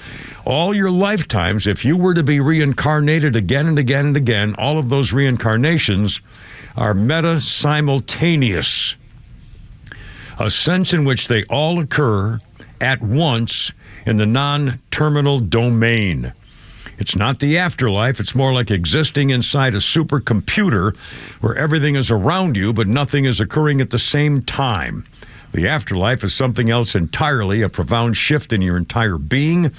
All your lifetimes, if you were to be reincarnated again and again and again, all of those reincarnations are meta-simultaneous, a sense in which they all occur at once in the non-terminal domain. It's not the afterlife. It's more like existing inside a supercomputer where everything is around you, but nothing is occurring at the same time. The afterlife is something else entirely, a profound shift in your entire being,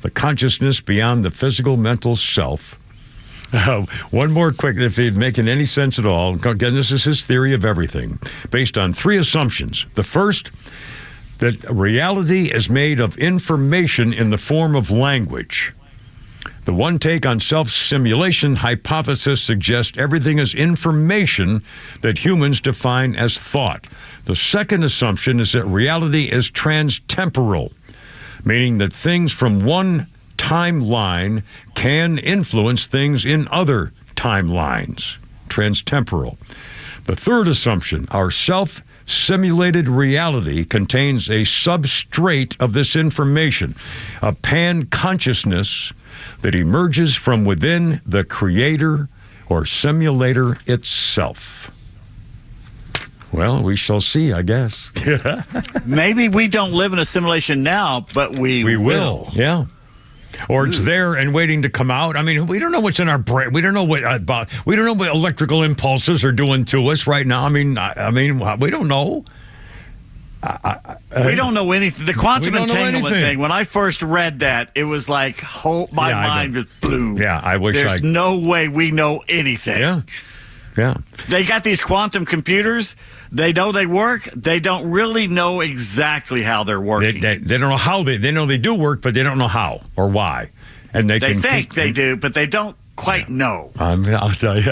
the consciousness beyond the physical, mental self. One more quick, if it's making any sense at all. Again, this is his theory of everything, based on three assumptions. The first, that reality is made of information in the form of language. The one take on self-simulation hypothesis suggests everything is information that humans define as thought. The second assumption is that reality is transtemporal, meaning that things from one timeline can influence things in other timelines. Transtemporal. The third assumption, our self-simulated reality contains a substrate of this information, a pan-consciousness that emerges from within the creator or simulator itself. Well, we shall see, I guess. Maybe we don't live in a simulation now, but we will. Yeah. Or it's there and waiting to come out. I mean, we don't know what's in our brain. We don't know what electrical impulses are doing to us right now. I mean, we don't know. We don't know anything. The quantum entanglement thing, when I first read that, it was like, my mind just blew. Yeah, I wish There's no way we know anything. Yeah. Yeah. They got these quantum computers. They know they work. They don't really know exactly how they're working. They don't know how they know they do work, but they don't know how or why. And they think they do, but they don't quite know. I'll tell you.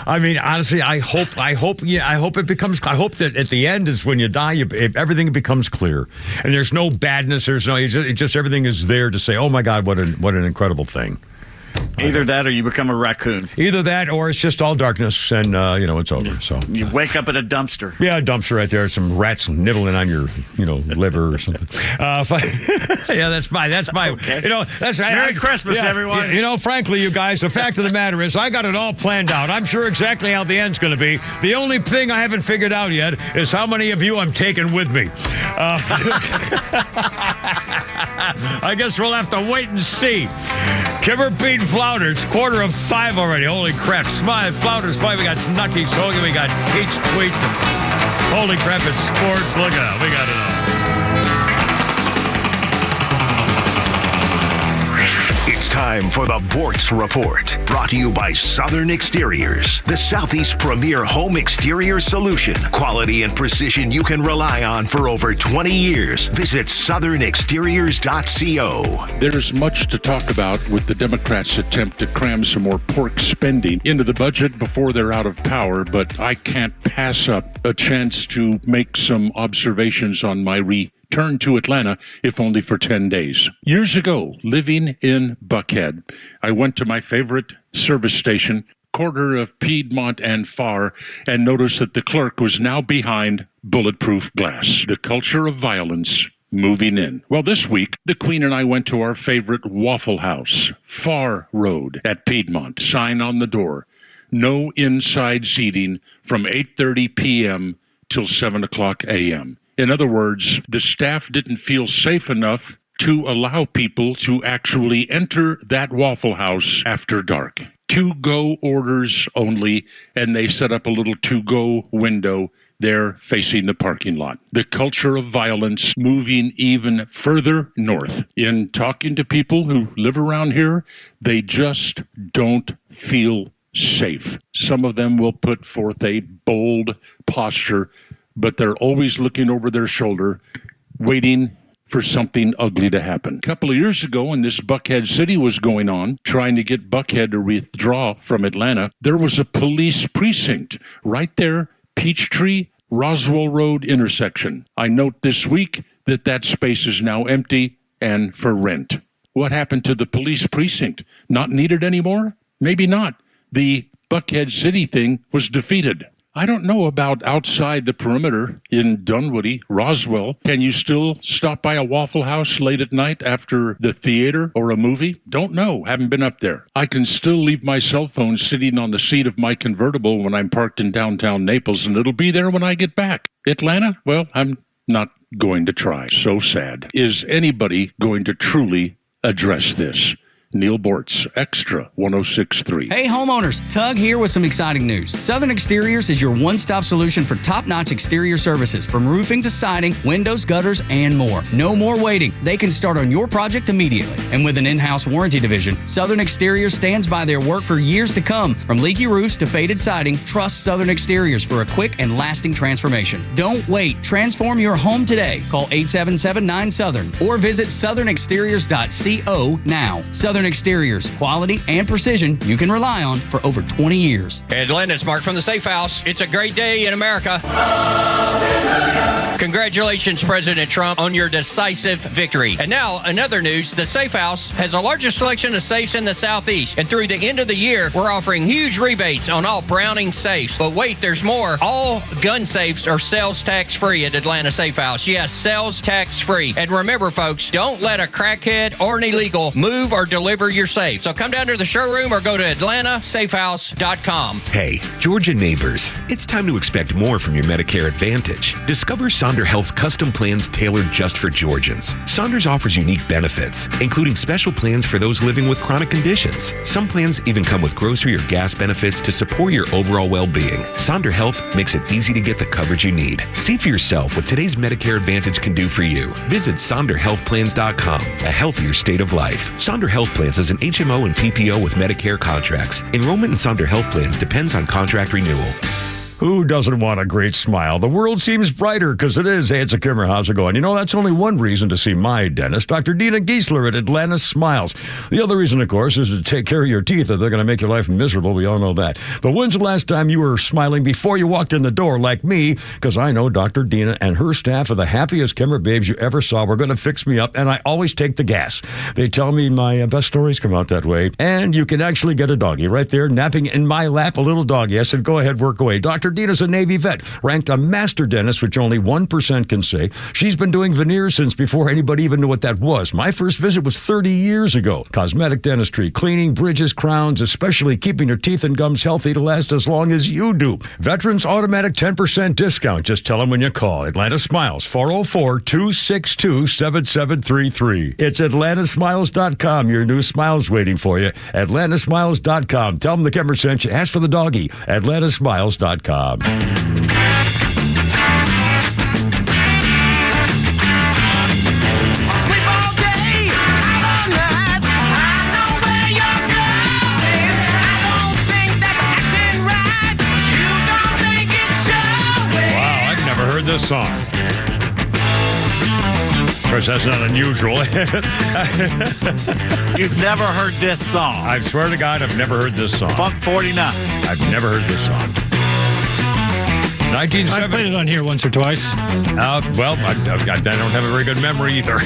I mean, honestly, I hope it becomes. I hope that at the end is when you die, everything becomes clear, and there's no badness. There's no. It just everything is there to say, oh my God, what an incredible thing. Either that or you become a raccoon. Either that or it's just all darkness and, it's over. So you wake up at a dumpster. Yeah, a dumpster right there. Some rats nibbling on your, liver or something. Yeah, that's my, okay. That's Merry Christmas, everyone. Frankly, you guys, the fact of the matter is I got it all planned out. I'm sure exactly how the end's going to be. The only thing I haven't figured out yet is how many of you I'm taking with me. I guess we'll have to wait and see. Kimmer, Pete, Flounder. It's 4:45 already. Holy crap. Flounder's 5. We got Nucky's Hogan. We got Peach Tweets. And holy crap, it's sports. Look at that. We got it all. It's It's time for the Bortz Report, brought to you by Southern Exteriors, the Southeast premier home exterior solution. Quality and precision you can rely on for over 20 years. Visit southernexteriors.co. There's much to talk about with the Democrats' attempt to cram some more pork spending into the budget before they're out of power, but I can't pass up a chance to make some observations on my return to Atlanta, if only for 10 days. Years ago, living in Buckhead, I went to my favorite service station, corner of Piedmont and Farr, and noticed that the clerk was now behind bulletproof glass. The culture of violence moving in. Well, this week, the Queen and I went to our favorite Waffle House, Farr Road at Piedmont. Sign on the door. No inside seating from 8:30 p.m. till 7 o'clock a.m. In other words, the staff didn't feel safe enough to allow people to actually enter that Waffle House after dark. To-go orders only, and they set up a little to-go window there facing the parking lot. The culture of violence moving even further north. In talking to people who live around here, they just don't feel safe. Some of them will put forth a bold posture, but they're always looking over their shoulder, waiting for something ugly to happen. A couple of years ago, when this Buckhead City was going on, trying to get Buckhead to withdraw from Atlanta, there was a police precinct right there, Peachtree, Roswell Road intersection. I note this week that that space is now empty and for rent. What happened to the police precinct? Not needed anymore? Maybe not. The Buckhead City thing was defeated. I don't know about outside the perimeter in Dunwoody, Roswell. Can you still stop by a Waffle House late at night after the theater or a movie? Don't know. Haven't been up there. I can still leave my cell phone sitting on the seat of my convertible when I'm parked in downtown Naples, and it'll be there when I get back. Atlanta? Well, I'm not going to try. So sad. Is anybody going to truly address this? Neil Bortz, Extra 106.3. Hey homeowners, Tug here with some exciting news. Southern Exteriors is your one-stop solution for top-notch exterior services, from roofing to siding, windows, gutters, and more. No more waiting. They can start on your project immediately. And with an in-house warranty division, Southern Exteriors stands by their work for years to come. From leaky roofs to faded siding, trust Southern Exteriors for a quick and lasting transformation. Don't wait. Transform your home today. Call 877-9-SOUTHERN or visit southernexteriors.co now. Southern Exteriors, quality and precision you can rely on for over 20 years. Atlanta, it's Mark from the Safe House. It's a great day in America. Congratulations, President Trump, on your decisive victory. And now, in other news, the Safe House has the largest selection of safes in the Southeast. And through the end of the year, we're offering huge rebates on all Browning safes. But wait, there's more. All gun safes are sales tax free at Atlanta Safe House. Yes, sales tax free. And remember, folks, don't let a crackhead or an illegal move or deliver your safe. So come down to the showroom or go to atlantasafehouse.com. Hey, Georgia neighbors, it's time to expect more from your Medicare Advantage. Discover Sonder Health's custom plans tailored just for Georgians. Saunders offers unique benefits, including special plans for those living with chronic conditions. Some plans even come with grocery or gas benefits to support your overall well-being. Sonder Health makes it easy to get the coverage you need. See for yourself what today's Medicare Advantage can do for you. Visit SonderHealthPlans.com, a healthier state of life. Sonder Health Plans is an HMO and PPO with Medicare contracts. Enrollment in Sonder Health Plans depends on contract renewal. Who doesn't want a great smile? The world seems brighter because it is. Hey, it's a Kimmer. How's it going? You know, that's only one reason to see my dentist, Dr. Dina Giesler at Atlanta Smiles. The other reason, of course, is to take care of your teeth, or they're going to make your life miserable. We all know that. But when's the last time you were smiling before you walked in the door like me? Because I know Dr. Dina and her staff are the happiest Kimmer babes you ever saw. We're going to fix me up, and I always take the gas. They tell me my best stories come out that way. And you can actually get a doggy right there, napping in my lap, a little doggy. I said, go ahead, work away. Dr. Dina's a Navy vet, ranked a master dentist, which only 1% can say. She's been doing veneers since before anybody even knew what that was. My first visit was 30 years ago. Cosmetic dentistry, cleaning, bridges, crowns, especially keeping your teeth and gums healthy to last as long as you do. Veterans automatic 10% discount. Just tell them when you call. Atlanta Smiles, 404-262-7733. It's atlantasmiles.com. Your new smile's waiting for you. atlantasmiles.com. Tell them the Kemmer sent you. Ask for the doggy. atlantasmiles.com. Sleep all day, out all night. I know song. Of course, that's not unusual. You've never heard this song. I swear to God, I've never heard this song. Funk 49. I've never heard this song. 1970. I played it on here once or twice. Well, I don't have a very good memory either.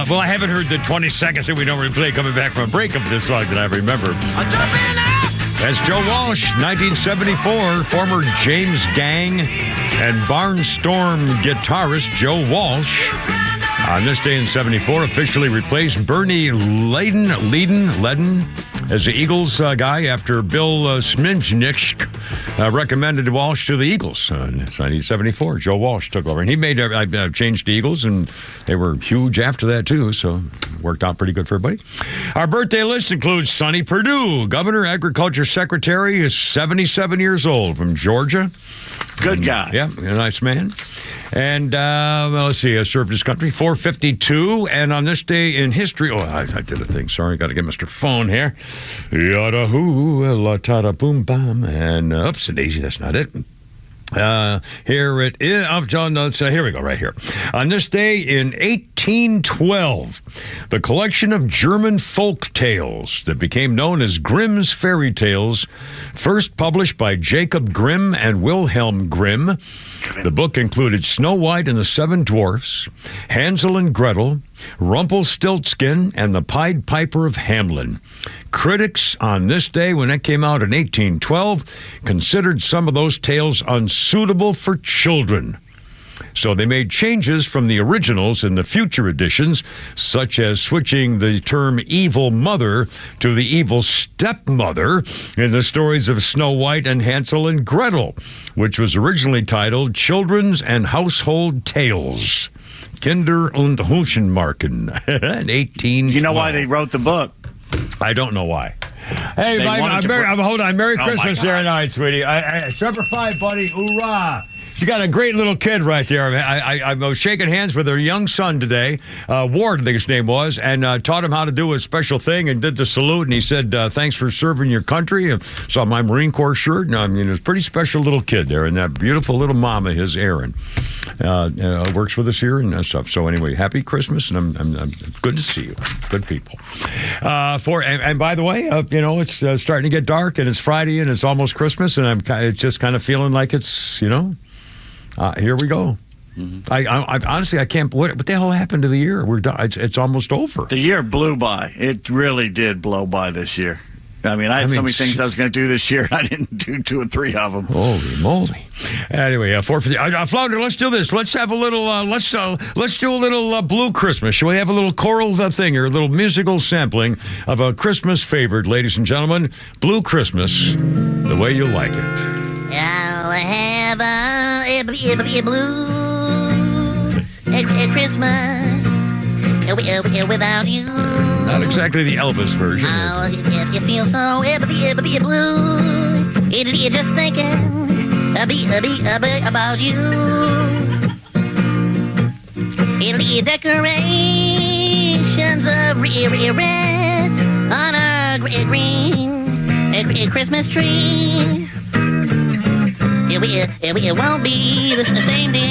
Well, I haven't heard the 20 seconds that we normally play coming back from a break of this song that I remember. That's Joe Walsh, 1974, former James Gang and Barnstorm guitarist Joe Walsh. On this day in 74, officially replaced Bernie Leadon as the Eagles guy after Bill Smimchnik recommended Walsh to the Eagles. In 1974, Joe Walsh took over. And he changed the Eagles, and they were huge after that, too. So it worked out pretty good for everybody. Our birthday list includes Sonny Perdue, Governor, Agriculture Secretary, is 77 years old from Georgia. Good guy. Yeah, a nice man. And let's see, served his country, 452. And on this day in history, I did a thing. Sorry, got to get Mr. Phone here. Yada hoo, la tada boom bam. And oops, daisy, that's not it. Here it is. Here we go, right here. On this day in 1812, the collection of German folk tales that became known as Grimm's Fairy Tales, first published by Jacob Grimm and Wilhelm Grimm. The book included Snow White and the Seven Dwarfs, Hansel and Gretel, Rumpelstiltskin, and the Pied Piper of Hamelin. Critics on this day, when it came out in 1812, considered some of those tales unsuitable for children. So they made changes from the originals in the future editions, such as switching the term evil mother to the evil stepmother in the stories of Snow White and Hansel and Gretel, which was originally titled Children's and Household Tales. Kinder und Huschenmarken in 1812. You know why they wrote the book? I don't know why. Hey, hold on. Merry Christmas there tonight, sweetie. Trevor 5, buddy. Hoorah. She got a great little kid right there. I was shaking hands with her young son today, Ward, I think his name was, and taught him how to do a special thing and did the salute. And he said, thanks for serving your country. Saw my Marine Corps shirt. And I mean, it was a pretty special little kid there. And that beautiful little mama, his Erin, works with us here and stuff. So anyway, happy Christmas. And I'm good to see you. Good people. And by the way, it's starting to get dark and it's Friday and it's almost Christmas. And I'm just kind of feeling like it's, here we go. Mm-hmm. I honestly, I can't. What the hell happened to the year? We're done. It's almost over. The year blew by. It really did blow by this year. I mean, I had so many things I was going to do this year, and I didn't do 2 or 3 of them. Holy moly! Anyway, 450. Flounder, let's do this. Let's have a little. Let's do a little Blue Christmas. Shall we have a little choral thing or a little musical sampling of a Christmas favorite, ladies and gentlemen? Blue Christmas, the way you like it. I'll have a blue Christmas without you. Not exactly the Elvis version. If you feel so blue, you're just thinking about you. Decorations of red on a green Christmas tree. It won't be the same, dear,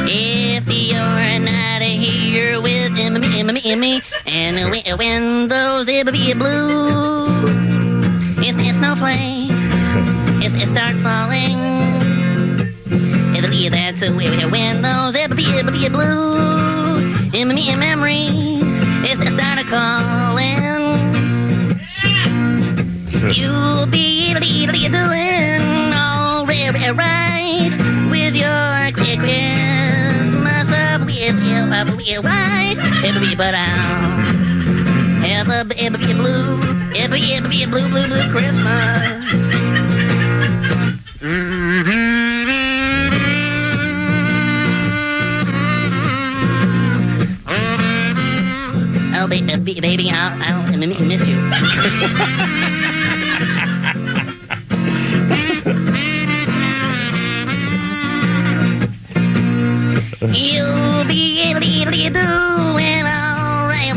if you're not here with me. And when those blue snowflakes start falling, that's when those blue memories start calling. You'll be doing right with your Christmas up with you, right? But I'll have a blue Christmas. Oh, baby, I'll miss you. You'll be doing all right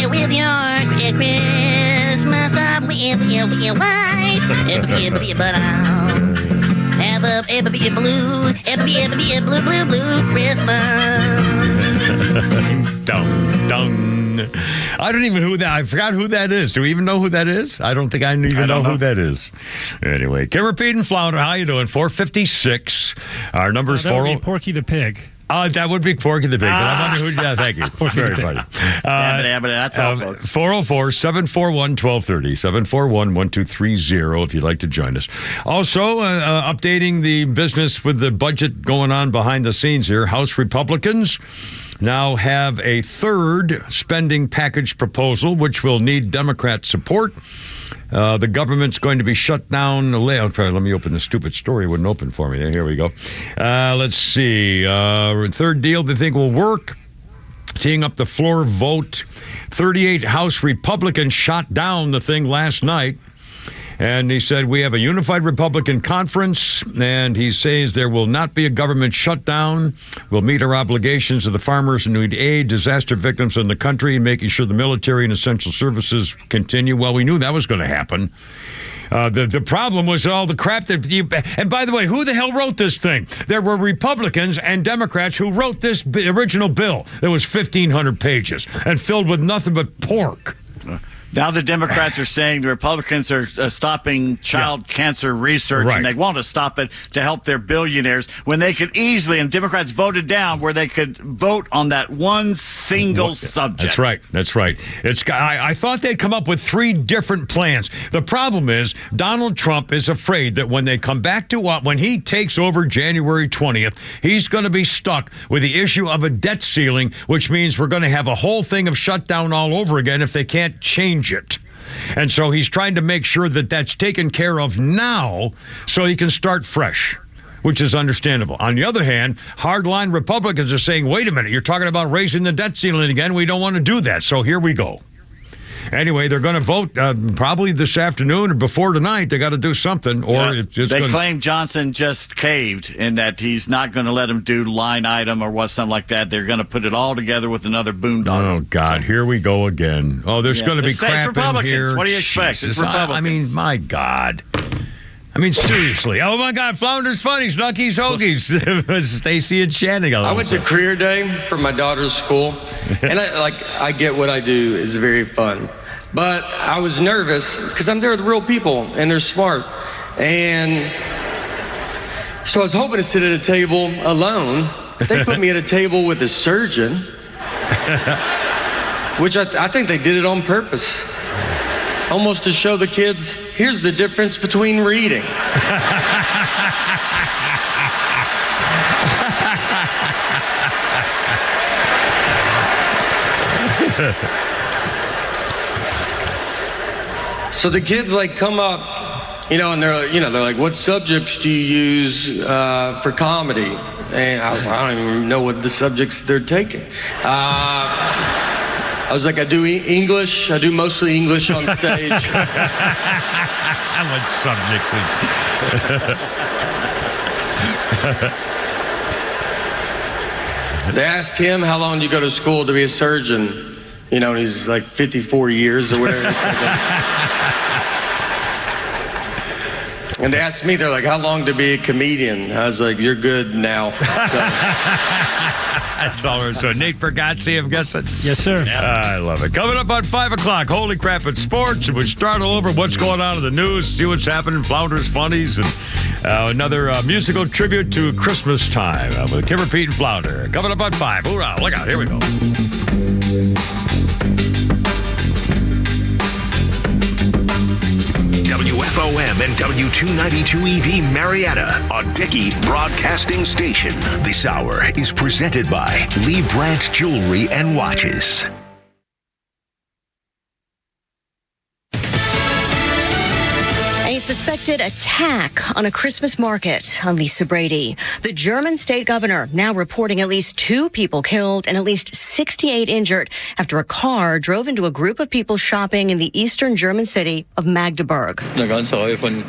with your Christmas up with your white, but I'll Have a blue Christmas. Dung. I don't even I forgot who that is. Do we even know who that is? I don't think I even know who that is. Anyway, Kimmer, Pete, and Flounder, how you doing? 456. Our number's 40. Porky the Pig. That would be Porky the Pig. But I wonder who. Yeah, thank you. Very funny. That's all, folks. 404-741-1230. 741-1230 if you'd like to join us. Also, updating the business with the budget going on behind the scenes here. House Republicans now have a third spending package proposal, which will need Democrat support. The government's going to be shut down. Let me open the stupid story. It wouldn't open for me. Here we go. Let's see. Third deal they think will work. Teeing up the floor vote. 38 House Republicans shot down the thing last night. And he said, we have a unified Republican conference, and he says there will not be a government shutdown. We'll meet our obligations to the farmers who need aid, disaster victims in the country, and making sure the military and essential services continue. Well, we knew that was going to happen. The problem was all the crap that and by the way, who the hell wrote this thing? There were Republicans and Democrats who wrote this original bill that was 1,500 pages and filled with nothing but pork. Now the Democrats are saying the Republicans are stopping child cancer research, and they want to stop it to help their billionaires when they could easily, and Democrats voted down where they could vote on that one single subject. That's right. I thought they'd come up with 3 different plans. The problem is Donald Trump is afraid that when they come back to when he takes over January 20th, he's going to be stuck with the issue of a debt ceiling, which means we're going to have a whole thing of shutdown all over again if they can't change it. And so he's trying to make sure that that's taken care of now so he can start fresh, which is understandable. On the other hand, hardline Republicans are saying, wait a minute, you're talking about raising the debt ceiling again. We don't want to do that. So here we go. Anyway, they're going to vote probably this afternoon or before tonight. They got to do something, or they claim Johnson just caved in that he's not going to let him do line item or something like that. They're going to put it all together with another boondoggle. Oh God, here we go again. Oh, there's going to be crap in here. What do you expect? Jesus. It's Republicans. I mean, my God. I mean, seriously. Oh, my God. Flounder's funny. Snuckies, Hoagies. Stacy and Shannon. I went to career day for my daughter's school, and I get what I do is very fun. But I was nervous because I'm there with real people, and they're smart. And so I was hoping to sit at a table alone. They put me at a table with a surgeon, which I think they did it on purpose. Almost to show the kids, here's the difference between reading. So the kids come up, and they're like, what subjects do you use for comedy? And I don't even know what the subjects they're taking. I was like, I do English. I do mostly English on stage. What subjects? They asked him, how long do you go to school to be a surgeon? And he's like 54 years or whatever. And they asked me, they're like, how long to be a comedian? I was like, you're good now. So. That's all right. So Nate Pergazzi, I'm guessing? Yes, sir. I love it. Coming up on 5 o'clock, Holy Crap at Sports. And we start all over what's going on in the news, see what's happening, Flounders, Funnies, and another musical tribute to Christmas time with Kimmer, Pete, and Flounder. Coming up on 5. Hoorah, look out. Here we go. WFOM and W292EV Marietta, a Dickey broadcasting station. This hour is presented by Lee Brandt Jewelry and Watches. A suspected attack on a Christmas market on Lisa Brady. The German state governor now reporting at least 2 people killed and at least 68 injured after a car drove into a group of people shopping in the eastern German city of Magdeburg. Eine ganze Reihe von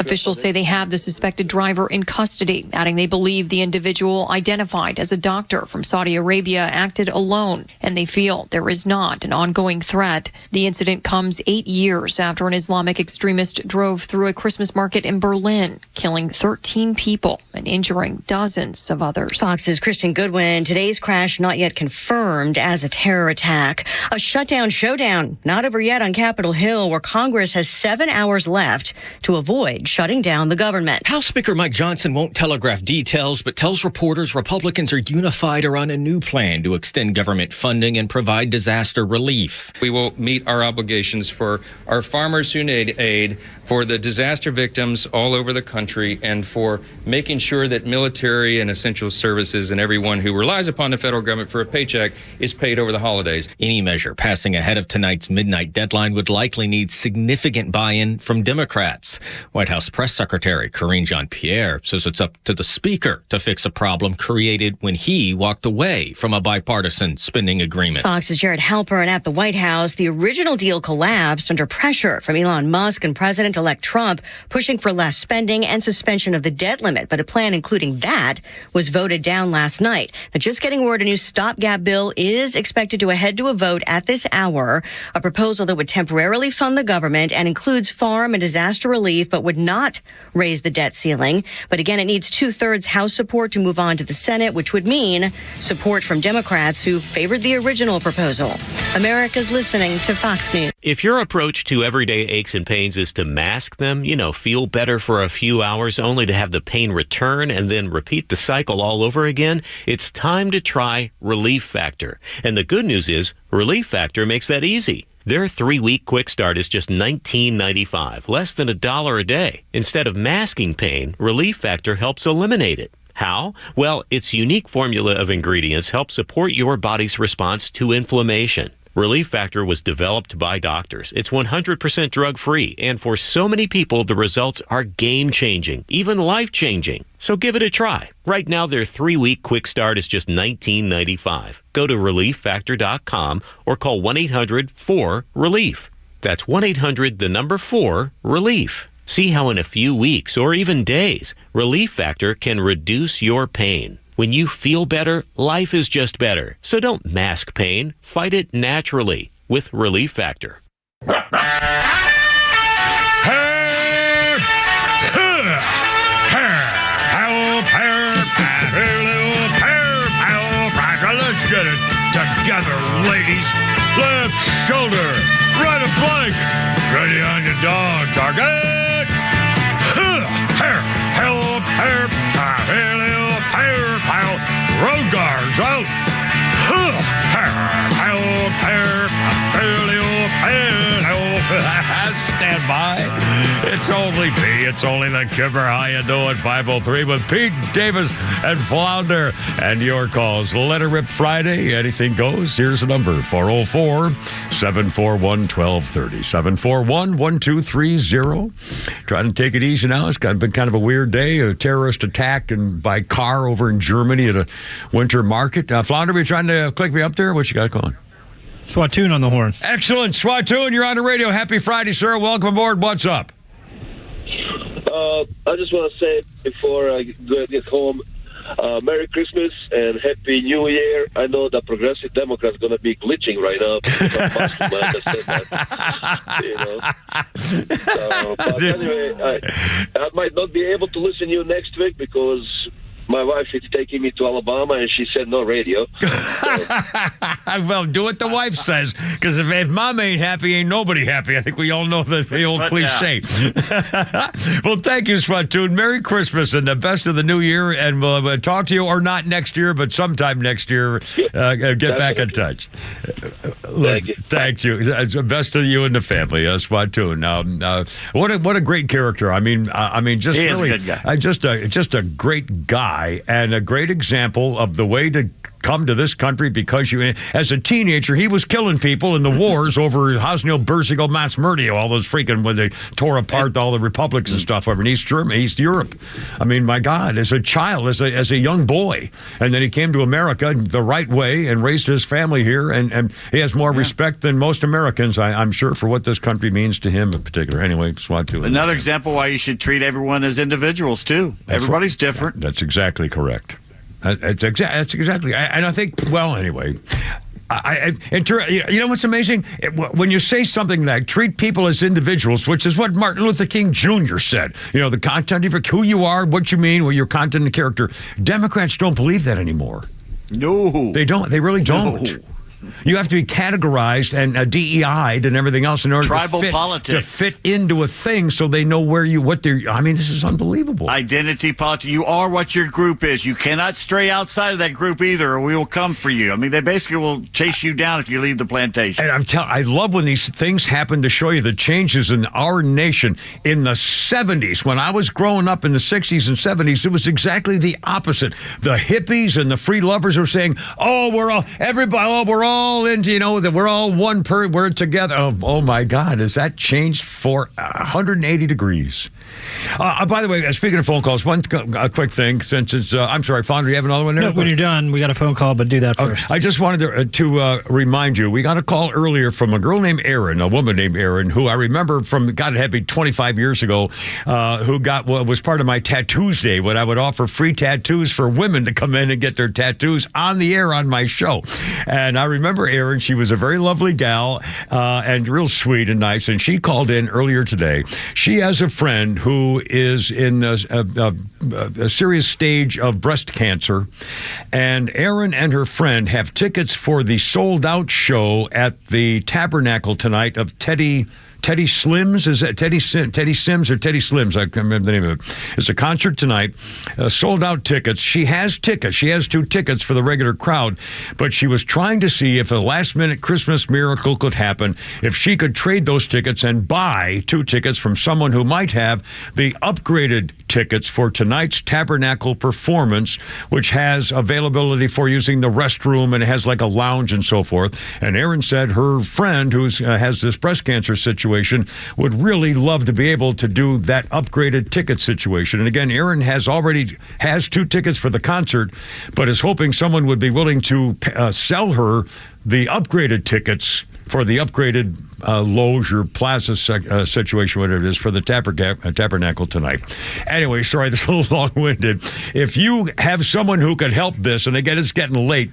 Officials say they have the suspected driver in custody, adding they believe the individual identified as a doctor from Saudi Arabia acted alone, and they feel there is not an ongoing threat. The incident comes 8 years after an Islamic extremist drove through a Christmas market in Berlin, killing 13 people and injuring dozens of others. Fox's Christian Goodwin. Today's crash not yet confirmed as a terror attack. A shutdown showdown not over yet on Capitol Hill, where Congress has 7 hours left to avoid shutting down the government. House Speaker Mike Johnson won't telegraph details, but tells reporters Republicans are unified around a new plan to extend government funding and provide disaster relief. We will meet our obligations for our farmers who need aid, for the disaster victims all over the country, and for making sure that military and essential services and everyone who relies upon the federal government for a paycheck is paid over the holidays. Any measure passing ahead of tonight's midnight deadline would likely need significant buy-in from Democrats. White House Press Secretary Karine Jean-Pierre says it's up to the Speaker to fix a problem created when he walked away from a bipartisan spending agreement. Fox's Jared Halpern at the White House. The original deal collapsed under pressure from Elon Musk and President-elect Trump, pushing for less spending and suspension of the debt limit. But a plan including that was voted down last night. Now, just getting word, a new stopgap bill is expected to head to a vote at this hour. A proposal that would temporarily fund the government and includes farm and disaster relief, but would not raise the debt ceiling. But again, it needs 2/3 House support to move on to the Senate, which would mean support from Democrats who favored the original proposal. America's listening to Fox News. If your approach to everyday aches and pains is to mask them, feel better for a few hours only to have the pain return and then repeat the cycle all over again, it's time to try Relief Factor. And the good news is Relief Factor makes that easy. Their 3-week quick start is just $19.95, less than $1 a day. Instead of masking pain, Relief Factor helps eliminate it. How? Well, its unique formula of ingredients helps support your body's response to inflammation. Relief Factor was developed by doctors. It's 100% drug-free, and for so many people, the results are game-changing, even life-changing. So give it a try. Right now, their 3-week quick start is just $19.95. Go to ReliefFactor.com or call 1-800-4-RELIEF. That's 1-800-4-RELIEF. See how in a few weeks or even days, Relief Factor can reduce your pain. When you feel better, life is just better. So don't mask pain. Fight it naturally with Relief Factor. Let's get it together, ladies. Left shoulder, right a plank. Ready on your dog, target. Help, road guards out. Stand by. It's only me. It's only the Kipper. How you doing? 503 with Pete Davis and Flounder. And your calls. Let It Rip Friday. Anything goes. Here's the number. 404-741-1230. 741-1230. Trying to take it easy now. It's been kind of a weird day. A terrorist attack by car over in Germany at a winter market. Flounder, are you trying to click me up there? What you got going? Swatoon on the horn. Excellent. Swatoon, you're on the radio. Happy Friday, sir. Welcome aboard. What's up? I just want to say before I get home, Merry Christmas and Happy New Year. I know the progressive Democrats going to be glitching right now. But anyway, I might not be able to listen to you next week because my wife is taking me to Alabama, and she said no radio. Well, do what the wife says, because if mom ain't happy, ain't nobody happy. I think we all know the old cliche. Well, thank you, Swatoon. Merry Christmas and the best of the new year, and we'll talk to you, or not next year, but sometime next year. Get back in touch. Thank you. Best of you and the family, Swatoon. What a great character. I mean, just he really, is a good guy. just a great guy and a great example of the way to come to this country because you, as a teenager, he was killing people in the wars over Hosnil, Berzigo, Masmurdio, all those freaking, when they tore apart all the republics and stuff over in East Germany, East Europe. I mean, my God, as a child, as a young boy. And then he came to America the right way and raised his family here. And he has more respect than most Americans, I'm sure, for what this country means to him in particular. Anyway, just want to. Another example why you should treat everyone as individuals, too. Everybody's different. That's exactly correct. That's exactly. And I think, well, anyway. You know what's amazing? When you say something like treat people as individuals, which is what Martin Luther King Jr. said, the content of who you are, what you mean, your content and character. Democrats don't believe that anymore. No. They don't. They really don't. No. You have to be categorized and DEI'd and everything else in order to fit into a thing so they know this is unbelievable. Identity politics. You are what your group is. You cannot stray outside of that group either, or we will come for you. I mean, they basically will chase you down if you leave the plantation. And I love when these things happen to show you the changes in our nation. In the 70s, when I was growing up in the 60s and 70s, it was exactly the opposite. The hippies and the free lovers were saying, we're all into, that we're all we're together. Oh my God, has that changed for 180 degrees? By the way, speaking of phone calls, one quick thing, since it's, I'm sorry, Flounder, you have another one there? No, when you're done, we got a phone call, but do that first. I just wanted to remind you, we got a call earlier from a girl named Erin, a woman named Erin, who I remember from, God, it had to be 25 years ago, who was part of my Tattoos Day, when I would offer free tattoos for women to come in and get their tattoos on the air on my show. And I remember Erin, she was a very lovely gal and real sweet and nice, and she called in earlier today. She has a friend who is in a serious stage of breast cancer, and Erin and her friend have tickets for the sold-out show at the Tabernacle tonight of Teddy Slims. Is that Teddy Sims or Teddy Slims? I can't remember the name of it. It's a concert tonight. Sold out tickets. She has tickets. She has 2 tickets for the regular crowd, but she was trying to see if a last-minute Christmas miracle could happen, if she could trade those tickets and buy 2 tickets from someone who might have the upgraded tickets for tonight's Tabernacle performance, which has availability for using the restroom and it has like a lounge and so forth. And Erin said her friend, who has this breast cancer situation, would really love to be able to do that upgraded ticket situation. And again, Erin has 2 tickets for the concert, but is hoping someone would be willing to sell her the upgraded tickets for the upgraded loge or plaza situation, whatever it is, for the Tabernacle tonight. Anyway, sorry, this is a little long-winded. If you have someone who could help this, and again, it's getting late,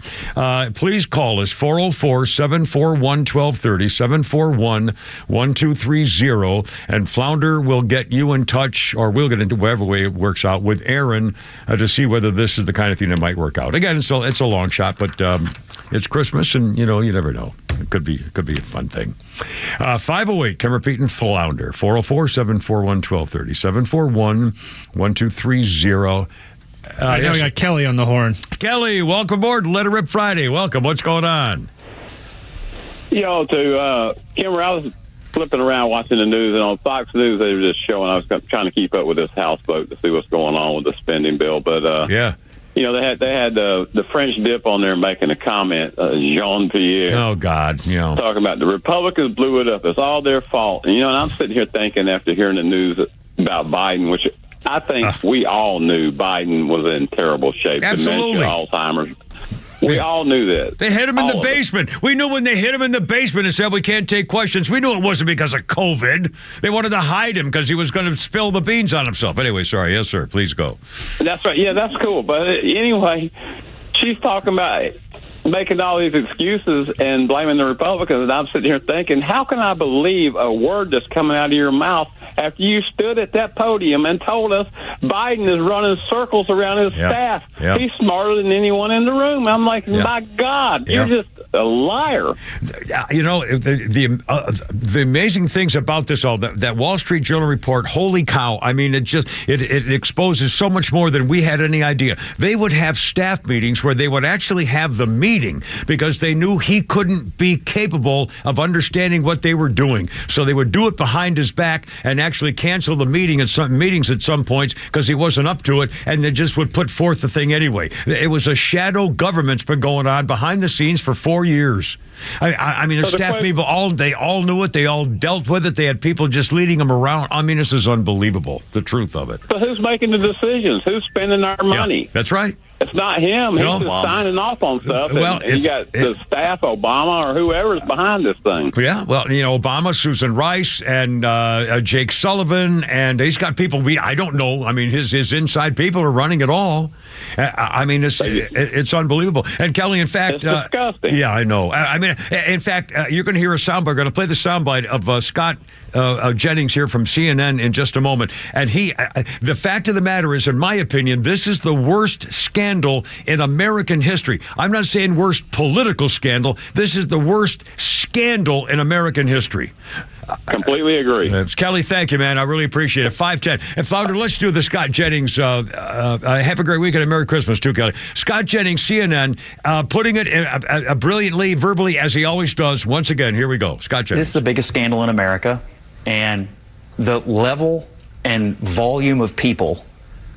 please call us, 404-741-1230, 741-1230, and Flounder will get you in touch, or we'll get into whatever way it works out, with Erin to see whether this is the kind of thing that might work out. Again, it's a long shot, but it's Christmas, and, you never know. It could be a fun thing. 508, Kim Repeat and Flounder, 404-741-1230, 741-1230. I know we got Kelly on the horn. Kelly, welcome aboard Let It Rip Friday. Welcome. What's going on? Kimmer, I was flipping around watching the news, and on Fox News, they were just showing, I was trying to keep up with this House vote to see what's going on with the spending bill, but yeah. They had the French dip on there making a comment, Jean-Pierre. Oh, God, talking about the Republicans blew it up. It's all their fault. And, and I'm sitting here thinking after hearing the news about Biden, which I think we all knew Biden was in terrible shape. Absolutely. Dementia, Alzheimer's. We all knew that. They hit him in the basement. We knew when they hit him in the basement and said we can't take questions. We knew it wasn't because of COVID. They wanted to hide him because he was going to spill the beans on himself. Anyway, sorry. Yes, sir. Please go. That's right. Yeah, that's cool. But anyway, she's talking about making all these excuses and blaming the Republicans. And I'm sitting here thinking, how can I believe a word that's coming out of your mouth after you stood at that podium and told us Biden is running circles around his staff? He's smarter than anyone in the room. I'm like, my God, you're just a liar. You know, the amazing things about this all, that Wall Street Journal report, holy cow. I mean, it exposes so much more than we had any idea. They would have staff meetings where they would actually have the meeting because they knew he couldn't be capable of understanding what they were doing. So they would do it behind his back and actually cancel the meetings at some points because he wasn't up to it, and they just would put forth the thing anyway. It was a shadow government's been going on behind the scenes for 4 years. I mean, the staff people, they all knew it. They all dealt with it. They had people just leading them around. I mean, this is unbelievable, the truth of it. But who's making the decisions? Who's spending our money? Yeah, that's right. It's not him. He's just signing off on stuff. Well, and you got the staff, Obama, or whoever's behind this thing. Yeah, well, you know, Obama, Susan Rice, and Jake Sullivan, and he's got people I don't know. I mean, his inside people are running it all. I mean, it's unbelievable. And Kelly, in fact, it's disgusting. Yeah, I know. I mean, in fact, you're going to hear a soundbite. We're going to play the soundbite of Scott Jennings here from CNN in just a moment. And the fact of the matter is, in my opinion, this is the worst scandal in American history. I'm not saying worst political scandal. This is the worst scandal in American history. Completely agree. Kelly, thank you, man. I really appreciate it. 510. And Flounder, let's do the Scott Jennings. Have a great weekend and Merry Christmas, too, Kelly. Scott Jennings, CNN, putting it brilliantly, verbally, as he always does. Once again, here we go. Scott Jennings. This is the biggest scandal in America, and the level and volume of people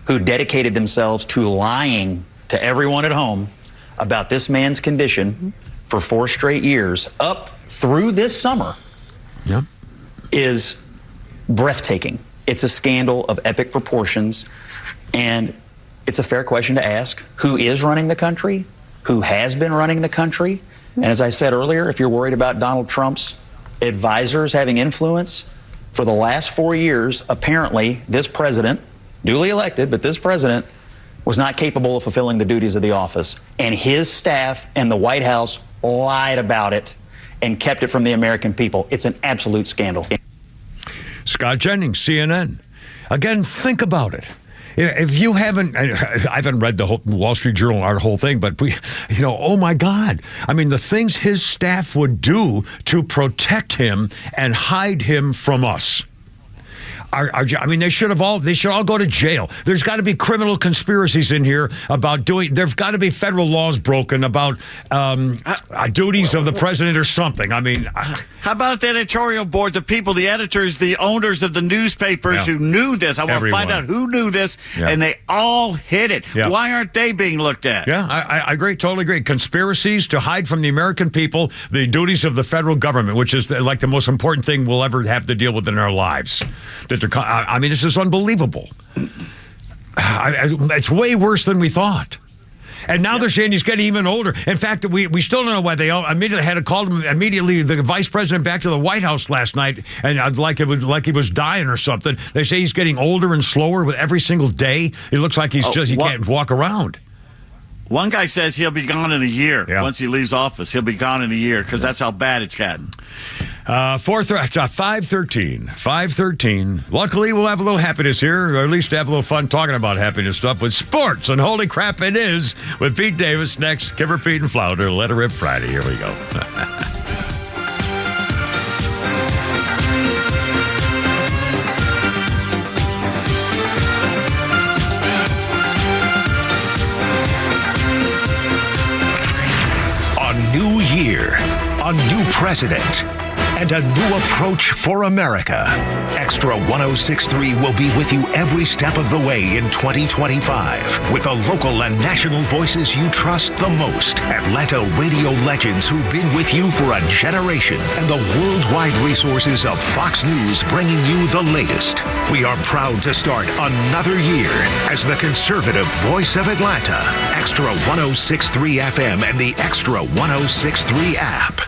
who dedicated themselves to lying to everyone at home about this man's condition for 4 straight years, up through this summer, is breathtaking. It's a scandal of epic proportions, and it's a fair question to ask. Who is running the country? Who has been running the country? And as I said earlier, if you're worried about Donald Trump's advisors having influence, for the last 4 years, apparently this president, duly elected, but this president was not capable of fulfilling the duties of the office. And his staff and the White House lied about it and kept it from the American people. It's an absolute scandal. Scott Jennings, CNN. Again, think about it. If you haven't, I haven't read the whole Wall Street Journal, our whole thing, but oh my God. I mean, the things his staff would do to protect him and hide him from us. I mean, they should all go to jail. There's got to be criminal conspiracies in here about there've got to be federal laws broken about duties of the president or something. I mean, how about the editorial board, the people, the editors, the owners of the newspapers who knew this? I want to find out who knew this, and they all hid it. Yeah. Why aren't they being looked at? Yeah, I agree, totally agree. Conspiracies to hide from the American people the duties of the federal government, which is like the most important thing we'll ever have to deal with in our lives. I mean, this is unbelievable. It's way worse than we thought. And now they're saying he's getting even older. In fact, we still don't know why. They all immediately had to call him the vice president back to the White House last night, and like he was dying or something. They say he's getting older and slower with every single day. It looks like he can't walk around. One guy says he'll be gone in a year. Yeah. Once he leaves office, he'll be gone in a year because that's how bad it's gotten. 5:13. Luckily, we'll have a little happiness here, or at least have a little fun talking about happiness stuff with sports. And holy crap, it is with Pete Davis next. Kipper, Pete, and Flounder. Let It Rip Friday. Here we go. New year, a new president, and a new approach for America. Extra 106.3 will be with you every step of the way in 2025 with the local and national voices you trust the most. Atlanta radio legends who've been with you for a generation and the worldwide resources of Fox News bringing you the latest. We are proud to start another year as the conservative voice of Atlanta. Extra 106.3 FM and the Extra 106.3 app.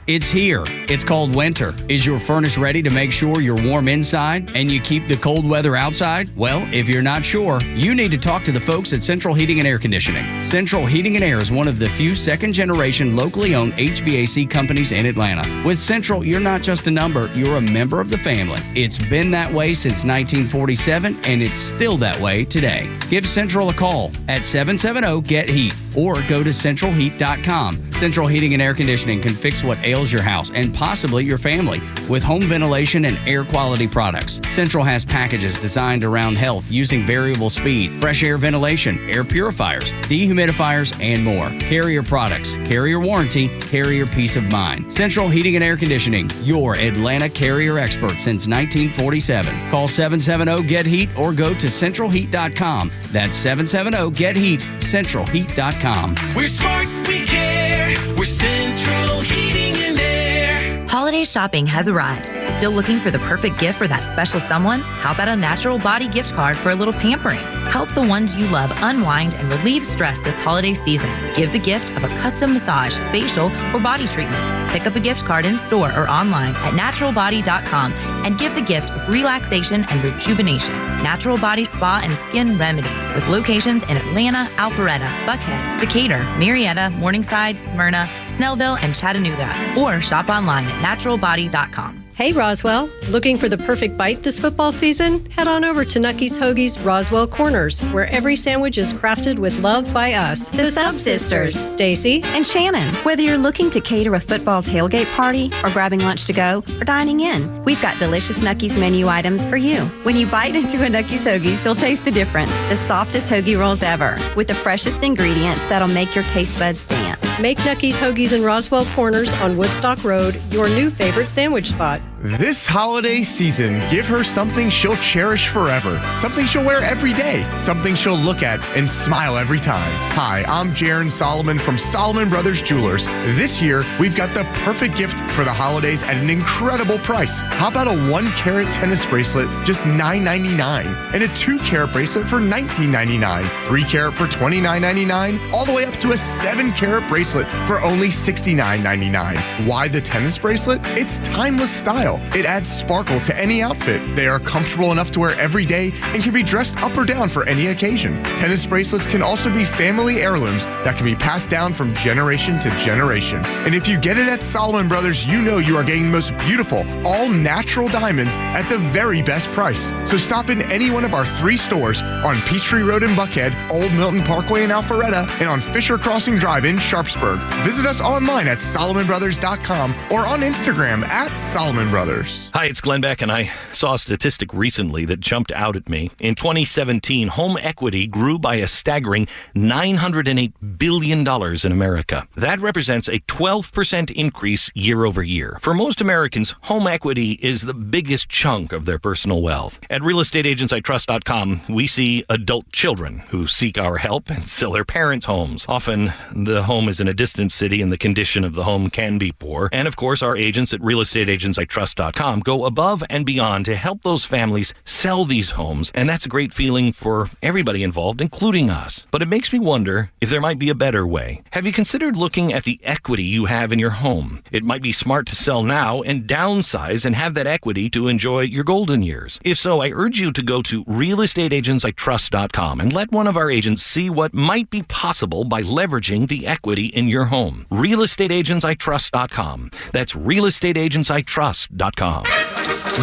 It's here. It's called winter. Is your furnace ready to make sure you're warm inside and you keep the cold weather outside? Well, if you're not sure, you need to talk to the folks at Central Heating and Air Conditioning. Central Heating and Air is one of the few second-generation locally owned HVAC companies in Atlanta. With Central, you're not just a number, you're a member of the family. It's been that way since 1947, and it's still that way today. Give Central a call at 770-GET-HEAT or go to centralheat.com. Central Heating and Air Conditioning can fix what ails your house and possibly your family with home ventilation and air quality products. Central has packages designed around health using variable speed, fresh air ventilation, air purifiers, dehumidifiers, and more. Carrier products, carrier warranty, carrier peace of mind. Central Heating and Air Conditioning, your Atlanta carrier expert since 1947. Call 770-GET-HEAT or go to centralheat.com. That's 770-GET-HEAT, centralheat.com. We're smart, we care. We're Central Heating and Air. Holiday shopping has arrived. Still looking for the perfect gift for that special someone? How about a Natural Body gift card for a little pampering? Help the ones you love unwind and relieve stress this holiday season. Give the gift of a custom massage, facial, or body treatments. Pick up a gift card in store or online at naturalbody.com and give the gift of relaxation and rejuvenation. Natural Body Spa and Skin Remedy with locations in Atlanta, Alpharetta, Buckhead, Decatur, Marietta, Morningside, Smyrna, Snellville, and Chattanooga. Or shop online at naturalbody.com. Hey Roswell, looking for the perfect bite this football season? Head on over to Nucky's Hoagie's Roswell Corners, where every sandwich is crafted with love by us. The Sub Sisters, Stacy and Shannon. Whether you're looking to cater a football tailgate party or grabbing lunch to go or dining in, we've got delicious Nucky's menu items for you. When you bite into a Nucky's Hoagies, you'll taste the difference. The softest hoagie rolls ever, with the freshest ingredients that'll make your taste buds dance. Make Nucky's Hoagies in Roswell Corners on Woodstock Road your new favorite sandwich spot. This holiday season, give her something she'll cherish forever. Something she'll wear every day. Something she'll look at and smile every time. Hi, I'm Jaron Solomon from Solomon Brothers Jewelers. This year, we've got the perfect gift for the holidays at an incredible price. How about a 1-carat tennis bracelet, just $9.99, and a 2-carat bracelet for $19.99, 3-carat for $29.99, all the way up to a 7-carat bracelet for only $69.99. Why the tennis bracelet? It's timeless style. It adds sparkle to any outfit. They are comfortable enough to wear every day and can be dressed up or down for any occasion. Tennis bracelets can also be family heirlooms that can be passed down from generation to generation. And if you get it at Solomon Brothers, you know you are getting the most beautiful, all-natural diamonds at the very best price. So stop in any one of our 3 stores on Peachtree Road in Buckhead, Old Milton Parkway in Alpharetta, and on Fisher Crossing Drive in Sharpsburg. Visit us online at SolomonBrothers.com or on Instagram at Solomon Brothers. Hi, it's Glenn Beck, and I saw a statistic recently that jumped out at me. In 2017, home equity grew by a staggering $908 billion in America. That represents a 12% increase year over year. For most Americans, home equity is the biggest chunk of their personal wealth. At realestateagentsitrust.com, we see adult children who seek our help and sell their parents' homes. Often, the home is in a distant city and the condition of the home can be poor. And of course, our agents at realestateagentsitrust.com go above and beyond to help those families sell these homes, and that's a great feeling for everybody involved, including us. But it makes me wonder if there might be a better way. Have you considered looking at the equity you have in your home? It might be smart to sell now and downsize and have that equity to enjoy your golden years. If so, I urge you to go to realestateagentsitrust.com and let one of our agents see what might be possible by leveraging the equity in your home. realestateagentsitrust.com. That's realestateagentsitrust.com.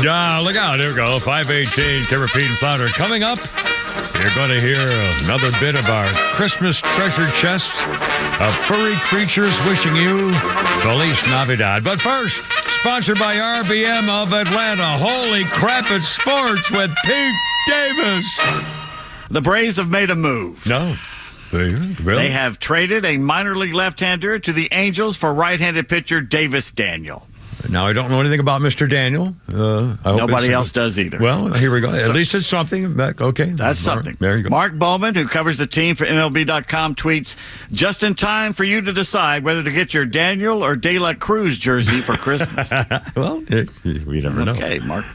Yeah, look out. Here we go. 518, Repeat and Flounder. Coming up, you're going to hear another bit of our Christmas treasure chest of furry creatures wishing you Feliz Navidad. But first, sponsored by RBM of Atlanta. Holy crap, it's sports with Pete Davis. The Braves have made a move. No. Really? They have traded a minor league left-hander to the Angels for right-handed pitcher Davis Daniel. Now, I don't know anything about Mr. Daniel. Nobody else does either. Well, here we go. At least it's something. Okay. That's something. There you go. Mark Bowman, who covers the team for MLB.com, tweets, just in time for you to decide whether to get your Daniel or De La Cruz jersey for Christmas. Well, we never know. Okay, Mark.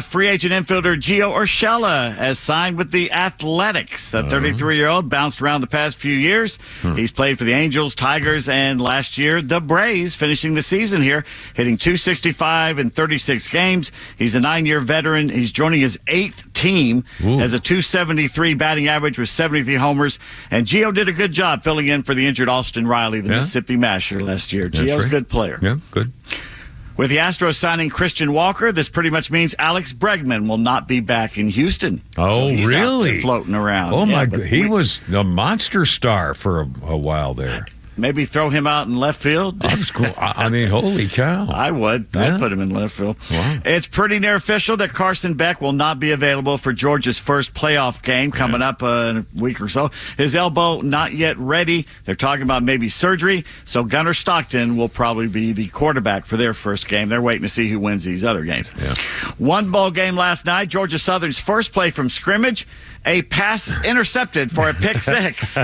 Free agent infielder Gio Urshela has signed with the Athletics. The 33-year-old bounced around the past few years. He's played for the Angels, Tigers, and last year, the Braves, finishing the season here, hitting .265 in 36 games. He's a 9-year veteran. He's joining his 8th team. Has a .273 batting average with 73 homers. And Gio did a good job filling in for the injured Austin Riley, the Mississippi Masher, last year. Gio's a good player. Yeah, good. With the Astros signing Christian Walker, this pretty much means Alex Bregman will not be back in Houston. Oh, so he's really? Out there floating around. Oh, my God. He was the monster star for a while there. Maybe throw him out in left field. That's cool. I mean, holy cow. I would. I'd put him in left field. Wow. It's pretty near official that Carson Beck will not be available for Georgia's first playoff game coming up in a week or so. His elbow not yet ready. They're talking about maybe surgery. So Gunnar Stockton will probably be the quarterback for their first game. They're waiting to see who wins these other games. Yeah. One bowl game last night. Georgia Southern's first play from scrimmage. A pass intercepted for a pick six.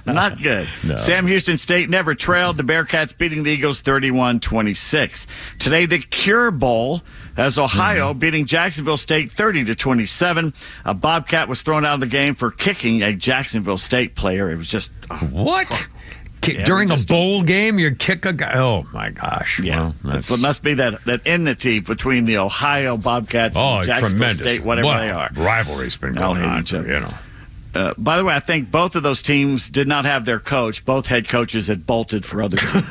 Not good. No. Sam Houston State never trailed. The Bearcats beating the Eagles 31-26. Today, the Cure Bowl as Ohio beating Jacksonville State 30-27. A Bobcat was thrown out of the game for kicking a Jacksonville State player. It was just... What? During a bowl game, you kick a guy? Oh, my gosh. Yeah. Well, it must be that enmity between the Ohio Bobcats and Jacksonville tremendous. State, whatever they are. Rivalry's been going on, by the way, I think both of those teams did not have their coach. Both head coaches had bolted for other teams.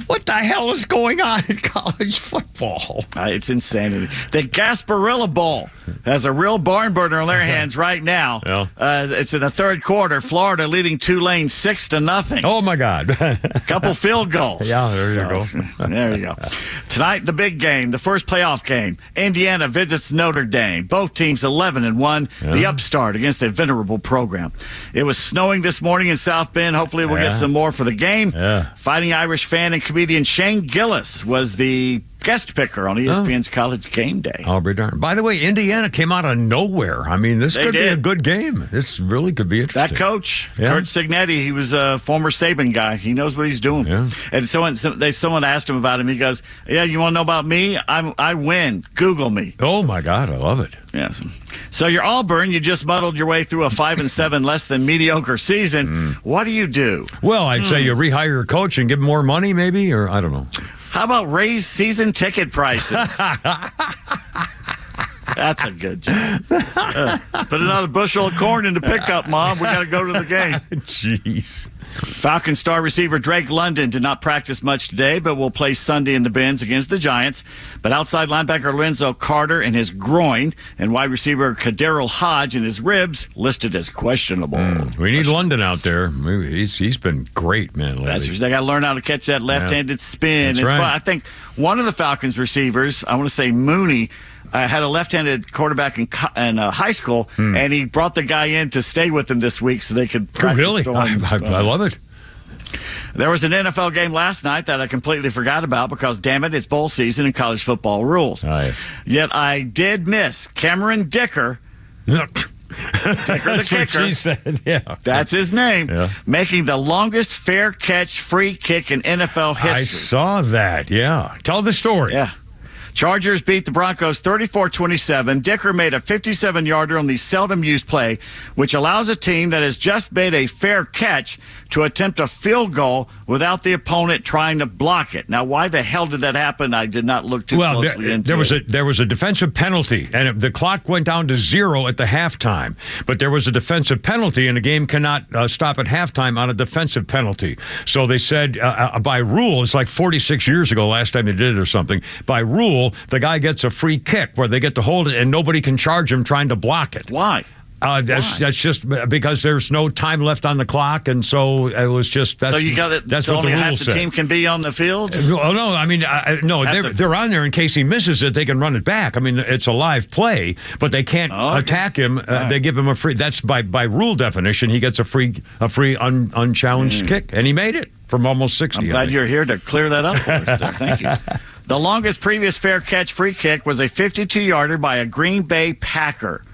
What the hell is going on in college football? It's insanity. The Gasparilla Bowl has a real barn burner on their hands right now. Yeah. It's in the third quarter. Florida leading Tulane 6-0. Oh, my God. Couple field goals. Yeah, there you go. There you go. Tonight, the big game, the first playoff game. Indiana visits Notre Dame. Both teams 11-1. Yeah. The upstart against a venerable program. It was snowing this morning in South Bend. Hopefully we'll get some more for the game. Yeah. Fighting Irish fan and comedian Shane Gillis was the guest picker on ESPN's College Game Day. I'll be darned. By the way, Indiana came out of nowhere. I mean, this could be a good game. This really could be interesting. That coach, Kurt Signetti, he was a former Saban guy. He knows what he's doing. Yeah. And someone asked him about him. He goes, "Yeah, you want to know about me? I win. Google me." Oh my God, I love it. Yes. So you're Auburn. You just muddled your way through a 5-7 less than mediocre season. What do you do? Well, I'd say you rehire your coach and give him more money, maybe, or I don't know. How about raise season ticket prices? That's a good job. Put another bushel of corn in the pickup, Mom. We got to go to the game. Jeez. Falcon star receiver Drake London did not practice much today, but will play Sunday in the Benz against the Giants. But outside linebacker Lorenzo Carter in his groin and wide receiver Kaderil Hodge in his ribs listed as questionable. We need London out there. He's been great, man. Lately. They got to learn how to catch that left-handed spin. That's right. I think one of the Falcons receivers, I want to say Mooney, had a left-handed quarterback in high school, and he brought the guy in to stay with him this week so they could practice. Really? I love it. There was an NFL game last night that I completely forgot about because, damn it, it's bowl season and college football rules. Yes. Yet I did miss Cameron Dicker. Dicker the kicker. What she said. Yeah. That's his name. Yeah. Making the longest fair catch free kick in NFL history. I saw that, yeah. Tell the story. Yeah. Chargers beat the Broncos 34-27. Dicker made a 57-yarder on the seldom-used play, which allows a team that has just made a fair catch to attempt a field goal without the opponent trying to block it. Now, why the hell did that happen? I did not look too closely into it. There was a defensive penalty, and the clock went down to 0 at the halftime. But there was a defensive penalty, and the game cannot stop at halftime on a defensive penalty. So they said, by rule, it's like 46 years ago, last time they did it or something, by rule, the guy gets a free kick where they get to hold it, and nobody can charge him trying to block it. Why? That's just because there's no time left on the clock, and so it was just that's. So you got it. That's so what the only rules half the say. team can be on the field. Oh no! I mean, no, they're on there in case he misses it. They can run it back. I mean, it's a live play, but they can't attack him. They give him a free. That's by rule definition. He gets a free unchallenged kick, and he made it from almost 60. I'm glad you're here to clear that up for us. Thank you. The longest previous fair catch free kick was a 52-yarder by a Green Bay Packer.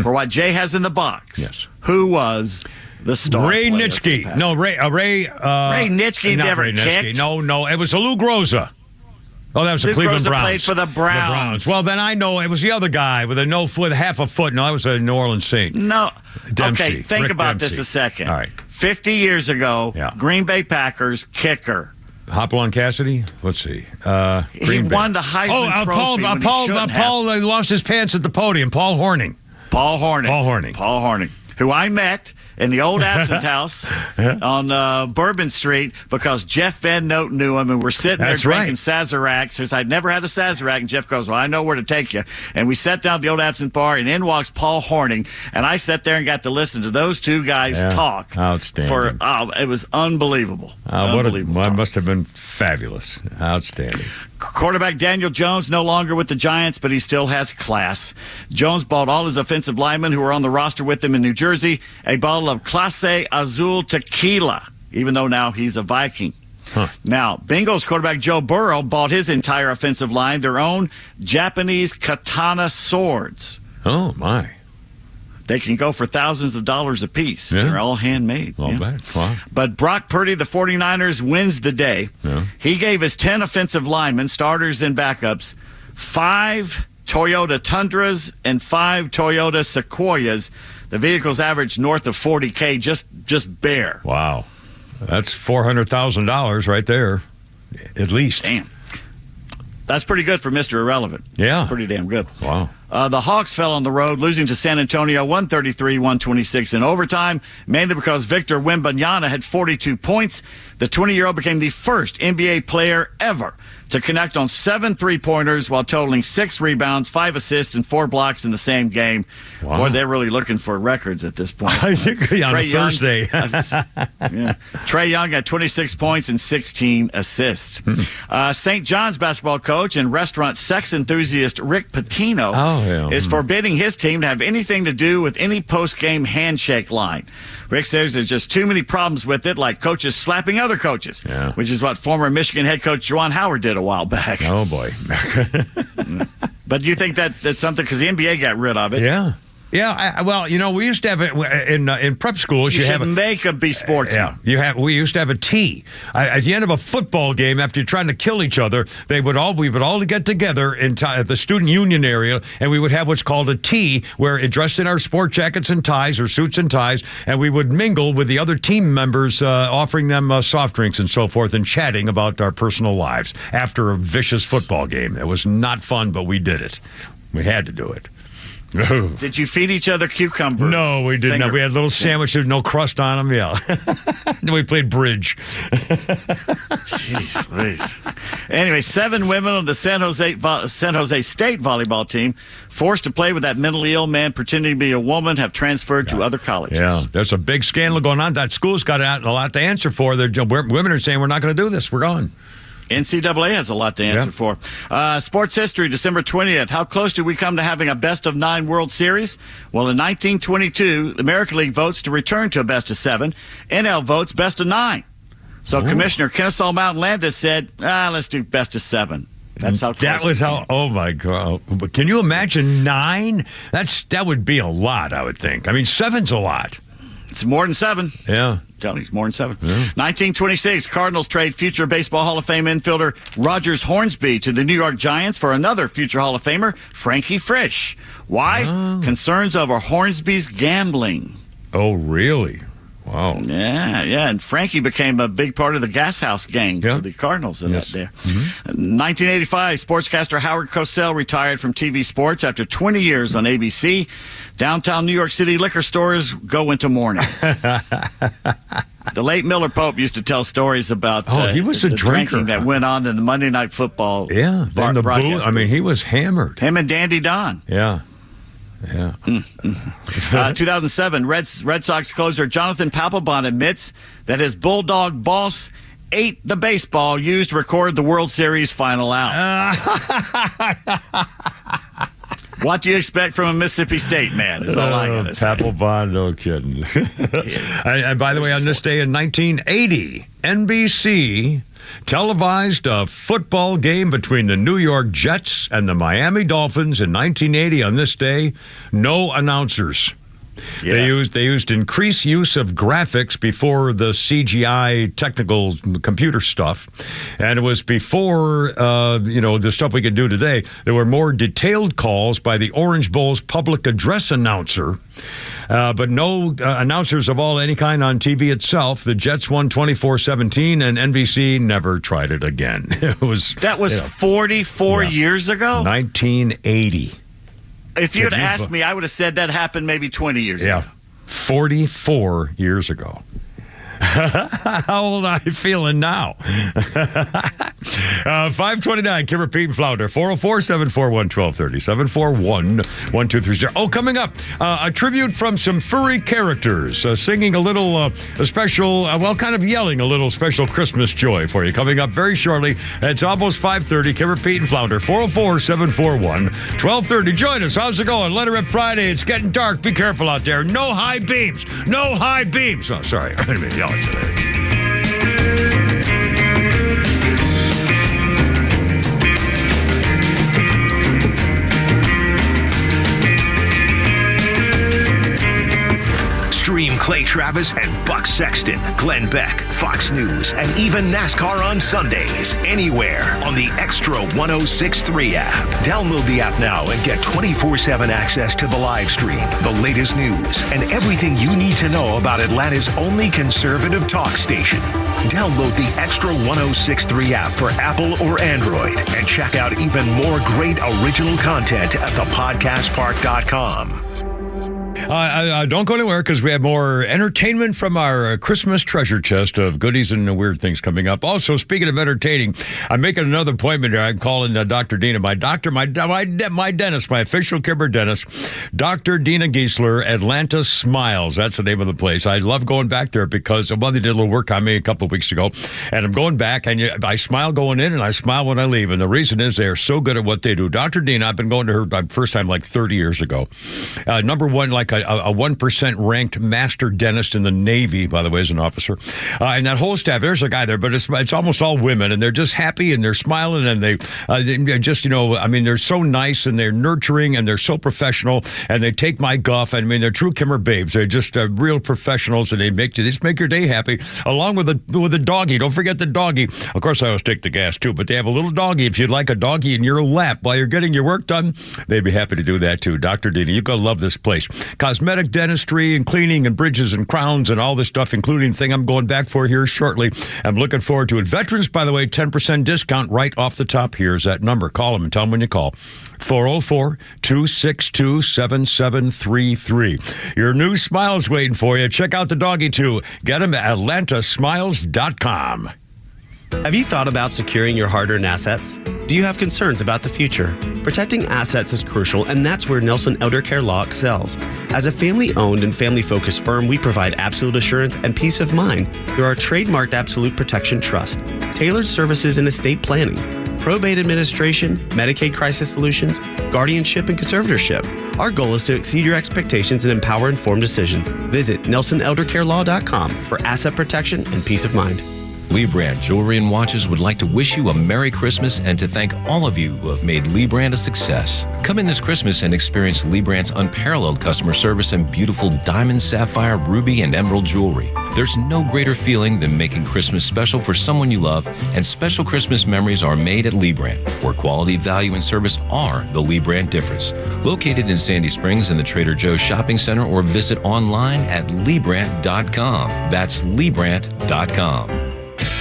For what Jay has in the box. Yes. Who was the star? Ray Nitschke. No, Ray Nitschke never kicked. No. It was Lou Groza. Oh, that was the Cleveland Browns. Played for the Browns. Well, then I know it was the other guy with half a foot. No, that was a New Orleans Saint. No. Dempsey. Okay, think Rick about Dempsey. this a second. All right. 50 years ago, Green Bay Packers kicker. Hopalong Cassidy? Let's see. Green Bay. Won the Heisman Trophy when he Paul lost his pants at the podium. Paul Hornung. Paul Hornung. who I met in the old Absinthe House on Bourbon Street because Jeff Van Note knew him, and we're sitting there drinking Sazerac. Says, I'd never had a Sazerac, and Jeff goes, well, I know where to take you. And we sat down at the old Absinthe Bar, and in walks Paul Horning, and I sat there and got to listen to those two guys talk. Outstanding. It was unbelievable. That must have been fabulous. Outstanding. Quarterback Daniel Jones no longer with the Giants, but he still has class. Jones bought all his offensive linemen who were on the roster with him in New Jersey a bottle of Clase Azul tequila, even though now he's a Viking. Now, Bengals quarterback Joe Burrow bought his entire offensive line their own Japanese katana swords. Oh, my. They can go for thousands of dollars a piece. Yeah. They're all handmade. Bad. Wow. But Brock Purdy, the 49ers, wins the day. Yeah. He gave his 10 offensive linemen, starters and backups, 5 Toyota Tundras and 5 Toyota Sequoias. The vehicles average north of $40K, just bare. Wow. That's $400,000 right there, at least. Damn. That's pretty good for Mr. Irrelevant. Yeah. Pretty damn good. Wow. The Hawks fell on the road, losing to San Antonio 133-126 in overtime, mainly because Victor Wembanyama had 42 points. The 20-year-old became the first NBA player ever to connect on 7 3-pointers while totaling 6 rebounds, 5 assists, and 4 blocks in the same game. Wow. Boy, they're really looking for records at this point. I think on a Thursday. Trae Young had 26 points and 16 assists. St. John's basketball coach and restaurant sex enthusiast Rick Pitino is forbidding his team to have anything to do with any post-game handshake line. Rick says there's just too many problems with it, like coaches slapping other coaches, which is what former Michigan head coach Juwan Howard did a while back. Oh, boy. But do you think that's something, because the NBA got rid of it? Yeah. Yeah, we used to have it in prep schools. You should make a be sportsman. We used to have a tee at the end of a football game. After you're trying to kill each other, we would all get together at the student union area, and we would have what's called a tee, where dressed in our sport jackets and ties or suits and ties, and we would mingle with the other team members, offering them soft drinks and so forth, and chatting about our personal lives after a vicious football game. It was not fun, but we did it. We had to do it. Did you feed each other cucumbers? No, we did not. We had little sandwiches, no crust on them. Yeah. Then we played bridge. Jeez Louise. Anyway, 7 women on the San Jose State volleyball team, forced to play with that mentally ill man pretending to be a woman, have transferred to other colleges. Yeah, there's a big scandal going on. That school's got a lot to answer for. Women are saying, we're not going to do this. We're gone. NCAA has a lot to answer for. Sports history, December 20th. How close did we come to having a best-of-9 World Series? Well, in 1922, the American League votes to return to a best-of-7. NL votes best-of-9. So Commissioner Kennesaw Mountain Landis said, let's do best-of-7. That's how close that was how. Oh my God! Can you imagine 9? That would be a lot, I would think. I mean, 7's a lot. It's more than 7. Yeah. Tony, it's more than 7. Yeah. 1926, Cardinals trade future Baseball Hall of Fame infielder Rogers Hornsby to the New York Giants for another future Hall of Famer, Frankie Frisch. Why? Concerns over Hornsby's gambling. Oh, really? Wow. Yeah. And Frankie became a big part of the Gas House gang for the Cardinals in that day. 1985, sportscaster Howard Cosell retired from TV sports after 20 years on ABC. Downtown New York City liquor stores go into mourning. The late Miller Pope used to tell stories about he was a drinker that went on in the Monday Night Football. Yeah. Then the booze. I mean, he was hammered. Him and Dandy Don. Yeah. Yeah. 2007, Red Sox closer Jonathan Papelbon admits that his Bulldog boss ate the baseball used to record the World Series final out. What do you expect from a Mississippi State man is all I got to say. Papelbon, no kidding. And by the way, on this day in 1980, NBC televised a football game between the New York Jets and the Miami Dolphins in 1980. On this day, no announcers. Yeah. They used increased use of graphics before the CGI technical computer stuff, and it was before the stuff we can do today. There were more detailed calls by the Orange Bowl's public address announcer, but no announcers of any kind on TV itself. The Jets won 24-17, and NBC never tried it again. That was 44 years ago. 1980. If you had asked me, I would have said that happened maybe 20 years ago. 44 years ago. How old are you feeling now? 529, Kimmer, Pete, and Flounder. 404-741-1230. 741-1230. Oh, coming up, a tribute from some furry characters singing a little, a special, kind of yelling a little special Christmas joy for you. Coming up very shortly. It's almost 5:30. Kimmer, Pete, and Flounder. 404-741-1230. Join us. How's it going? Let It Rip Friday. It's getting dark. Be careful out there. No high beams. No high beams. Oh, sorry. I didn't mean to yell at you there. Stream Clay Travis and Buck Sexton, Glenn Beck, Fox News, and even NASCAR on Sundays. Anywhere on the Extra 106.3 app. Download the app now and get 24/7 access to the live stream, the latest news, and everything you need to know about Atlanta's only conservative talk station. Download the Extra 106.3 app for Apple or Android and check out even more great original content at thepodcastpark.com. Don't go anywhere because we have more entertainment from our Christmas treasure chest of goodies and weird things coming up. Also, speaking of entertaining, I'm making another appointment here. I'm calling Dr. Dina, my doctor, my dentist, my official Kimber dentist, Dr. Dina Giesler, Atlanta Smiles. That's the name of the place. I love going back there because, well, they did a little work on me a couple of weeks ago, and I'm going back, and I smile going in, and I smile when I leave, and the reason is they are so good at what they do. Dr. Dina, I've been going to her first time like 30 years ago. Number one, like a 1% ranked master dentist in the Navy, by the way, as an officer. And that whole staff, there's a guy there, but it's almost all women, and they're just happy, and they're smiling, and they're just, they're so nice, and they're nurturing, and they're so professional, and they take my guff. I mean, they're true Kimmer babes. They're just real professionals, and they just make your day happy, along with a doggy. Don't forget the doggy. Of course, I always take the gas, too, but they have a little doggy. If you'd like a doggy in your lap while you're getting your work done, they'd be happy to do that, too. Dr. Dina, you're going to love this place. Cosmetic dentistry and cleaning and bridges and crowns and all this stuff, including thing I'm going back for here shortly. I'm looking forward to it. Veterans, by the way, 10% discount right off the top. Here's that number. Call them and tell them when you call. 404-262-7733. Your new smile's waiting for you. Check out the doggy, too. Get them at atlantasmiles.com. Have you thought about securing your hard-earned assets? Do you have concerns about the future? Protecting assets is crucial, and that's where Nelson Elder Care Law excels. As a family-owned and family-focused firm, we provide absolute assurance and peace of mind through our trademarked Absolute Protection Trust, tailored services in estate planning, probate administration, Medicaid crisis solutions, guardianship, and conservatorship. Our goal is to exceed your expectations and empower informed decisions. Visit NelsonElderCareLaw.com for asset protection and peace of mind. Lee Brand Jewelry and Watches would like to wish you a Merry Christmas and to thank all of you who have made Lee Brand a success. Come in this Christmas and experience Lee Brand's unparalleled customer service and beautiful diamond, sapphire, ruby, and emerald jewelry. There's no greater feeling than making Christmas special for someone you love, and special Christmas memories are made at Lee Brand, where quality, value, and service are the Lee Brand difference. Located in Sandy Springs in the Trader Joe's Shopping Center, or visit online at Leebrand.com. That's Leebrand.com.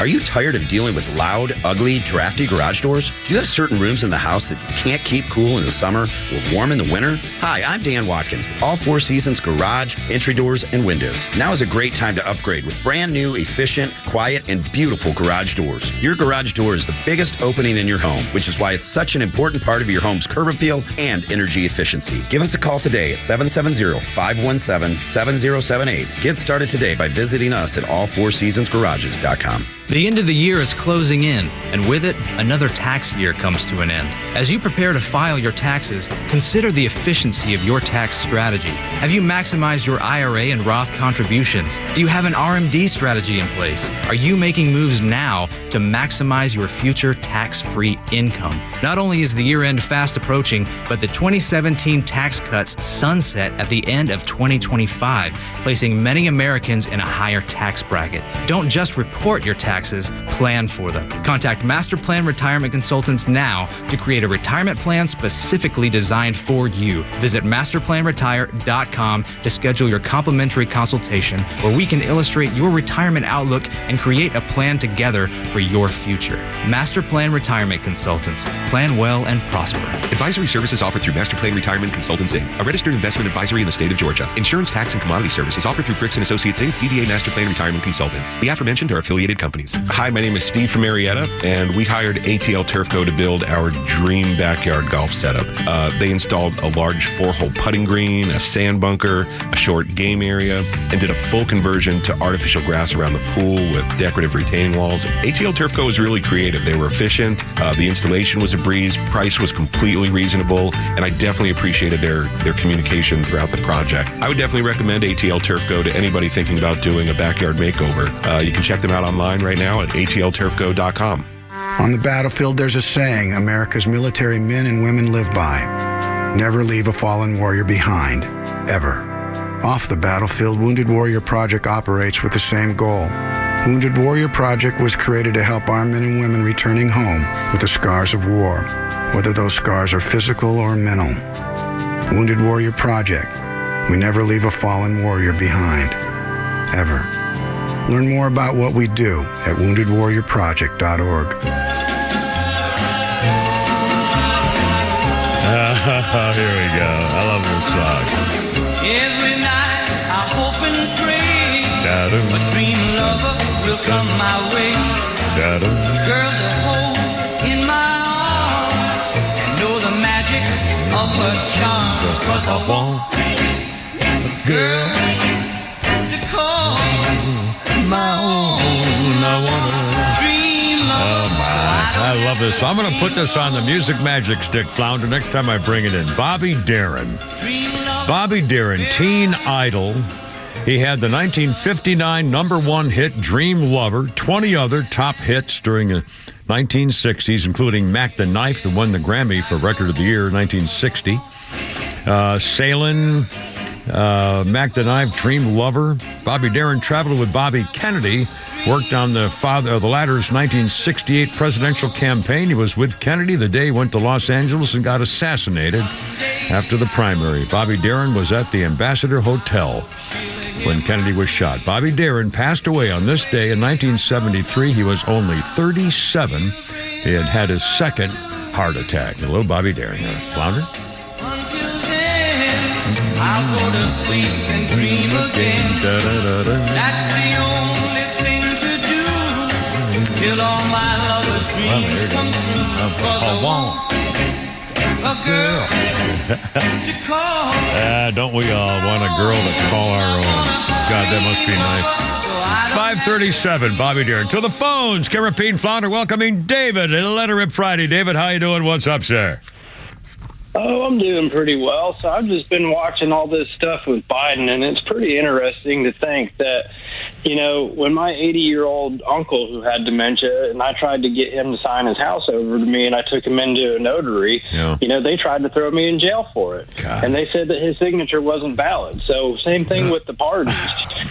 Are you tired of dealing with loud, ugly, drafty garage doors? Do you have certain rooms in the house that you can't keep cool in the summer or warm in the winter? Hi, I'm Dan Watkins with All Four Seasons Garage, Entry Doors, and Windows. Now is a great time to upgrade with brand new, efficient, quiet, and beautiful garage doors. Your garage door is the biggest opening in your home, which is why it's such an important part of your home's curb appeal and energy efficiency. Give us a call today at 770-517-7078. Get started today by visiting us at allfourseasonsgarages.com. The end of the year is closing in, and with it, another tax year comes to an end. As you prepare to file your taxes, consider the efficiency of your tax strategy. Have you maximized your IRA and Roth contributions? Do you have an RMD strategy in place? Are you making moves now to maximize your future tax-free income? Not only is the year-end fast approaching, but the 2017 tax cuts sunset at the end of 2025, placing many Americans in a higher tax bracket. Don't just report your tax taxes, plan for them. Contact Master Plan Retirement Consultants now to create a retirement plan specifically designed for you. Visit masterplanretire.com to schedule your complimentary consultation where we can illustrate your retirement outlook and create a plan together for your future. Master Plan Retirement Consultants. Plan well and prosper. Advisory services offered through Master Plan Retirement Consultants, Inc., a registered investment advisory in the state of Georgia. Insurance, tax, and commodity services offered through Fricks & Associates, Inc., DBA Master Plan Retirement Consultants. The aforementioned are affiliated companies. Hi, my name is Steve from Marietta, and we hired ATL Turf Co. to build our dream backyard golf setup. They installed a large 4-hole putting green, a sand bunker, a short game area, and did a full conversion to artificial grass around the pool with decorative retaining walls. ATL Turf Co. was really creative. They were efficient. The installation was a breeze. Price was completely reasonable, and I definitely appreciated their communication throughout the project. I would definitely recommend ATL Turf Co. to anybody thinking about doing a backyard makeover. You can check them out online right now at atlturfco.com. On the battlefield, there's a saying America's military men and women live by. Never leave a fallen warrior behind, ever. Off the battlefield, Wounded Warrior Project operates with the same goal. Wounded Warrior Project was created to help our men and women returning home with the scars of war, whether those scars are physical or mental. Wounded Warrior Project. We never leave a fallen warrior behind, ever. Learn more about what we do at woundedwarriorproject.org. Here we go. I love this song. Every night I hope and pray a dream lover will come my way. A girl to hold in my arms and know the magic of her charms. 'Cause I want a girl to call my own. I want a dream lover. I love this. I'm going to put this on the Music Magic Stick, Flounder, next time I bring it in. Bobby Darin. Bobby Darin, teen idol. He had the 1959 #1 hit Dream Lover, 20 other top hits during the 1960s, including Mac the Knife, that won the Grammy for Record of the Year 1960. Sailin', Mac the Knife, Dream Lover. Bobby Darin traveled with Bobby Kennedy, worked on the latter's 1968 presidential campaign. He was with Kennedy the day he went to Los Angeles and got assassinated after the primary. Bobby Darin was at the Ambassador Hotel when Kennedy was shot. Bobby Darin passed away on this day in 1973. He was only 37. He had had his second heart attack. Hello, Bobby Darin. Flounder? I'll go to sleep and dream again. That's the only thing to do till all my lovers' dreams come true. 'Cause I want a girl to call. Don't we all want a girl to call our own? God, that must be nice. 5:37, Bobby Darin. To the phones, Carapine Flounder welcoming David. Letter Rip Friday. David, how you doing? What's up, sir? Oh, I'm doing pretty well. So I've just been watching all this stuff with Biden, and it's pretty interesting to think that, you know, when my 80-year-old uncle who had dementia, and I tried to get him to sign his house over to me, and I took him into a notary, you know, they tried to throw me in jail for it. God. And they said that his signature wasn't valid. So same thing with the pardons.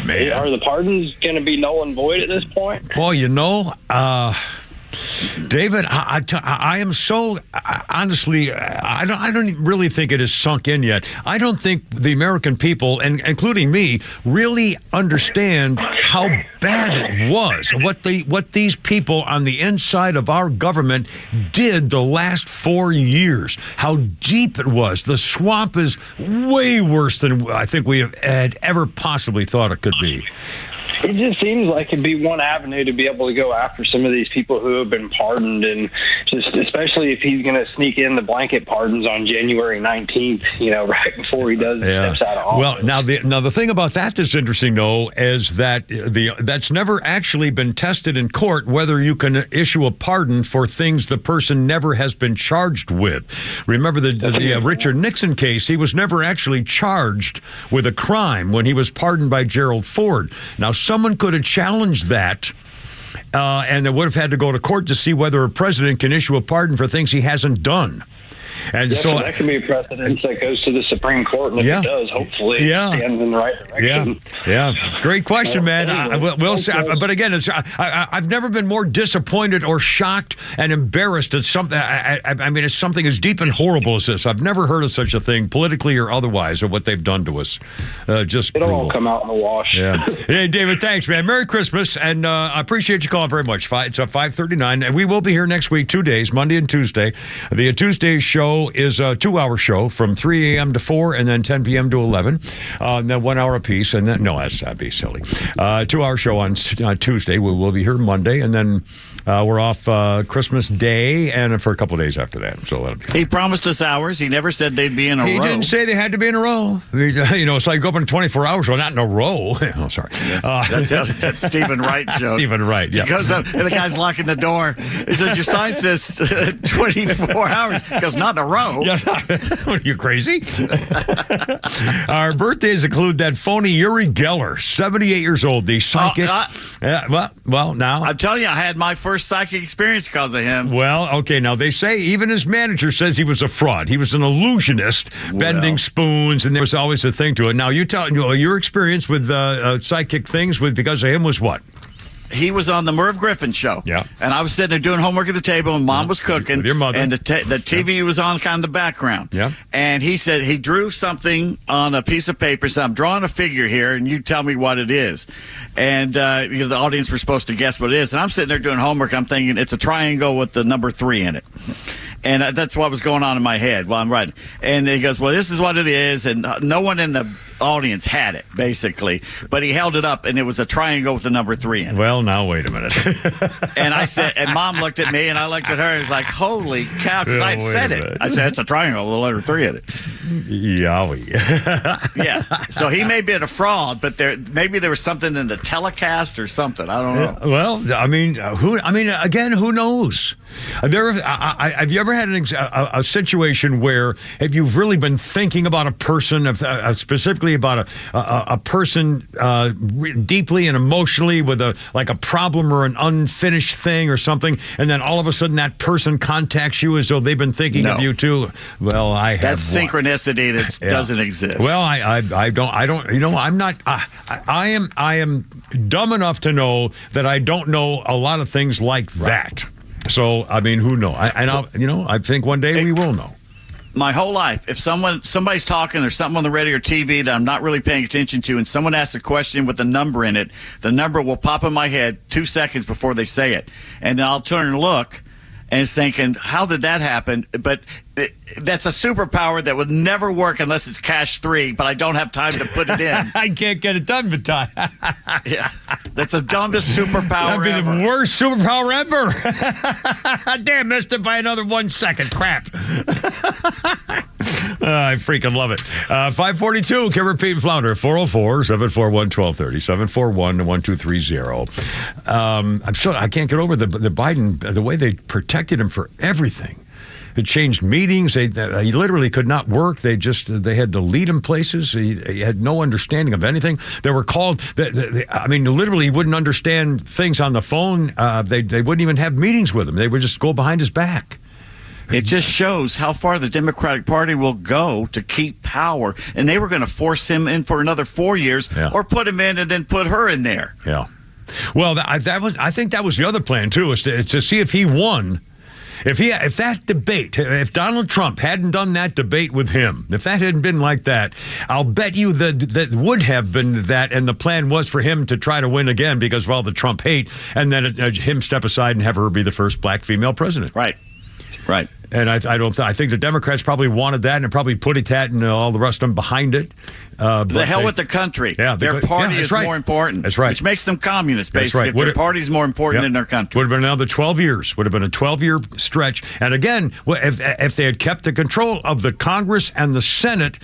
Man. Are the pardons going to be null and void at this point? Well, you know, David, I am so honestly, I don't really think it has sunk in yet. I don't think the American people, and including me, really understand how bad it was. What these people on the inside of our government did the last 4 years. How deep it was. The swamp is way worse than I think we had ever possibly thought it could be. It just seems like it'd be one avenue to be able to go after some of these people who have been pardoned, and just especially if he's going to sneak in the blanket pardons on January 19th, you know, right before he does steps out of office. Well, now the thing about that that's interesting, though, is that that's never actually been tested in court, whether you can issue a pardon for things the person never has been charged with. Remember the Richard Nixon case? He was never actually charged with a crime when he was pardoned by Gerald Ford. Now, someone could have challenged that, and they would have had to go to court to see whether a president can issue a pardon for things he hasn't done. And Yeah, so that could be a precedent that goes to the Supreme Court, and if it does, hopefully it stands in the right direction. Yeah. Great question, man. We'll see. But again, I've never been more disappointed or shocked and embarrassed at something. I mean, it's something as deep and horrible as this. I've never heard of such a thing, politically or otherwise, of what they've done to us. Just It'll brutal. all come out in the wash. Yeah. Hey, David, thanks, man. Merry Christmas, and I appreciate you calling very much. It's at 5:39, and we will be here next week, 2 days, Monday and Tuesday. The Tuesday show is a 2-hour show from 3 a.m. to 4, and then 10 p.m. to 11. Then 1 hour apiece, and then that'd be silly. 2-hour show on Tuesday. We'll be here Monday, and then we're off Christmas Day, and for a couple of days after that. So that'll be. He promised us hours. He never said they'd be in a row. He didn't say they had to be in a row. You know, it's like go up in 24 hours, well, not in a row. Oh, sorry. That's Stephen Wright joke. Stephen Wright, yeah. He goes up, and the guy's locking the door. He says, your sign says 24 hours. He goes, not in a row. What, are you crazy? Our birthdays include that phony Uri Geller, 78 years old, the psychic. Well, now. I'm telling you, I had my first psychic experience because of him. Well, okay, now they say even his manager says he was a fraud. He was an illusionist, bending spoons, and there was always a thing to it. Now, your experience with psychic things because of him was what? He was on the Merv Griffin show. Yeah. And I was sitting there doing homework at the table, and Mom was cooking. With your mother. And the TV was on kind of the background. Yeah. And he said he drew something on a piece of paper. So I'm drawing a figure here, and you tell me what it is. And the audience were supposed to guess what it is. And I'm sitting there doing homework. I'm thinking it's a triangle with the number 3 in it. And that's what was going on in my head while I'm writing. And he goes, well, this is what it is. And no one in the audience had it, basically. But he held it up, and it was a triangle with the number 3 in it. Well, now, wait a minute. And I said, and Mom looked at me, and I looked at her, and it's like, holy cow, because I had said it. I said, it's a triangle with the letter 3 in it. Yowie. Yeah. So he may have been a fraud, but maybe there was something in the telecast or something. I don't know. Well, I mean, who knows? Have you ever had a situation where if you've really been thinking about a person, specifically about a person deeply and emotionally with a problem or an unfinished thing or something, and then all of a sudden that person contacts you as though they've been thinking of you too? Well, I have. That's synchronicity that doesn't exist. Well, I don't. You know, I'm not. I am dumb enough to know that I don't know a lot of things like that. So, I mean, who knows? I think one day we will know. My whole life, if somebody's talking, there's something on the radio or TV that I'm not really paying attention to, and someone asks a question with a number in it, the number will pop in my head 2 seconds before they say it. And then I'll turn and look, and it's thinking, how did that happen? But that's a superpower that would never work unless it's cash 3, but I don't have time to put it in. I can't get it done in time. Yeah, that's the dumbest superpower That'd be ever. the worst superpower ever. Damn, missed it by another 1 second. Crap. I freaking love it. 542, Kimber, Pete, and Flounder, 404-741-1230, 741-1230. I'm sure I can't get over the Biden, the way they protected him for everything. It changed meetings. He literally could not work. They had to lead him places. He had no understanding of anything. They were called. Literally, he wouldn't understand things on the phone. They wouldn't even have meetings with him. They would just go behind his back. It just shows how far the Democratic Party will go to keep power. And they were going to force him in for another 4 years, or put him in and then put her in there. Yeah. Well, I think that was the other plan too, is to see if he won. If Donald Trump hadn't done that debate with him, if that hadn't been like that, I'll bet you that would have been that, and the plan was for him to try to win again because of all the Trump hate, and then him step aside and have her be the first black female president. Right. And I think the Democrats probably wanted that, and probably put that and all the rest of them behind it. The hell with the country. Yeah, their party is more important. That's right. Which makes them communists, basically. That's right. If their party is more important than their country. Would have been another 12 years. Would have been a 12-year stretch. And again, if they had kept the control of the Congress and the Senate,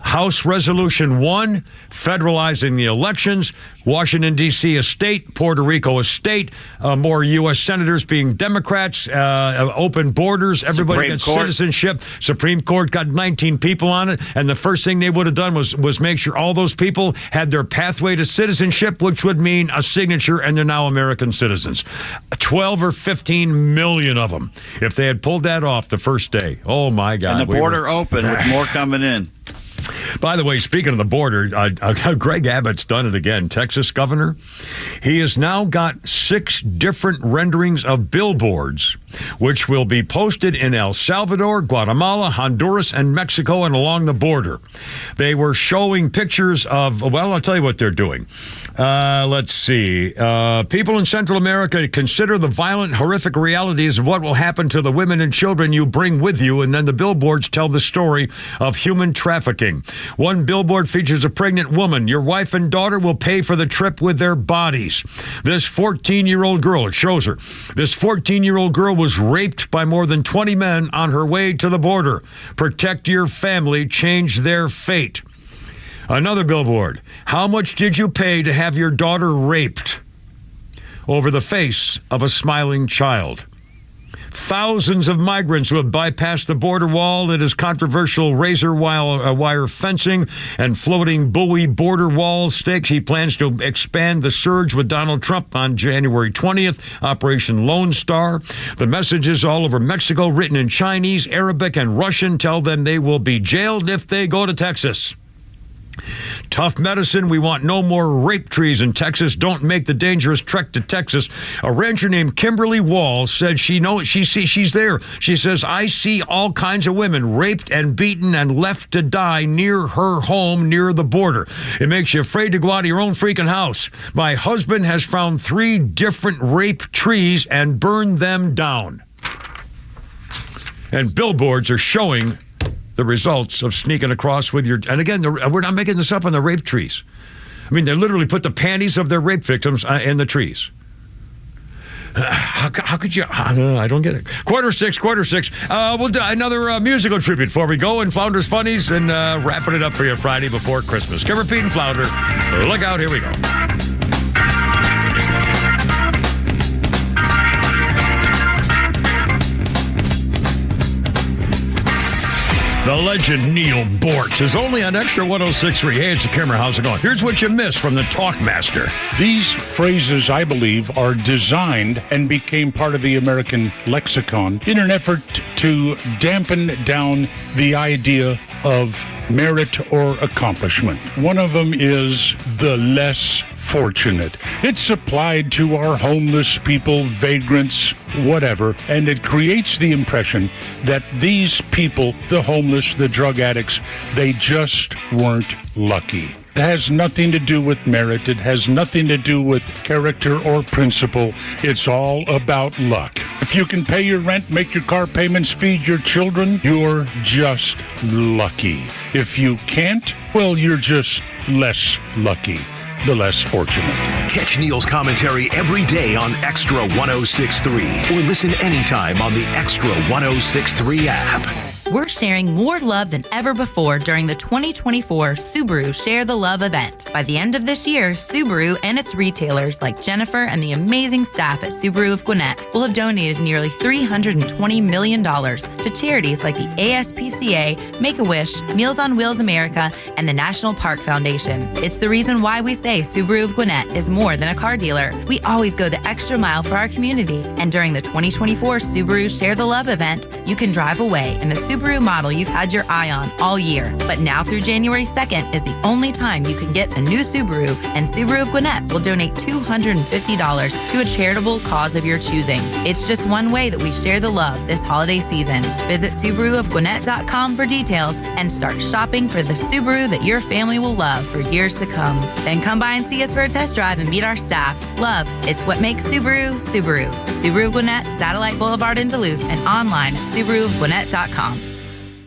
House Resolution 1, federalizing the elections. Washington, D.C. a state. Puerto Rico a state. More U.S. senators being Democrats. Open borders. Everybody gets citizenship. Supreme Court got 19 people on it. And the first thing they would have done was make sure all those people had their pathway to citizenship, which would mean a signature, and they're now American citizens. 12 or 15 million of them. If they had pulled that off the first day. Oh, my God. And the border open with more coming in. By the way, speaking of the border, Greg Abbott's done it again. Texas governor. He has now got 6 different renderings of billboards, which will be posted in El Salvador, Guatemala, Honduras, and Mexico, and along the border. They were showing pictures of, well, I'll tell you what they're doing. Let's see. People in Central America, consider the violent, horrific realities of what will happen to the women and children you bring with you, and then the billboards tell the story of human trafficking. One billboard features a pregnant woman. Your wife and daughter will pay for the trip with their bodies. This 14-year-old girl, it shows her, this 14-year-old girl was raped by more than 20 men on her way to the border. Protect your family, change their fate. Another billboard. How much did you pay to have your daughter raped? Over the face of a smiling child. Thousands of migrants who have bypassed the border wall that is controversial razor wire fencing and floating buoy border wall stakes. He plans to expand the surge with Donald Trump on January 20th, Operation Lone Star. The messages all over Mexico, written in Chinese, Arabic, and Russian, tell them they will be jailed if they go to Texas. Tough medicine. We want no more rape trees in Texas. Don't make the dangerous trek to Texas. A rancher named Kimberly Wall said she's there. She says, I see all kinds of women raped and beaten and left to die near her home, near the border. It makes you afraid to go out of your own freaking house. My husband has found 3 different rape trees and burned them down. And billboards are showing the results of sneaking across with your... And again, we're not making this up on the rape trees. I mean, they literally put the panties of their rape victims in the trees. How could you... I don't get it. Quarter six. We'll do another musical tribute before we go, and Flounder's Funnies, and wrapping it up for you Friday before Christmas. Kimber, Pete, and Flounder. Look out. Here we go. The legend Neil Bortz is only on Extra 106.3. Hey, it's a Kimmer. How's it going? Here's what you missed from the Talkmaster. These phrases, I believe, are designed and became part of the American lexicon in an effort to dampen down the idea of merit or accomplishment. One of them is the less fortunate. It's applied to our homeless people, vagrants, whatever, and it creates the impression that these people, the homeless, the drug addicts, they just weren't lucky. It has nothing to do with merit. It has nothing to do with character or principle. It's all about luck. If you can pay your rent, make your car payments, feed your children, you're just lucky. If you can't, well, you're just less lucky. The less fortunate. Catch Neil's commentary every day on Extra 106.3 or listen anytime on the Extra 106.3 app. We're sharing more love than ever before during the 2024 Subaru Share the Love event. By the end of this year, Subaru and its retailers like Jennifer and the amazing staff at Subaru of Gwinnett will have donated nearly $320 million to charities like the ASPCA, Make-A-Wish, Meals on Wheels America, and the National Park Foundation. It's the reason why we say Subaru of Gwinnett is more than a car dealer. We always go the extra mile for our community. And during the 2024 Subaru Share the Love event, you can drive away in the Subaru model you've had your eye on all year. But now through January 2nd is the only time you can get a new Subaru, and Subaru of Gwinnett will donate $250 to a charitable cause of your choosing. It's just one way that we share the love this holiday season. Visit SubaruofGwinnett.com for details and start shopping for the Subaru that your family will love for years to come. Then come by and see us for a test drive and meet our staff. Love, it's what makes Subaru, Subaru. Subaru of Gwinnett, Satellite Boulevard in Duluth, and online at SubaruofGwinnett.com.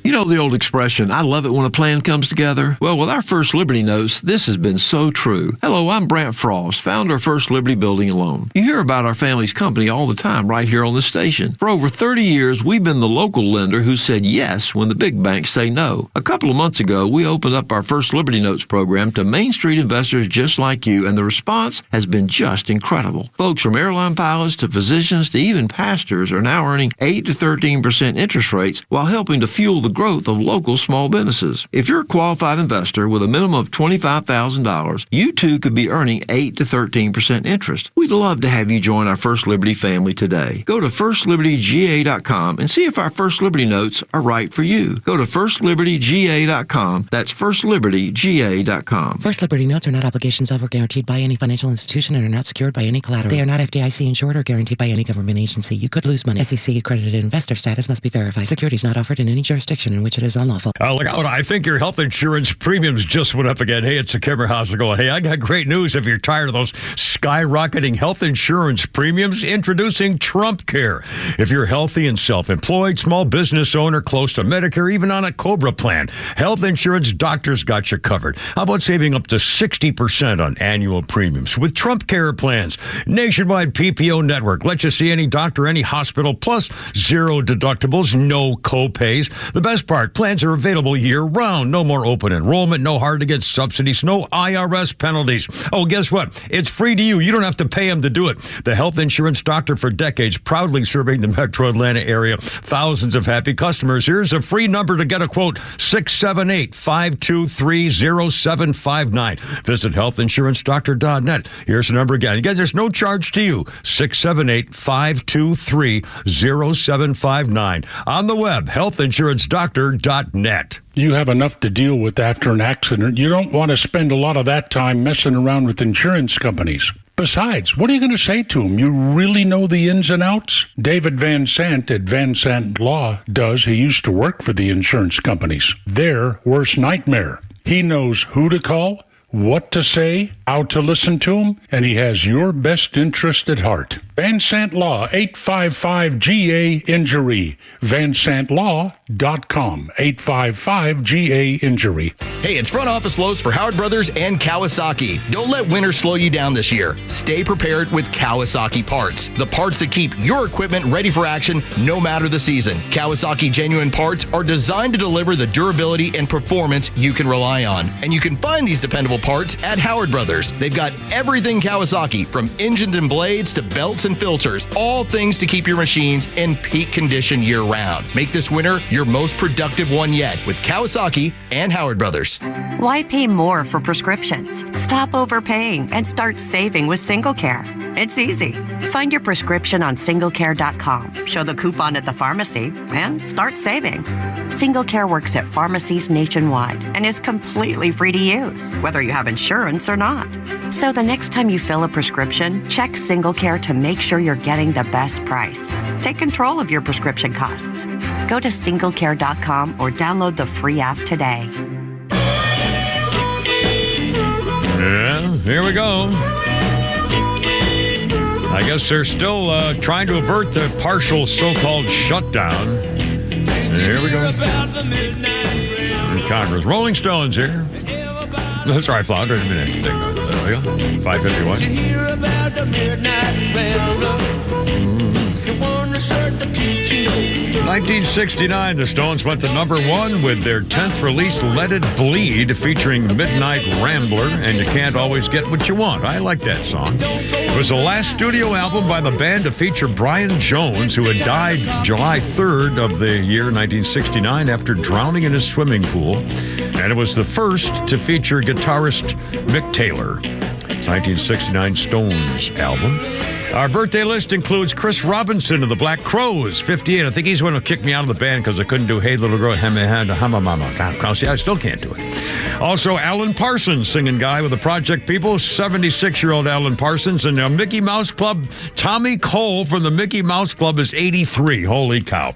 You know the old expression, I love it when a plan comes together? Well, with our First Liberty Notes, this has been so true. Hello, I'm Brant Frost, founder of First Liberty Building and Loan. You hear about our family's company all the time right here on this station. For over 30 years, we've been the local lender who said yes when the big banks say no. A couple of months ago, we opened up our First Liberty Notes program to Main Street investors just like you, and the response has been just incredible. Folks from airline pilots to physicians to even pastors are now earning 8 to 13% interest rates while helping to fuel the growth of local small businesses. If you're a qualified investor with a minimum of $25,000, you too could be earning 8 to 13% interest. We'd love to have you join our First Liberty family today. Go to firstlibertyga.com and see if our First Liberty Notes are right for you. Go to firstlibertyga.com. That's firstlibertyga.com. First Liberty Notes are not obligations of or guaranteed by any financial institution and are not secured by any collateral. They are not FDIC insured or guaranteed by any government agency. You could lose money. SEC accredited investor status must be verified. Securities not offered in any jurisdiction in which it is unlawful. Look out. I think your health insurance premiums just went up again. Hey, it's a Kimmer House going, hey, I got great news if you're tired of those skyrocketing health insurance premiums. Introducing Trump Care. If you're healthy and self-employed, small business owner, close to Medicare, even on a COBRA plan, Health Insurance Doctors got you covered. How about saving up to 60% on annual premiums with Trump Care plans? Nationwide PPO network. Let you see any doctor, any hospital, plus 0 deductibles, no co-pays. The best part, plans are available year-round. No more open enrollment, no hard-to-get subsidies, no IRS penalties. Oh, guess what? It's free to you. You don't have to pay them to do it. The Health Insurance Doctor for decades, proudly serving the metro Atlanta area. Thousands of happy customers. Here's a free number to get a quote, 678-523-0759. Visit healthinsurancedoctor.net. Here's the number again. Again, there's no charge to you. 678-523-0759. On the web, healthinsurancedoctor.net. You have enough to deal with after an accident. You don't want to spend a lot of that time messing around with insurance companies. Besides, what are you going to say to them? You really know the ins and outs? David Van Sant at Van Sant Law does. He used to work for the insurance companies. Their worst nightmare. He knows who to call, what to say, how to listen to them, and he has your best interest at heart. Van Sant Law, 855-GA-INJURY. VanSantLaw.com, 855-GA-INJURY. Hey, it's Front Office Lows for Howard Brothers and Kawasaki. Don't let winter slow you down this year. Stay prepared with Kawasaki parts. The parts that keep your equipment ready for action no matter the season. Kawasaki genuine parts are designed to deliver the durability and performance you can rely on. And you can find these dependable parts at Howard Brothers. They've got everything Kawasaki, from engines and blades to belts and filters, all things to keep your machines in peak condition year-round. Make this winter your most productive one yet with Kawasaki and Howard Brothers. Why pay more for prescriptions? Stop overpaying and start saving with SingleCare. It's easy. Find your prescription on singlecare.com, show the coupon at the pharmacy, and start saving. SingleCare works at pharmacies nationwide and is completely free to use, whether you have insurance or not. So the next time you fill a prescription, check SingleCare to make sure you're getting the best price. Take control of your prescription costs. Go to singlecare.com or download the free app today. Yeah, here we go. I guess they're still trying to avert the partial so-called shutdown. Here we go. In Congress. Rolling Stones here. That's right, Flounder. There we go. 551. 1969, the Stones went to #1 with their 10th release, Let It Bleed, featuring Midnight Rambler, and You Can't Always Get What You Want. I like that song. It was the last studio album by the band to feature Brian Jones, who had died July 3rd of the year 1969 after drowning in his swimming pool. And it was the first to feature guitarist Mick Taylor. 1969 Stones album. Our birthday list includes Chris Robinson of the Black Crowes, 58. I think he's the one who kicked me out of the band because I couldn't do Hey Little Girl, Hamma Mama. See, I still can't do it. Also, Alan Parsons, singing guy with the Project People, 76-year-old Alan Parsons. And Mickey Mouse Club, Tommy Cole from the Mickey Mouse Club is 83. Holy cow.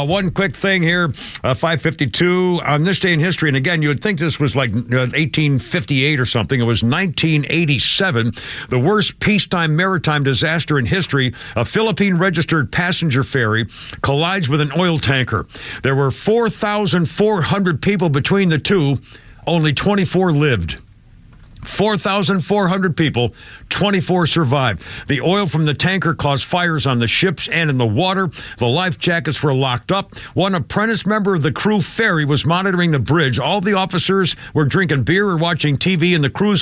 One quick thing here, 552. On this day in history, and again, you would think this was like 1858 or something. It was 1987. The worst peacetime maritime disaster in history. A Philippine-registered passenger ferry collides with an oil tanker. There were 4,400 people between the two. Only 24 lived. 4,400 people, 24 survived. The oil from the tanker caused fires on the ships and in the water. The life jackets were locked up. One apprentice member of the crew ferry was monitoring the bridge. All the officers were drinking beer or watching TV in the cruise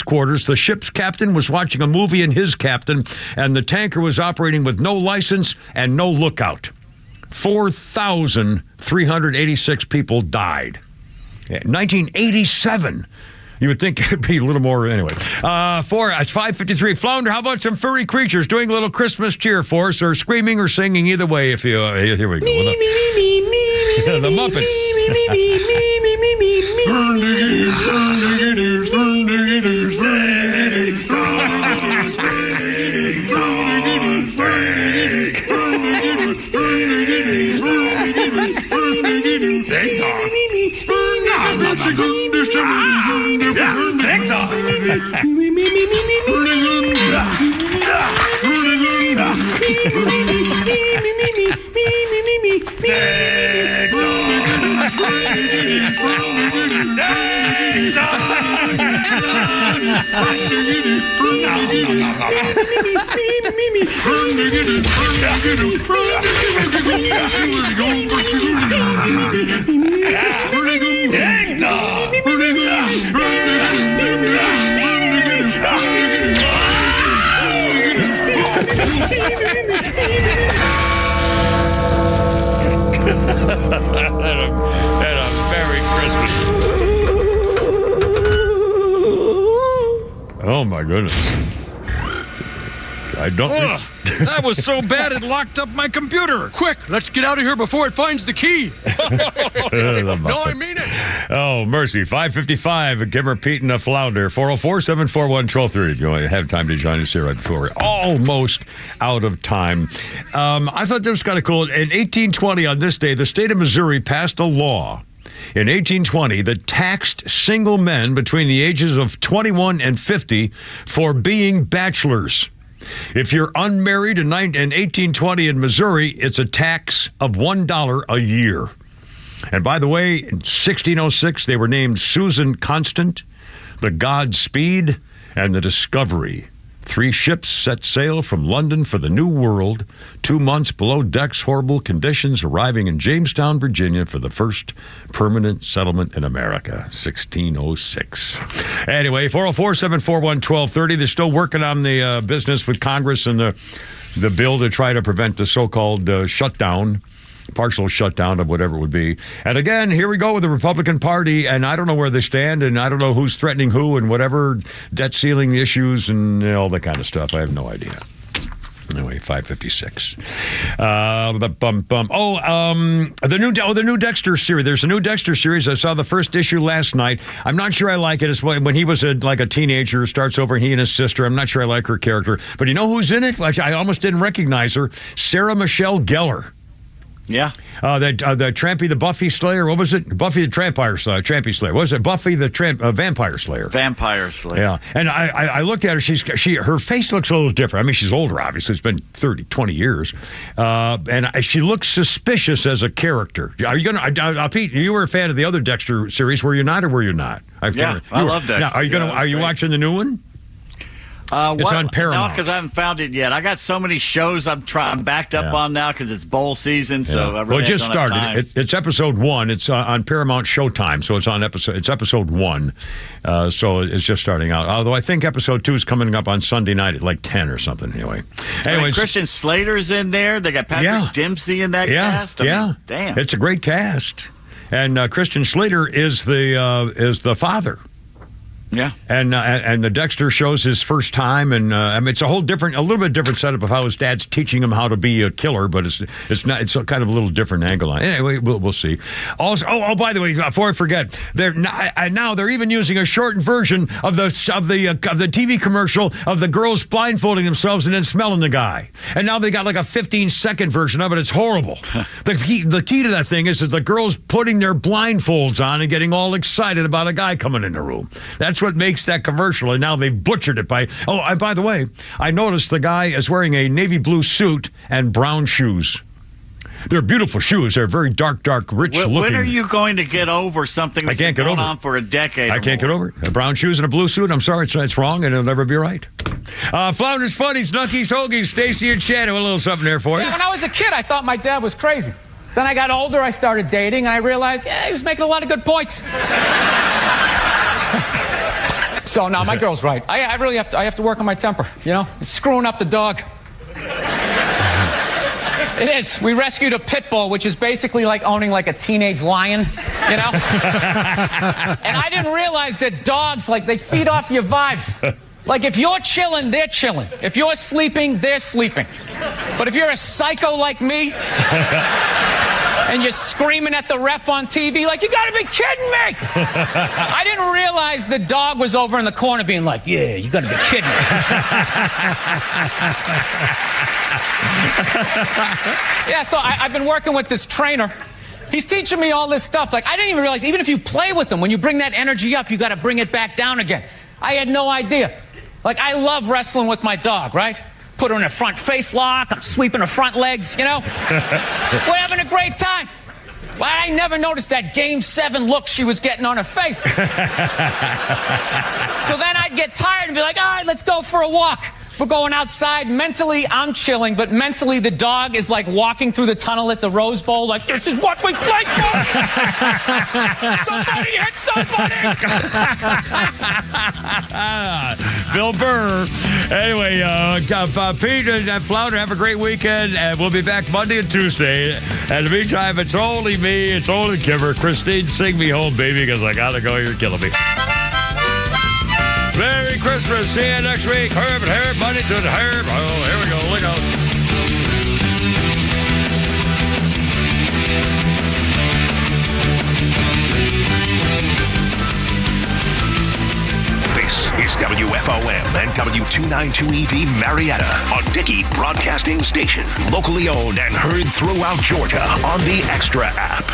quarters. The ship's captain was watching a movie in his cabin, and the tanker was operating with no license and no lookout. 4,386 people died. 1987. You would think it would be a little more anyway. It's 5:53. Flounder, how about some furry creatures doing a little Christmas cheer for us, or screaming or singing? Either way, if you here we go. The Muppets. TikTok. And a Merry Christmas. Oh my goodness. I don't that was so bad it locked up my computer. Quick, let's get out of here before it finds the key. No, I mean it. Oh, mercy. 5:55. Kim repeating the Flounder. 404-741-1230 if you want to have time to join us here right before we're almost out of time. I thought this was kind of cool. In 1820, on this day, the state of Missouri passed a law in 1820 that taxed single men between the ages of 21 and 50 for being bachelors. If you're unmarried in 1820 in Missouri, it's a tax of $1 a year. And by the way, in 1606, they were named Susan Constant, the Godspeed, and the Discovery. 3 ships set sail from London for the New World, 2 months below decks, horrible conditions, arriving in Jamestown, Virginia for the first permanent settlement in America, 1606. Anyway, 404-741-1230. They're still working on the business with Congress and the bill to try to prevent the so-called shutdown, partial shutdown of whatever it would be. And again, here we go with the Republican Party, and I don't know where they stand, and I don't know who's threatening who and whatever, debt ceiling issues and all that kind of stuff. I have no idea. Anyway, 5:56. The new Dexter series. There's a new Dexter series. I saw the first issue last night. I'm not sure I like it. It's when he was like a teenager, starts over, he and his sister. I'm not sure I like her character. But you know who's in it? I almost didn't recognize her. Sarah Michelle Gellar. Yeah. The Trampy the Buffy Slayer. What was it? Buffy the Trampy Slayer. What was it? Buffy the Vampire Slayer. Vampire Slayer. Yeah. And I looked at her. Her face looks a little different. I mean, she's older, obviously. It's been 20 years. And she looks suspicious as a character. Are you going to, Pete, you were a fan of the other Dexter series. Were you not, or were you not? I love Dexter. Now, are you watching the new one? It's on Paramount. No, because I haven't found it yet. I got so many shows I'm backed up on now because it's bowl season. So I really it just don't have time. started. It's episode 1. It's on Paramount Showtime, so it's episode 1. So it's just starting out. Although I think episode 2 is coming up on Sunday night at like 10 or something. Anyway, Christian Slater's in there. They got Patrick Dempsey in that cast. I mean, damn, it's a great cast. And Christian Slater is the father. Yeah. And the Dexter shows his first time, and I mean, it's a little bit different setup of how his dad's teaching him how to be a killer, but it's kind of a little different angle on it. Anyway, we'll see. Also, by the way, before I forget, now they're even using a shortened version of the TV commercial of the girls blindfolding themselves and then smelling the guy. And now they got like a 15-second version of it. It's horrible. The key to that thing is the girls putting their blindfolds on and getting all excited about a guy coming in the room. That's what makes that commercial, and now they've butchered it by... Oh, and by the way, I noticed the guy is wearing a navy blue suit and brown shoes. They're beautiful shoes. They're very dark, rich looking. When are you going to get over something that's been going on for a decade? I can't get over it. Brown shoes and a blue suit. I'm sorry, it's wrong, and it'll never be right. Flounders, Funnies, Nuckies, Hoagies, Stacy and Shannon. A little something there for you. Yeah, when I was a kid, I thought my dad was crazy. Then I got older, I started dating, and I realized, he was making a lot of good points. So, no, my girl's right. I really have to work on my temper, you know? It's screwing up the dog. It is. We rescued a pit bull, which is basically like owning like a teenage lion, you know? And I didn't realize that dogs, they feed off your vibes. Like, if you're chilling, they're chilling. If you're sleeping, they're sleeping. But if you're a psycho like me, and you're screaming at the ref on TV, like, you gotta be kidding me! I didn't realize the dog was over in the corner being like, yeah, you gotta be kidding me. Yeah, so I've been working with this trainer. He's teaching me all this stuff. Like, I didn't even realize, even if you play with them, when you bring that energy up, you gotta bring it back down again. I had no idea. Like, I love wrestling with my dog, right? Put her in a front face lock, I'm sweeping her front legs, you know? We're having a great time. Well, I never noticed that Game 7 look she was getting on her face. So then I'd get tired and be like, all right, let's go for a walk. We're going outside. Mentally, I'm chilling, but mentally, the dog is like walking through the tunnel at the Rose Bowl, like, this is what we play for! Somebody hit somebody! Bill Burr. Anyway, Pete and Flounder, have a great weekend, and we'll be back Monday and Tuesday. And in the meantime, it's only me, it's only Kimber. Christine, sing me home, baby, because I gotta go. You're killing me. Merry Christmas. See you next week. Herb and Herb, Monday to the Herb. Oh, here we go. Look out. This is WFOM and W292EV Marietta, a Dickey Broadcasting Station. Locally owned and heard throughout Georgia on the Extra app.